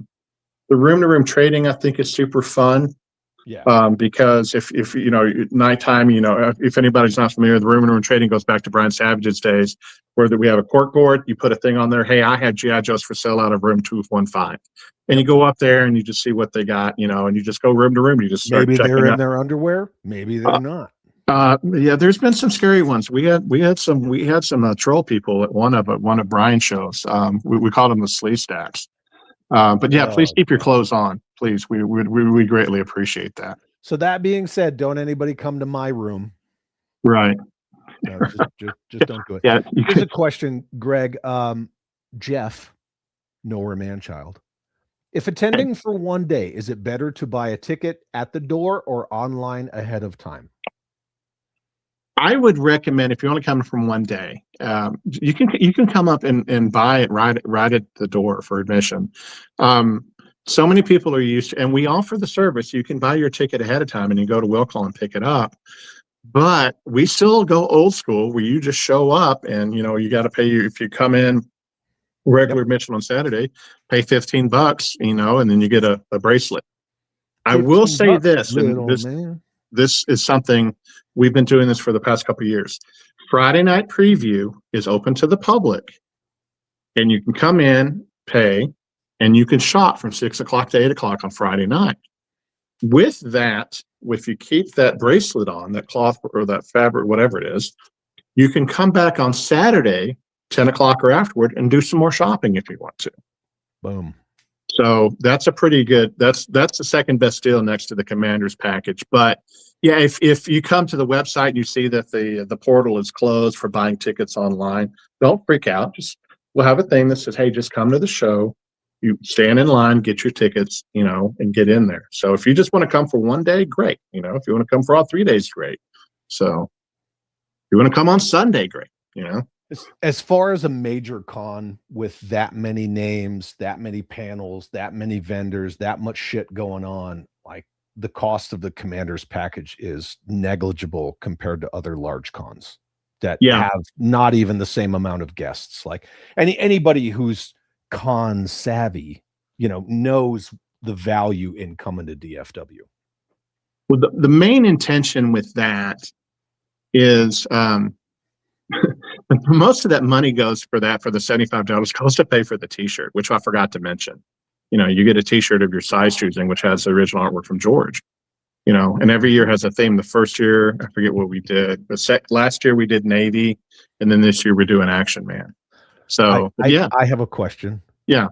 room-to-room trading, I think, is super fun. Yeah. Because if you know, nighttime, you know, if anybody's not familiar, the room-to-room trading goes back to Brian Savage's days, where we have a cork board, you put a thing on there, hey, I had G.I. Joes for sale out of room 215. And you go up there and you just see what they got, you know, and you just go room to room. You just start maybe checking they're in out. their underwear, maybe they're not. Yeah, there's been some scary ones. We had some troll people at one of Brian's shows. We called them the sleeve stacks. But yeah, please keep your clothes on, please. We greatly appreciate that. So that being said, don't anybody come to my room. Right. No, just don't do it. Yeah. Here's a question, Greg. Jeff, nowhere man child. If attending for one day, is it better to buy a ticket at the door or online ahead of time? I would recommend, if you want to come from one day, you can come up and buy it right at the door for admission. So many people are used to, and we offer the service. You can buy your ticket ahead of time and you go to will call and pick it up. But we still go old school where you just show up and, you know, you got to pay if you come in regular admission on Saturday, pay $15, you know, and then you get a bracelet. I will say this, and this is something we've been doing this for the past couple of years. Friday night preview is open to the public, and you can come in, pay, and you can shop from 6 o'clock to 8 o'clock on Friday night. With that, if you keep that bracelet on, that cloth or that fabric, whatever it is, you can come back on Saturday, 10 o'clock or afterward, and do some more shopping if you want to. Boom. So that's a pretty good, that's the second best deal next to the Commander's package. But yeah, if you come to the website and you see that the portal is closed for buying tickets online, don't freak out. We'll have a thing that says, hey, just come to the show. You stand in line, get your tickets, you know, and get in there. So if you just want to come for one day, great. You know, if you want to come for all 3 days, great. So if you want to come on Sunday, great. You know, as far as a major con with that many names, that many panels, that many vendors, that much shit going on, like the cost of the Commander's package is negligible compared to other large cons that have not even the same amount of guests. Like anybody who's con savvy, you know, knows the value in coming to DFW. Well, the main intention with that is most of that money goes for the $75 goes to pay for the t-shirt, which I forgot to mention. You know, you get a t-shirt of your size choosing, which has the original artwork from George, you know, and every year has a theme. The first year, I forget what we did, but last year we did Navy, and then this year we're doing Action Man. So I have a question. Yeah.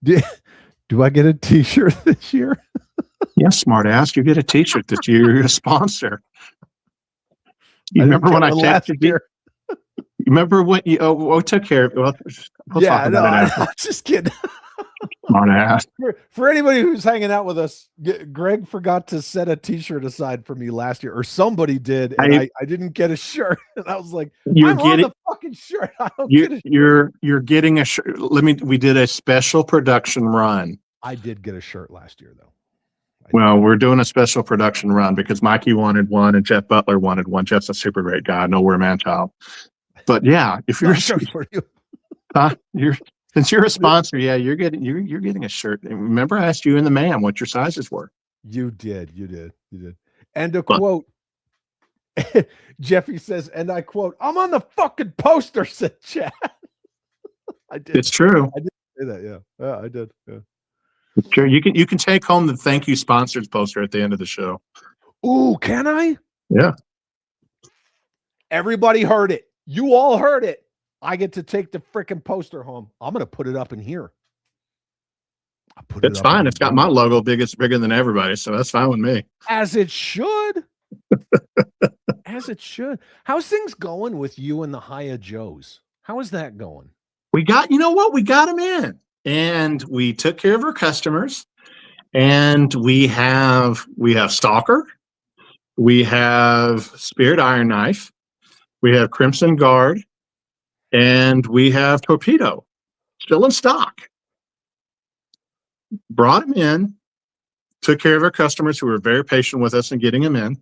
Do I get a t-shirt this year? Yeah, smart ass. You get a t-shirt this year. You're a sponsor. You remember when I texted you? You remember what you took care of? Well, we'll talk about it after. I'm just kidding. Smart ass. For anybody who's hanging out with us, Greg forgot to set a t-shirt aside for me last year, or somebody did, and I didn't get a shirt. And I was like, I'm on the fucking shirt. I don't get a shirt. You're getting a shirt. We did a special production run. I did get a shirt last year, though. Well, we're doing a special production run because Mikey wanted one and Jeff Butler wanted one. Jeff's a super great guy. Nowhere man child. But yeah, if you're for you. Since you're a sponsor, yeah, you're getting a shirt. And remember, I asked you and the man what your sizes were. You did. And a quote, Jeffy says, and I quote, "I'm on the fucking poster," said Chad. I did. It's true. I did say that. Yeah, I did. Yeah. It's true. You can take home the thank you sponsors poster at the end of the show. Ooh, can I? Yeah. Everybody heard it. You all heard it. I get to take the freaking poster home. I'm going to put it up in here. It's fine. It's got my logo bigger than everybody, so that's fine with me. As it should. As it should. How's things going with you and the Hiya Joes? How is that going? We got them in, and we took care of our customers, and we have Stalker, we have Spirit Iron Knife, we have Crimson Guard, And we have Torpedo still in stock. Brought them in, took care of our customers who were very patient with us in getting them in,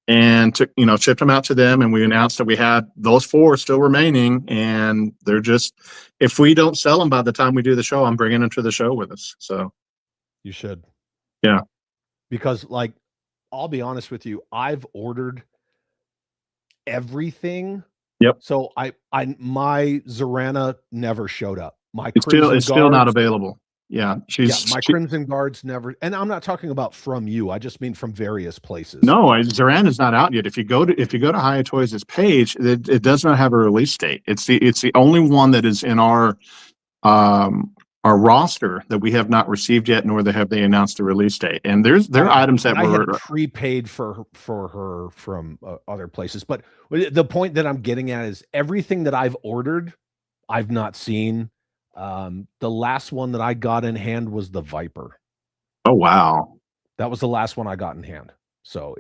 and took, shipped them out to them. And we announced that we had those 4 still remaining, and they're just, if we don't sell them by the time we do the show, I'm bringing them to the show with us. So You should. yeah, because like, I'll be honest with you, I've ordered everything. Yep. So my Zorana never showed up. My it's still not available. Yeah, my Crimson Guards never, and I'm not talking about from you. I just mean from various places. No, Zorana's not out yet. If you go to Hiya Toys' page, it does not have a release date. It's the only one that is in our roster that we have not received yet, nor have they announced a release date. And there are items that were prepaid for her from other places. But the point that I'm getting at is everything that I've ordered, I've not seen. The last one that I got in hand was the Viper. Oh wow, that was the last one I got in hand. So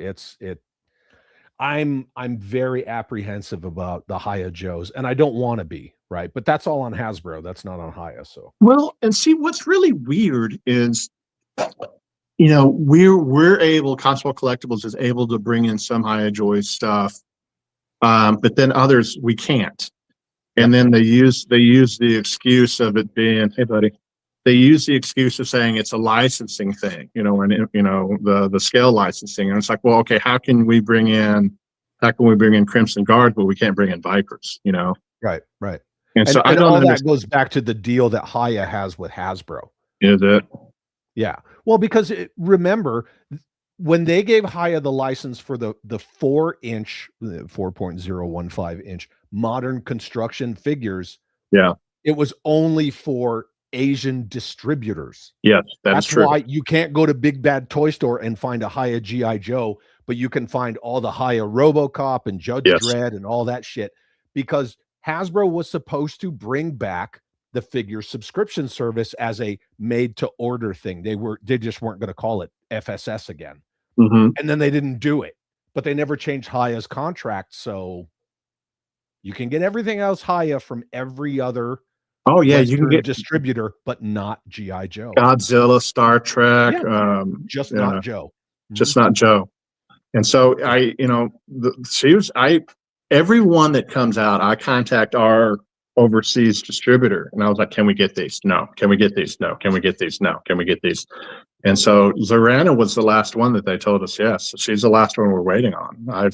I'm very apprehensive about the Hiya Joes, and I don't want to be, right? But that's all on Hasbro. That's not on Hiya. So well, and see what's really weird is, we're able, Constable Collectibles is able to bring in some Hiya Joy stuff, but then others we can't. And then they use the excuse of it being, hey buddy, they use the excuse of saying it's a licensing thing, and the scale licensing. And it's like, well, okay, how can we bring in Crimson Guard, but we can't bring in Vipers, Right. And so I don't all understand. that goes back to the deal that Hiya has with Hasbro. Is it? Yeah. Well, because remember, when they gave Hiya the license for the 4-inch, 4.015 inch modern construction figures, yeah, it was only for Asian distributors. Yes, that's true. Why you can't go to Big Bad Toy Store and find a Hiya G.I. Joe, but you can find all the Hiya RoboCop and Judge Dredd and all that shit, because Hasbro was supposed to bring back the figure subscription service as a made to order thing. They just weren't going to call it FSS again. Mm-hmm. And then they didn't do it, but they never changed Hiya's contract. So you can get everything else Hiya from every other you can get distributor, but not G.I. Joe. Godzilla, Star Trek, not Joe. Just not Joe. And so everyone that comes out, I contact our overseas distributor, and I was like, can we get these? No. Can we get these? No. Can we get these? No. Can we get these? And so Zorana was the last one that they told us yes. She's the last one we're waiting on.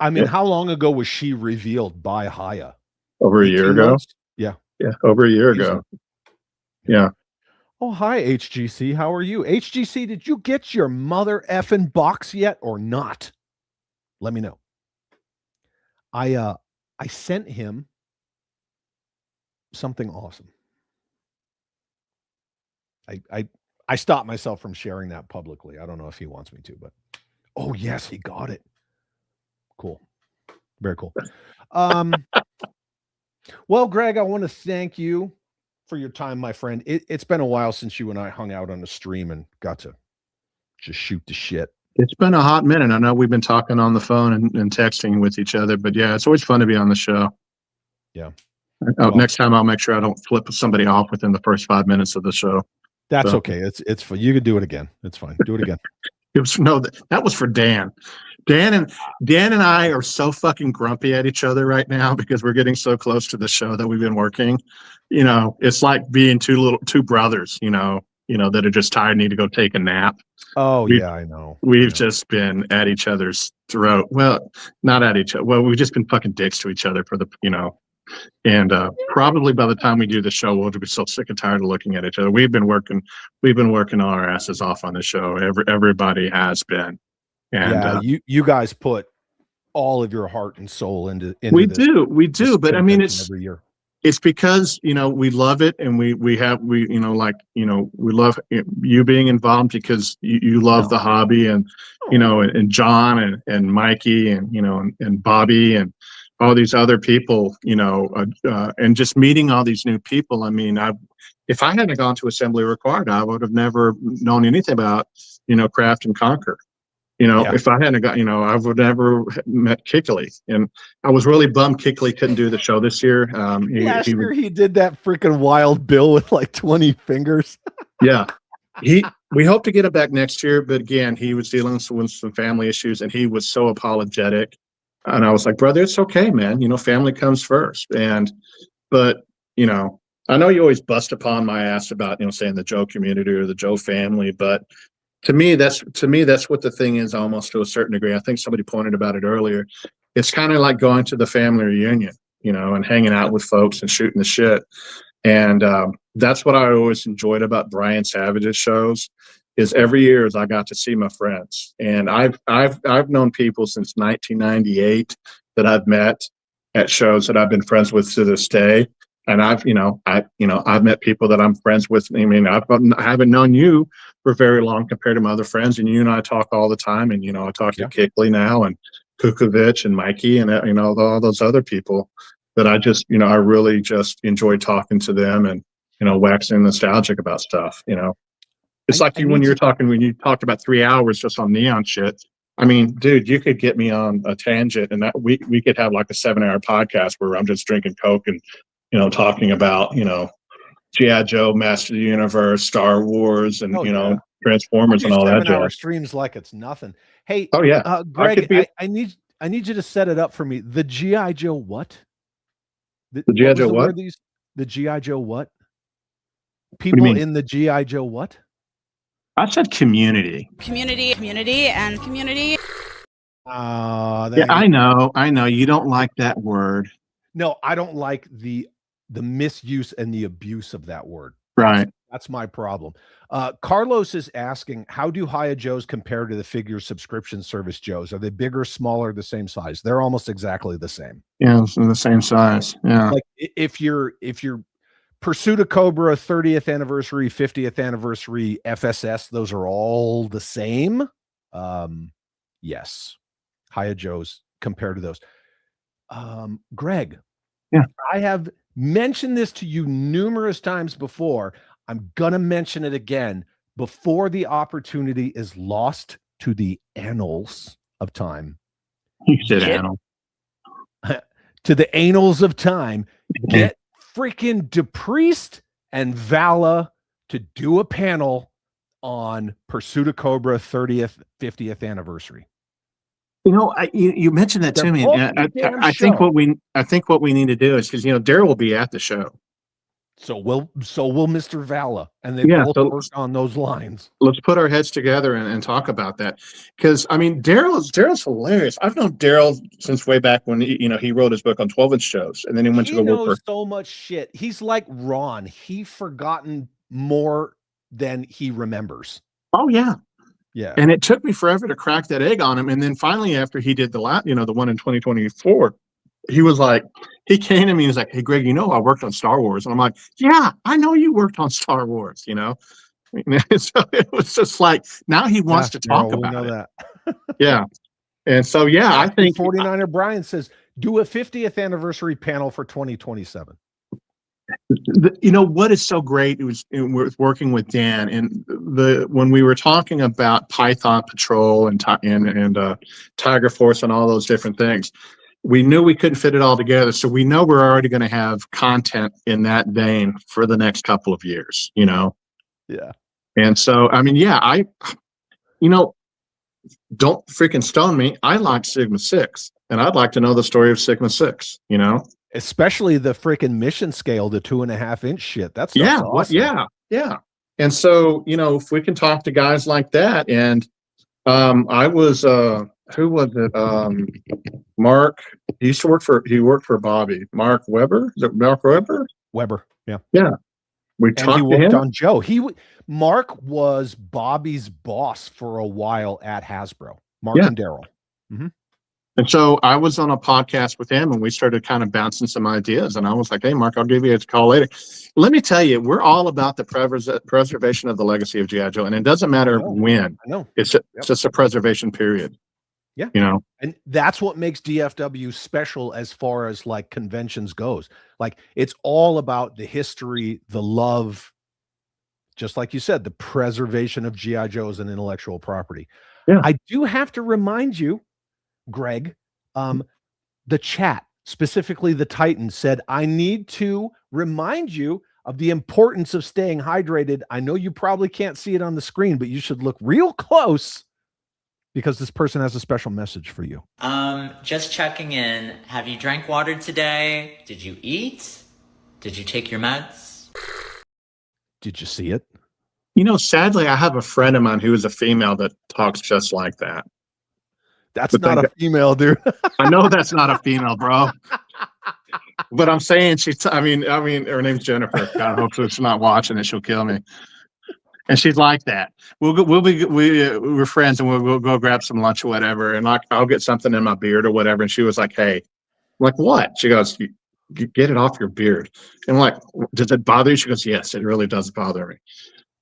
I mean, how long ago was she revealed by Hiya? Over a year ago. Yeah, over a year ago. Yeah. Oh, hi, HGC. How are you? HGC, did you get your mother effing box yet or not? Let me know. I sent him something awesome. I stopped myself from sharing that publicly. I don't know if he wants me to, but oh yes, he got it. Cool. Very cool. Well, Greg, I want to thank you for your time, my friend. It's been a while since you and I hung out on the stream and got to just shoot the shit. It's been a hot minute. I know we've been talking on the phone and texting with each other, but yeah, it's always fun to be on the show. Yeah. Next time I'll make sure I don't flip somebody off within the first 5 minutes of the show. That's okay. It's fine. You could do it again. It's fine. Do it again. That was for Dan. Dan and I are so fucking grumpy at each other right now because we're getting so close to the show that we've been working. It's like being two brothers, that are just tired and need to go take a nap. Oh, yeah, I know. We've just been at each other's throat. Well, not at each other. Well, we've just been fucking dicks to each other and probably by the time we do the show, we'll be so sick and tired of looking at each other. We've been working our asses off on the show. Everybody has been. And you guys put all of your heart and soul into we do. But I mean, every year. It's because we love it, and we love you being involved because you love the hobby, and and John and Mikey and Bobby and all these other people, and just meeting all these new people. I mean, if I hadn't gone to Assembly Required, I would have never known anything about Craft and Conquer. If I hadn't got, I would never met Kickley. And I was really bummed Kickley couldn't do the show this year. Last year he did that freaking wild bill with like 20 fingers. Yeah. We hope to get him back next year, but again, he was dealing with some family issues and he was so apologetic. And I was like, brother, it's okay, man. Family comes first. But I know you always bust upon my ass about, saying the Joe community or the Joe family, but to me, that's what the thing is almost to a certain degree. I think somebody pointed about it earlier. It's kind of like going to the family reunion, and hanging out with folks and shooting the shit. And that's what I always enjoyed about Brian Savage's shows is every year as I got to see my friends. And I've known people since 1998 that I've met at shows that I've been friends with to this day. And I've met people that I'm friends with. I mean, I haven't known you for very long compared to my other friends. And you and I talk all the time. And, I talk to Kickley now and Kukovic and Mikey and, all those other people that I just, I really just enjoy talking to them and, waxing nostalgic about stuff, It's when you talked about 3 hours just on neon shit. I mean, dude, you could get me on a tangent and that we could have like a 7-hour podcast where I'm just drinking Coke and, talking about, G.I. Joe, Master of the Universe, Star Wars, and, Transformers and all that. 7-hour streams like it's nothing. Hey, Greg, I need you to set it up for me. The G.I. Joe what? The G.I. Joe what? The G.I. Joe what? People in the G.I. Joe what? I said community. Community. Yeah, I know. You don't like that word. No, I don't like the misuse and the abuse of that word. Right. That's my problem. Carlos is asking, how do Hiya Joes compare to the figure subscription service Joes? Are they bigger, smaller, the same size? They're almost exactly the same. Yeah, it's the same size. Yeah. Like if you're Pursuit of Cobra 30th anniversary, 50th anniversary, FSS, those are all the same. Yes. Hiya Joes compared to those. Greg, yeah, I have mentioned this to you numerous times before. I'm gonna mention it again before the opportunity is lost to the annals of time. You said annal. To the annals of time. Get freaking DePriest and Vala to do a panel on Pursuit of Cobra 30th, 50th anniversary. You mentioned that to me. I think what we need to do is because Daryl will be at the show. So will Mr. Vala, and they both work on those lines. Let's put our heads together and talk about that. Because Daryl's hilarious. I've known Daryl since way back when he wrote his book on 12-inch shows, and then he went to go work for so much shit. He's like Ron. He's forgotten more than he remembers. Oh yeah. Yeah. And it took me forever to crack that egg on him. And then finally, after he did the one in 2024, he was like, he came to me and was like, hey, Greg, I worked on Star Wars. And I'm like, yeah, I know you worked on Star Wars, So it was just like, now he wants to talk about it. That. Yeah. And so, I think 49er Brian says, do a 50th anniversary panel for 2027. What is so great was working with Dan and when we were talking about Python Patrol and Tiger Force and all those different things, we knew we couldn't fit it all together. So we know we're already going to have content in that vein for the next couple of years, Yeah. And so, don't freaking stone me. I like Sigma 6 and I'd like to know the story of Sigma 6, Especially the freaking mission scale, the 2.5-inch shit. That's awesome. Yeah. And so, if we can talk to guys like that, and I was who was it? Mark. He worked for Bobby. Mark Weber. Is it Mark Weber? Weber. Yeah. Yeah. We talked to him. He worked on Joe. Mark was Bobby's boss for a while at Hasbro. Mark and Daryl. Mm-hmm. And so I was on a podcast with him and we started kind of bouncing some ideas. And I was like, hey, Mark, I'll give you a call later. Let me tell you, we're all about the preservation of the legacy of G.I. Joe. And it doesn't matter when. I know. It's just a preservation period. Yeah. And that's what makes DFW special as far as like conventions goes. Like it's all about the history, the love, just like you said, the preservation of G.I. Joe as an intellectual property. Yeah. I do have to remind you, Greg, the chat, specifically the Titan, said, I need to remind you of the importance of staying hydrated. I know you probably can't see it on the screen, but you should look real close because this person has a special message for you. Just checking in. Have you drank water today? Did you eat? Did you take your meds? Did you see it? Sadly, I have a friend of mine who is a female that talks just like that. That's not a female, dude. I know that's not a female, bro. But I'm saying I mean, her name's Jennifer. God, hopefully she's not watching it. She'll kill me. And she's like that. We're friends, and we'll go grab some lunch or whatever. And I'll get something in my beard or whatever. And she was like, "Hey," I'm like, "What?" She goes, "You get it off your beard." And I'm like, "Does it bother you?" She goes, "Yes, it really does bother me."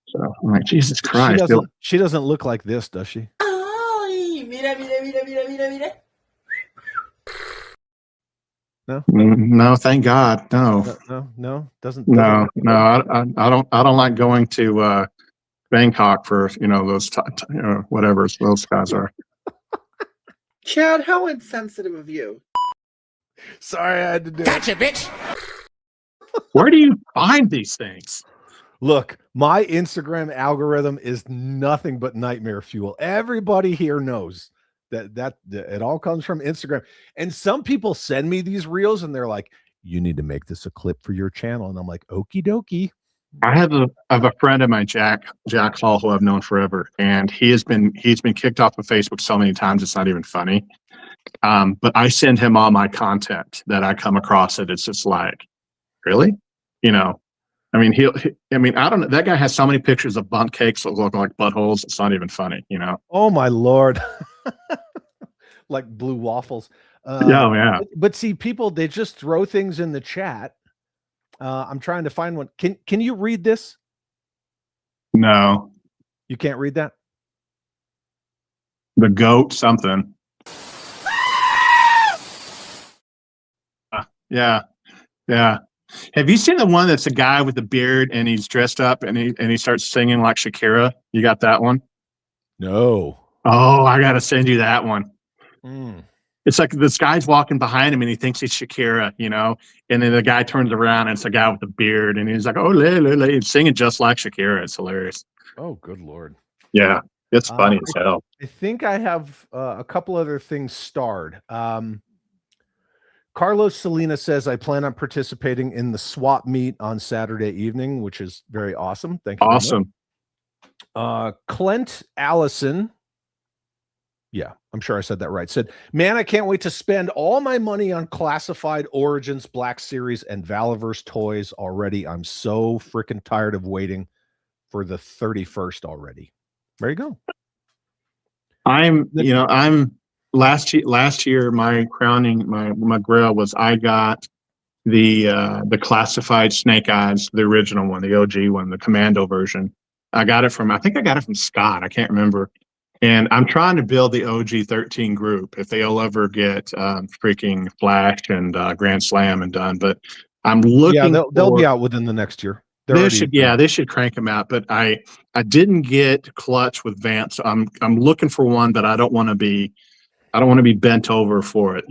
So I'm like, Jesus Christ. She doesn't look like this, does she? Ay, mira, mira, mira, mira, mira, mira. No, thank God. No, doesn't. No, I don't like going to Bangkok for those whatever those guys are. Chad, how insensitive of you. Sorry, I had to do Gotcha, bitch. Where do you find these things? Look, my Instagram algorithm is nothing but nightmare fuel. Everybody here knows that it all comes from Instagram. And some people send me these reels and they're like, you need to make this a clip for your channel. And I'm like, okie dokie. I have a friend of mine, Jack Hall, who I've known forever, and he's been kicked off of Facebook so many times it's not even funny. But I send him all my content that I come across it. It's just like, really? I mean, I don't know. That guy has so many pictures of bundt cakes that look like buttholes. It's not even funny, Oh my Lord. Like blue waffles. Yeah. But see, people, they just throw things in the chat. I'm trying to find one. Can you read this? No. You can't read that? The goat something. Yeah. Have you seen the one that's a guy with a beard and he's dressed up and he starts singing like Shakira? You got that one? No. Oh, I gotta send you that one. Mm. It's like this guy's walking behind him and he thinks he's Shakira, and then the guy turns around and it's a guy with a beard and he's like, oh, he's singing just like Shakira. It's hilarious. Oh, good Lord. Yeah, it's funny as hell. I think I have a couple other things starred. Carlos Salina says, I plan on participating in the swap meet on Saturday evening, which is very awesome. Thank you. Awesome. Clint Allison. Yeah, I'm sure I said that right. Said, man, I can't wait to spend all my money on Classified Origins, Black Series, and Valaverse toys already. I'm so freaking tired of waiting for the 31st already. There you go. I'm last year my crowning, my grail was I got the Classified Snake Eyes, the original one, the OG one, the Commando version. I got it from Scott. I can't remember. And I'm trying to build the OG 13 group if they'll ever get freaking Flash and Grand Slam and done. But I'm looking. Yeah, they'll be out within the next year. They should crank them out. But I didn't get Clutch with Vance. So I'm looking for one that I don't want to be bent over for it.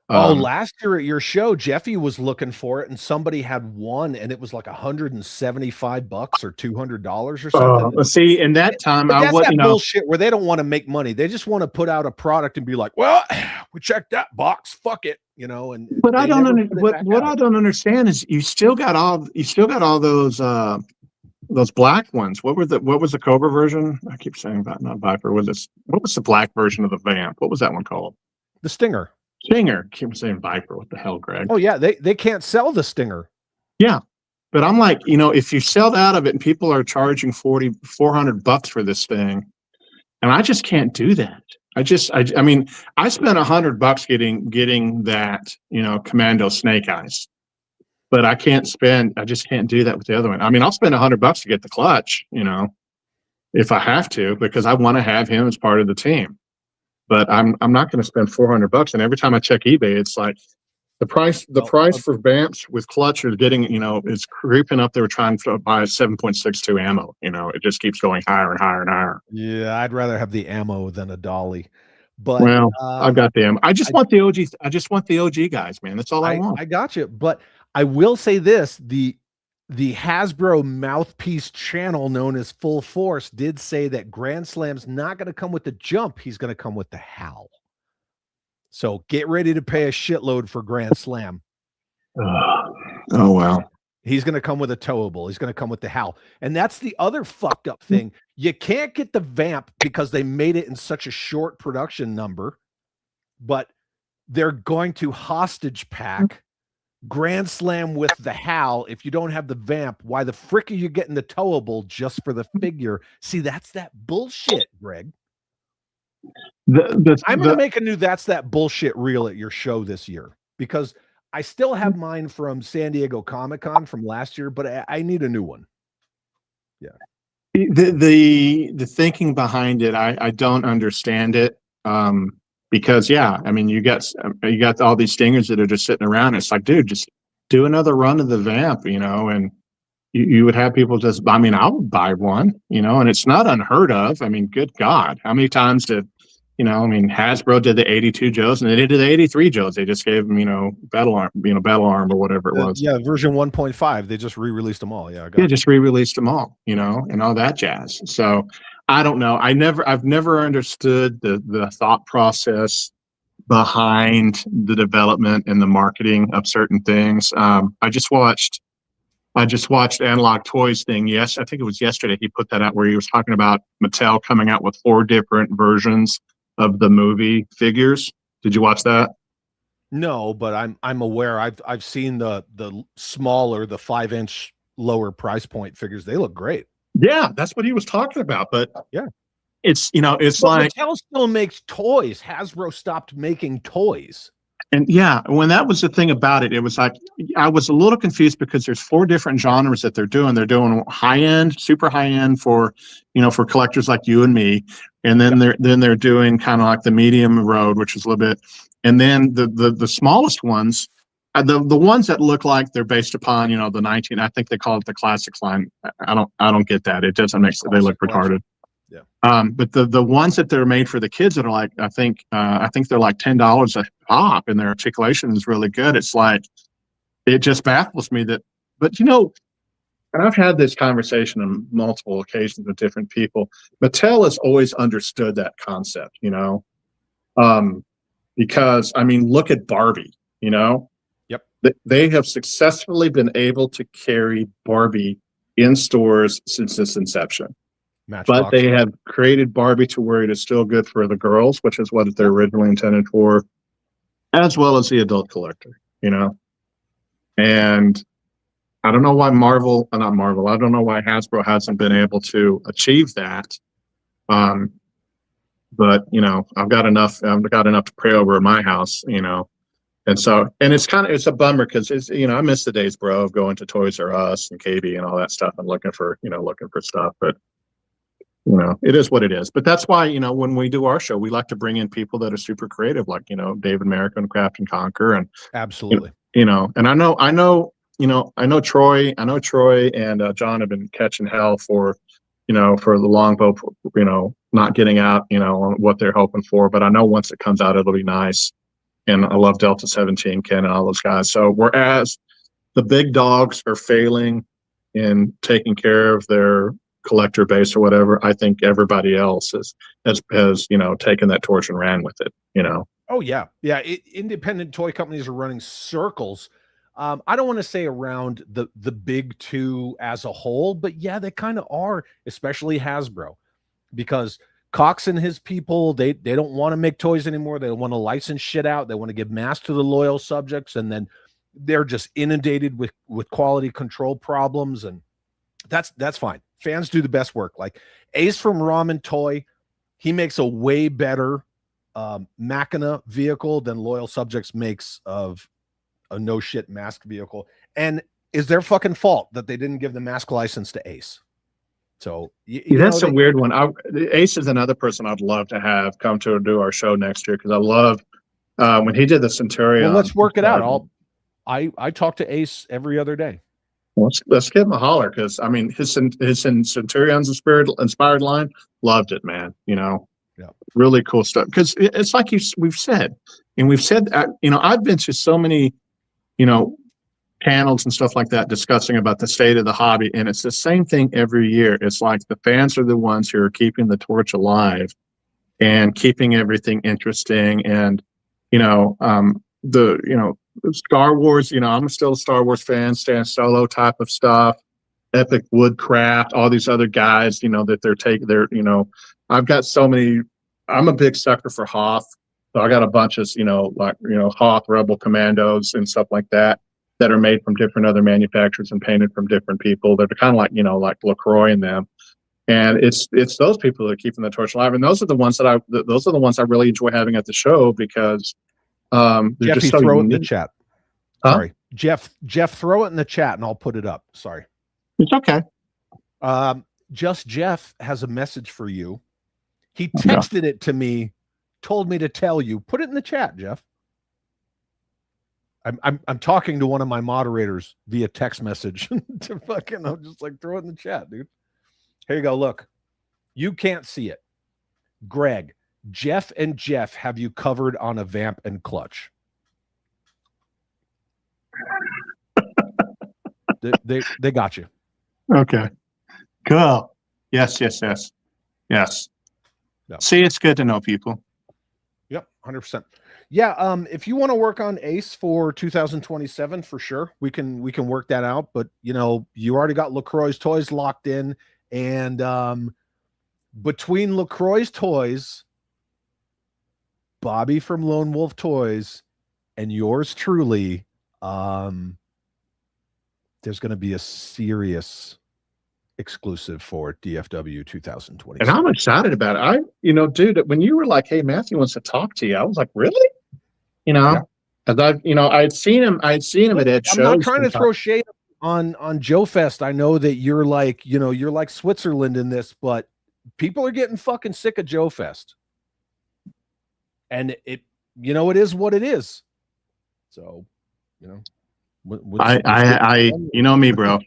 Last year at your show, Jeffy was looking for it, and somebody had one, and it was like $175 or $200 or something. See, in that time, that's that bullshit where they don't want to make money; they just want to put out a product and be like, "Well, we checked that box, fuck it," And but I don't understand is you still got all those black ones. What was the Cobra version? I keep saying about not Viper. What was the black version of the Vamp? What was that one called? The Stinger. Keep saying Viper. What the hell, Greg? Oh yeah, they can't sell the Stinger. Yeah, but I'm like, if you sell out of it and people are charging $400 for this thing, and I just can't do that. I mean, I spent $100 getting that, Commando Snake Eyes, but I just can't do that with the other one. I mean, I'll spend $100 to get the Clutch, if I have to, because I want to have him as part of the team. But I'm not going to spend $400. And every time I check eBay, it's like The price for Vamps with clutch are getting, is creeping up. They were trying to buy 7.62 ammo. It just keeps going higher and higher and higher. Yeah, I'd rather have the ammo than a dolly. But well, I've got the ammo. I just want the OG. I just want the OG guys, man. That's all I want. I got you. But I will say this: the Hasbro mouthpiece channel known as Full Force did say that Grand Slam's not going to come with the jump. He's going to come with the HAL. So get ready to pay a shitload for Grand Slam. Oh, wow. He's going to come with a towable. He's going to come with the HAL. And that's the other fucked up thing. You can't get the Vamp because they made it in such a short production number, but they're going to hostage pack Grand Slam with the HAL. If you don't have the Vamp, why the frick are you getting the towable just for the figure? See, that's that bullshit, Greg. I'm going to make a new That's That Bullshit reel at your show this year because I still have mine from San Diego Comic-Con from last year, but I need a new one. Yeah. The thinking behind it, I don't understand it. Because you got all these stingers that are just sitting around. It's like, dude, just do another run of the Vamp, and you would have people just, I would buy one, and it's not unheard of. Good God, how many times did, Hasbro did the 82 Joes and they did the 83 Joes. They just gave them, battle arm or whatever it was. Yeah, version 1.5. They just re-released them all. Yeah, just re-released them all, and all that jazz. So I don't know. I've never understood the thought process behind the development and the marketing of certain things. I just watched Analog Toys thing. Yes, I think it was yesterday. He put that out where he was talking about Mattel coming out with 4 different versions of the movie figures. Did you watch that? No, but I'm aware. I've seen the smaller, the 5-inch lower price point figures. They look great. Yeah, that's what he was talking about. But yeah, it's it's but like Mattel still makes toys. Hasbro stopped making toys. And yeah, when that was the thing about it, it was like I was a little confused because there's 4 different genres that they're doing. They're doing high end, super high end for for collectors like you and me, and then they're doing kind of like the medium road, which is a little bit, and then the smallest ones, the ones that look like they're based upon the 19. I think they call it the classics line. I don't get that. It doesn't make sense. They look retarded. Yeah. But the ones that they're made for the kids that are like, I think they're like $10 a pop, and their articulation is really good. It's like, it just baffles me that, but and I've had this conversation on multiple occasions with different people. Mattel has always understood that concept, because look at Barbie, Yep. They have successfully been able to carry Barbie in stores since its inception. Matchbox. But they have created Barbie to where it is still good for the girls, which is what they're originally intended for, as well as the adult collector, And I don't know why I don't know why Hasbro hasn't been able to achieve that. But I've got enough to pray over in my house, And so, and it's a bummer because I miss the days, bro, of going to Toys R Us and KB and all that stuff and looking for stuff. But it is what it is. But that's why, when we do our show, we like to bring in people that are super creative, like, David Merrick and Craft and Conquer. And absolutely. And I know Troy and John have been catching hell for the longbow, not getting out, on what they're hoping for. But I know once it comes out, it'll be nice. And I love Delta 17, Ken, and all those guys. So whereas the big dogs are failing in taking care of their collector base or whatever, I think everybody else has taken that torch and ran with it. Oh yeah, independent toy companies are running circles. I don't want to say around the big 2 as a whole, but yeah, they kind of are, especially Hasbro, because Cox and his people, they don't want to make toys anymore. They want to license shit out. They want to give mass to the loyal subjects, and then they're just inundated with quality control problems, and that's fine. Fans do the best work. Like Ace from Ramen Toy, he makes a way better Machina vehicle than Loyal Subjects makes of a no shit mask vehicle, and is their fucking fault that they didn't give the mask license to Ace. So that's a weird one. Ace is another person I'd love to have come to do our show next year, because I love when he did the Centurion. Well, let's work it out. I talk to Ace every other day. Let's give him a holler, because I mean his Centurion's inspired line, loved it, man. Really cool stuff. Because it's like we've said, I've been to so many, panels and stuff like that discussing about the state of the hobby, and it's the same thing every year. It's like the fans are the ones who are keeping the torch alive and keeping everything interesting. And Star Wars, I'm still a Star Wars fan, Stan Solo type of stuff, Epic Woodcraft, all these other guys, that I've got so many. I'm a big sucker for Hoth, so I got a bunch of Hoth Rebel Commandos and stuff like that are made from different other manufacturers and painted from different people. They're kind of like LaCroix and them. And it's those people that are keeping the torch alive, and those are the ones I really enjoy having at the show, because they're Jeffy, just so throw it in unique. the chat. Huh? Sorry, Jeff, throw it in the chat and I'll put it up. Sorry. It's okay. Just Jeff has a message for you. He texted it to me, told me to tell you. Put it in the chat, Jeff. I'm talking to one of my moderators via text message to fucking, I'm just like, throw it in the chat, dude. Here you go. Look, you can't see it. Greg, Jeff and Jeff have you covered on a vamp and clutch. they got you. Okay. Cool. Yes. Yep. See, it's good to know people. Yep, 100%. Yeah, if you want to work on Ace for 2027, for sure, we can work that out. But you already got LaCroix's toys locked in, and between LaCroix's toys, Bobby from Lone Wolf Toys, and yours truly, there's going to be a serious exclusive for DFW 2020. And I'm excited about it. Dude, when you were like, "Hey, Matthew wants to talk to you," I was like, "Really?" Because I'd seen him at Ed shows. I'm not trying to throw shade on Joe Fest. I know that you're like Switzerland in this, but people are getting fucking sick of Joe Fest, and it is what it is. So, I you know me, bro.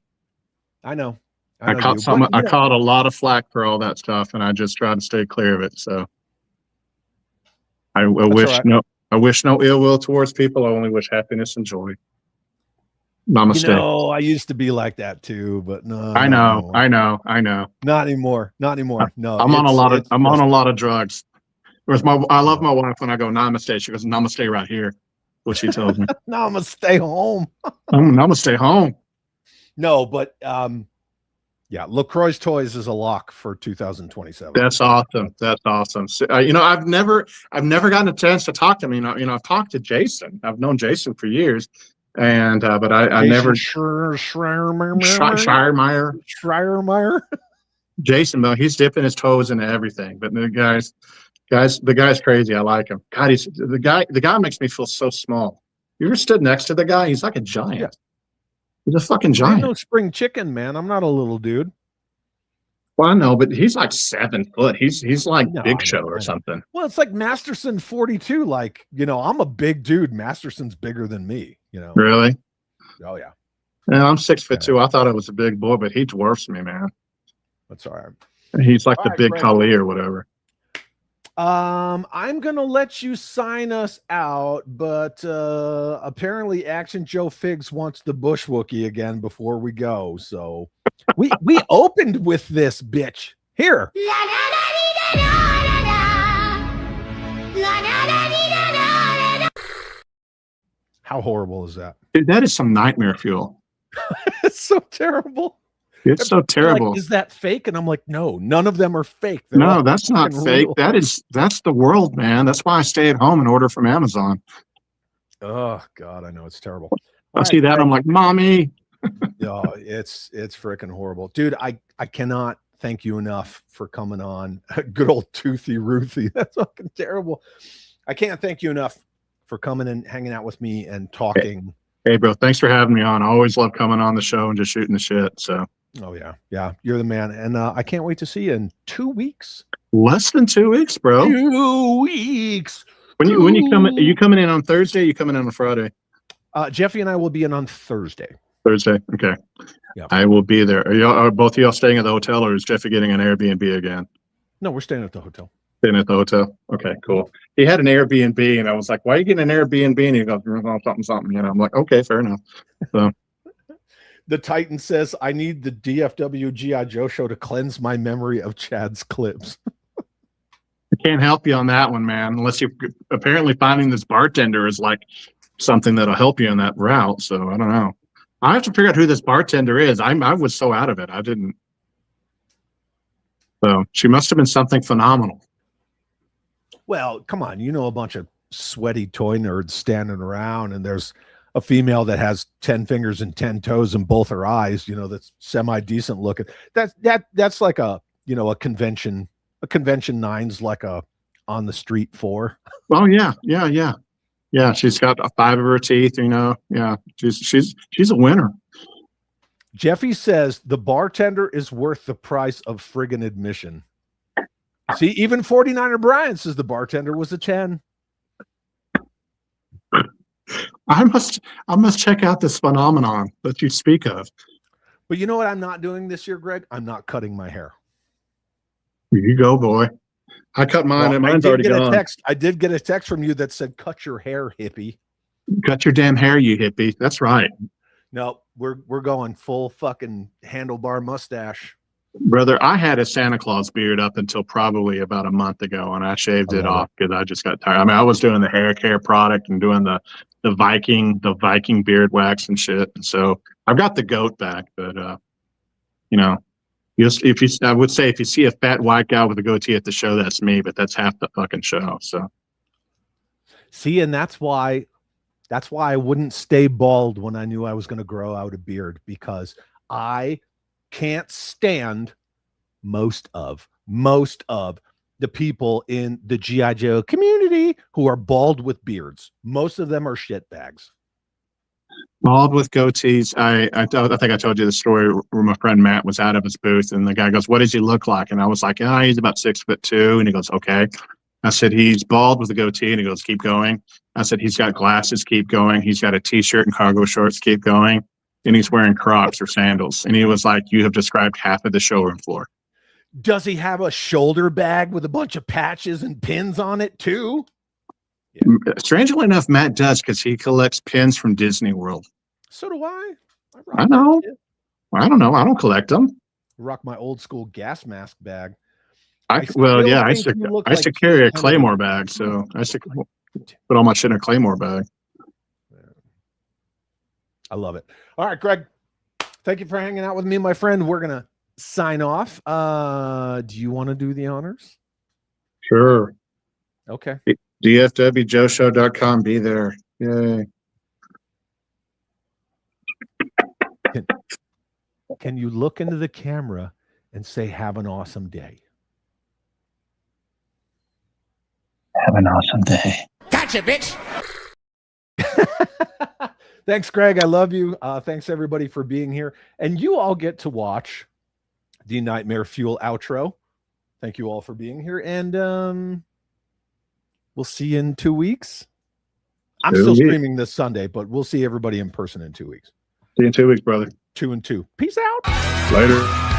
I know. I caught a lot of flack for all that stuff, and I just tried to stay clear of it. So I wish no ill will towards people. I only wish happiness and joy. Namaste. I used to be like that too, but no. I know. Not anymore. No. I'm on a lot of drugs. Whereas I love my wife when I go namaste. She goes, "Namaste right here," what she tells me. No, I'm gonna stay home. I'm gonna stay home. No, but yeah, LaCroix's Toys is a lock for 2027. That's awesome. So, I've never gotten a chance to talk to him. I've talked to Jason. I've known Jason for years, and but I never Schreiermeyer. Jason, though, he's dipping his toes into everything. But the guy's crazy. I like him. God, the guy makes me feel so small. You ever stood next to the guy? He's like a giant. Yeah. He's a fucking giant. I'm no spring chicken, man. I'm not a little dude. Well, I know, but he's like 7 foot. He's like Big Show or something. Well, it's like Masterson 42. Like, I'm a big dude. Masterson's bigger than me, Really? Oh, yeah. Yeah, I'm 6'2". I thought I was a big boy, but he dwarfs me, man. That's all right. He's like the big Kali or whatever. I'm gonna let you sign us out, but apparently Action Joe Figs wants the Bush Wookie again before we go. So we opened with this bitch here. How horrible is that? Dude, that is some nightmare fuel. It's so terrible. It's so terrible. Like, is that fake? And I'm like, no, none of them are fake. No, that's not fake. Real. That's the world, man. That's why I stay at home and order from Amazon. Oh God, I know it's terrible. I see that. I'm like, mommy. Oh, it's freaking horrible, dude. I cannot thank you enough for coming on. Good old Toothy Ruthie. That's fucking terrible. I can't thank you enough for coming and hanging out with me and talking. Hey, bro, thanks for having me on. I always love coming on the show and just shooting the shit. So. Oh yeah, you're the man, and I can't wait to see you in 2 weeks. Less than 2 weeks, bro. 2 weeks. When you coming? Are you coming in on Thursday? Or you coming in on Friday? Jeffy and I will be in on Thursday. Thursday. Okay. Yeah. I will be there. Are both of y'all staying at the hotel, or is Jeffy getting an Airbnb again? No, we're staying at the hotel. Staying at the hotel. Okay, cool. He had an Airbnb, and I was like, "Why are you getting an Airbnb?" And he goes, "Something." You know, I'm like, "Okay, fair enough." So. The Titan says, "I need the DFW GI Joe show to cleanse my memory of Chad's clips." I can't help you on that one, man. Unless you apparently finding this bartender is like something that'll help you in that route. So I don't know. I have to figure out who this bartender is. I was so out of it. I didn't. So she must have been something phenomenal. Well, come on. You know, a bunch of sweaty toy nerds standing around, and there's a female that has 10 fingers and 10 toes and both her eyes, you know, that's semi-decent looking. That's like a, you know, a convention 9's like a on the street 4. Oh yeah. She's got 5 of her teeth, you know. Yeah, she's a winner. Jeffy says the bartender is worth the price of friggin' admission. See, even 49er Brian says the bartender was a 10. I must check out this phenomenon that you speak of. But you know what I'm not doing this year, Greg? I'm not cutting my hair. Here you go, boy. I cut mine, and mine's already gone. I did get a text from you that said, "Cut your hair, hippie." Cut your damn hair, you hippie. That's right. No, we're going full fucking handlebar mustache. Brother, I had a Santa Claus beard up until probably about a month ago, and I shaved it off because I just got tired. I mean, I was doing the hair care product and doing the Viking beard wax and shit. And so I've got the goat back, but you know, I would say if you see a fat white guy with a goatee at the show, that's me, but that's half the fucking show. So see, and that's why I wouldn't stay bald when I knew I was going to grow out a beard, because I can't stand most of the people in the GI Joe community who are bald with beards. Most of them are shitbags. Bald with goatees. I think I told you the story where my friend Matt was out of his booth, and the guy goes, "What does he look like?" And I was like, he's about 6'2". And he goes, "Okay." I said, "He's bald with a goatee." And he goes, "Keep going." I said, "He's got glasses." Keep going. He's got a t-shirt and cargo shorts. Keep going. And he's wearing Crocs or sandals. And he was like, "You have described half of the showroom floor." Does he have a shoulder bag with a bunch of patches and pins on it too? Yeah. Strangely enough, Matt does, because he collects pins from Disney World. So do I. I know. I don't know. I don't collect them. Rock my old school gas mask bag. I used to carry a Claymore bag, so I used to put all my shit in a Claymore bag. I love it. All right, Greg, thank you for hanging out with me, my friend. We're going to sign off. Do you want to do the honors? Sure. Okay. DFWJoeShow.com. Be there. Yay. Can you look into the camera and say, "Have an awesome day"? Have an awesome day. Gotcha, bitch. Thanks, Greg. I love you. Thanks, everybody, for being here. And you all get to watch the Nightmare Fuel outro. Thank you all for being here. And we'll see you in 2 weeks. I'm still streaming this Sunday, but we'll see everybody in person in 2 weeks. See you in 2 weeks, brother. 2 and 2. Peace out. Later.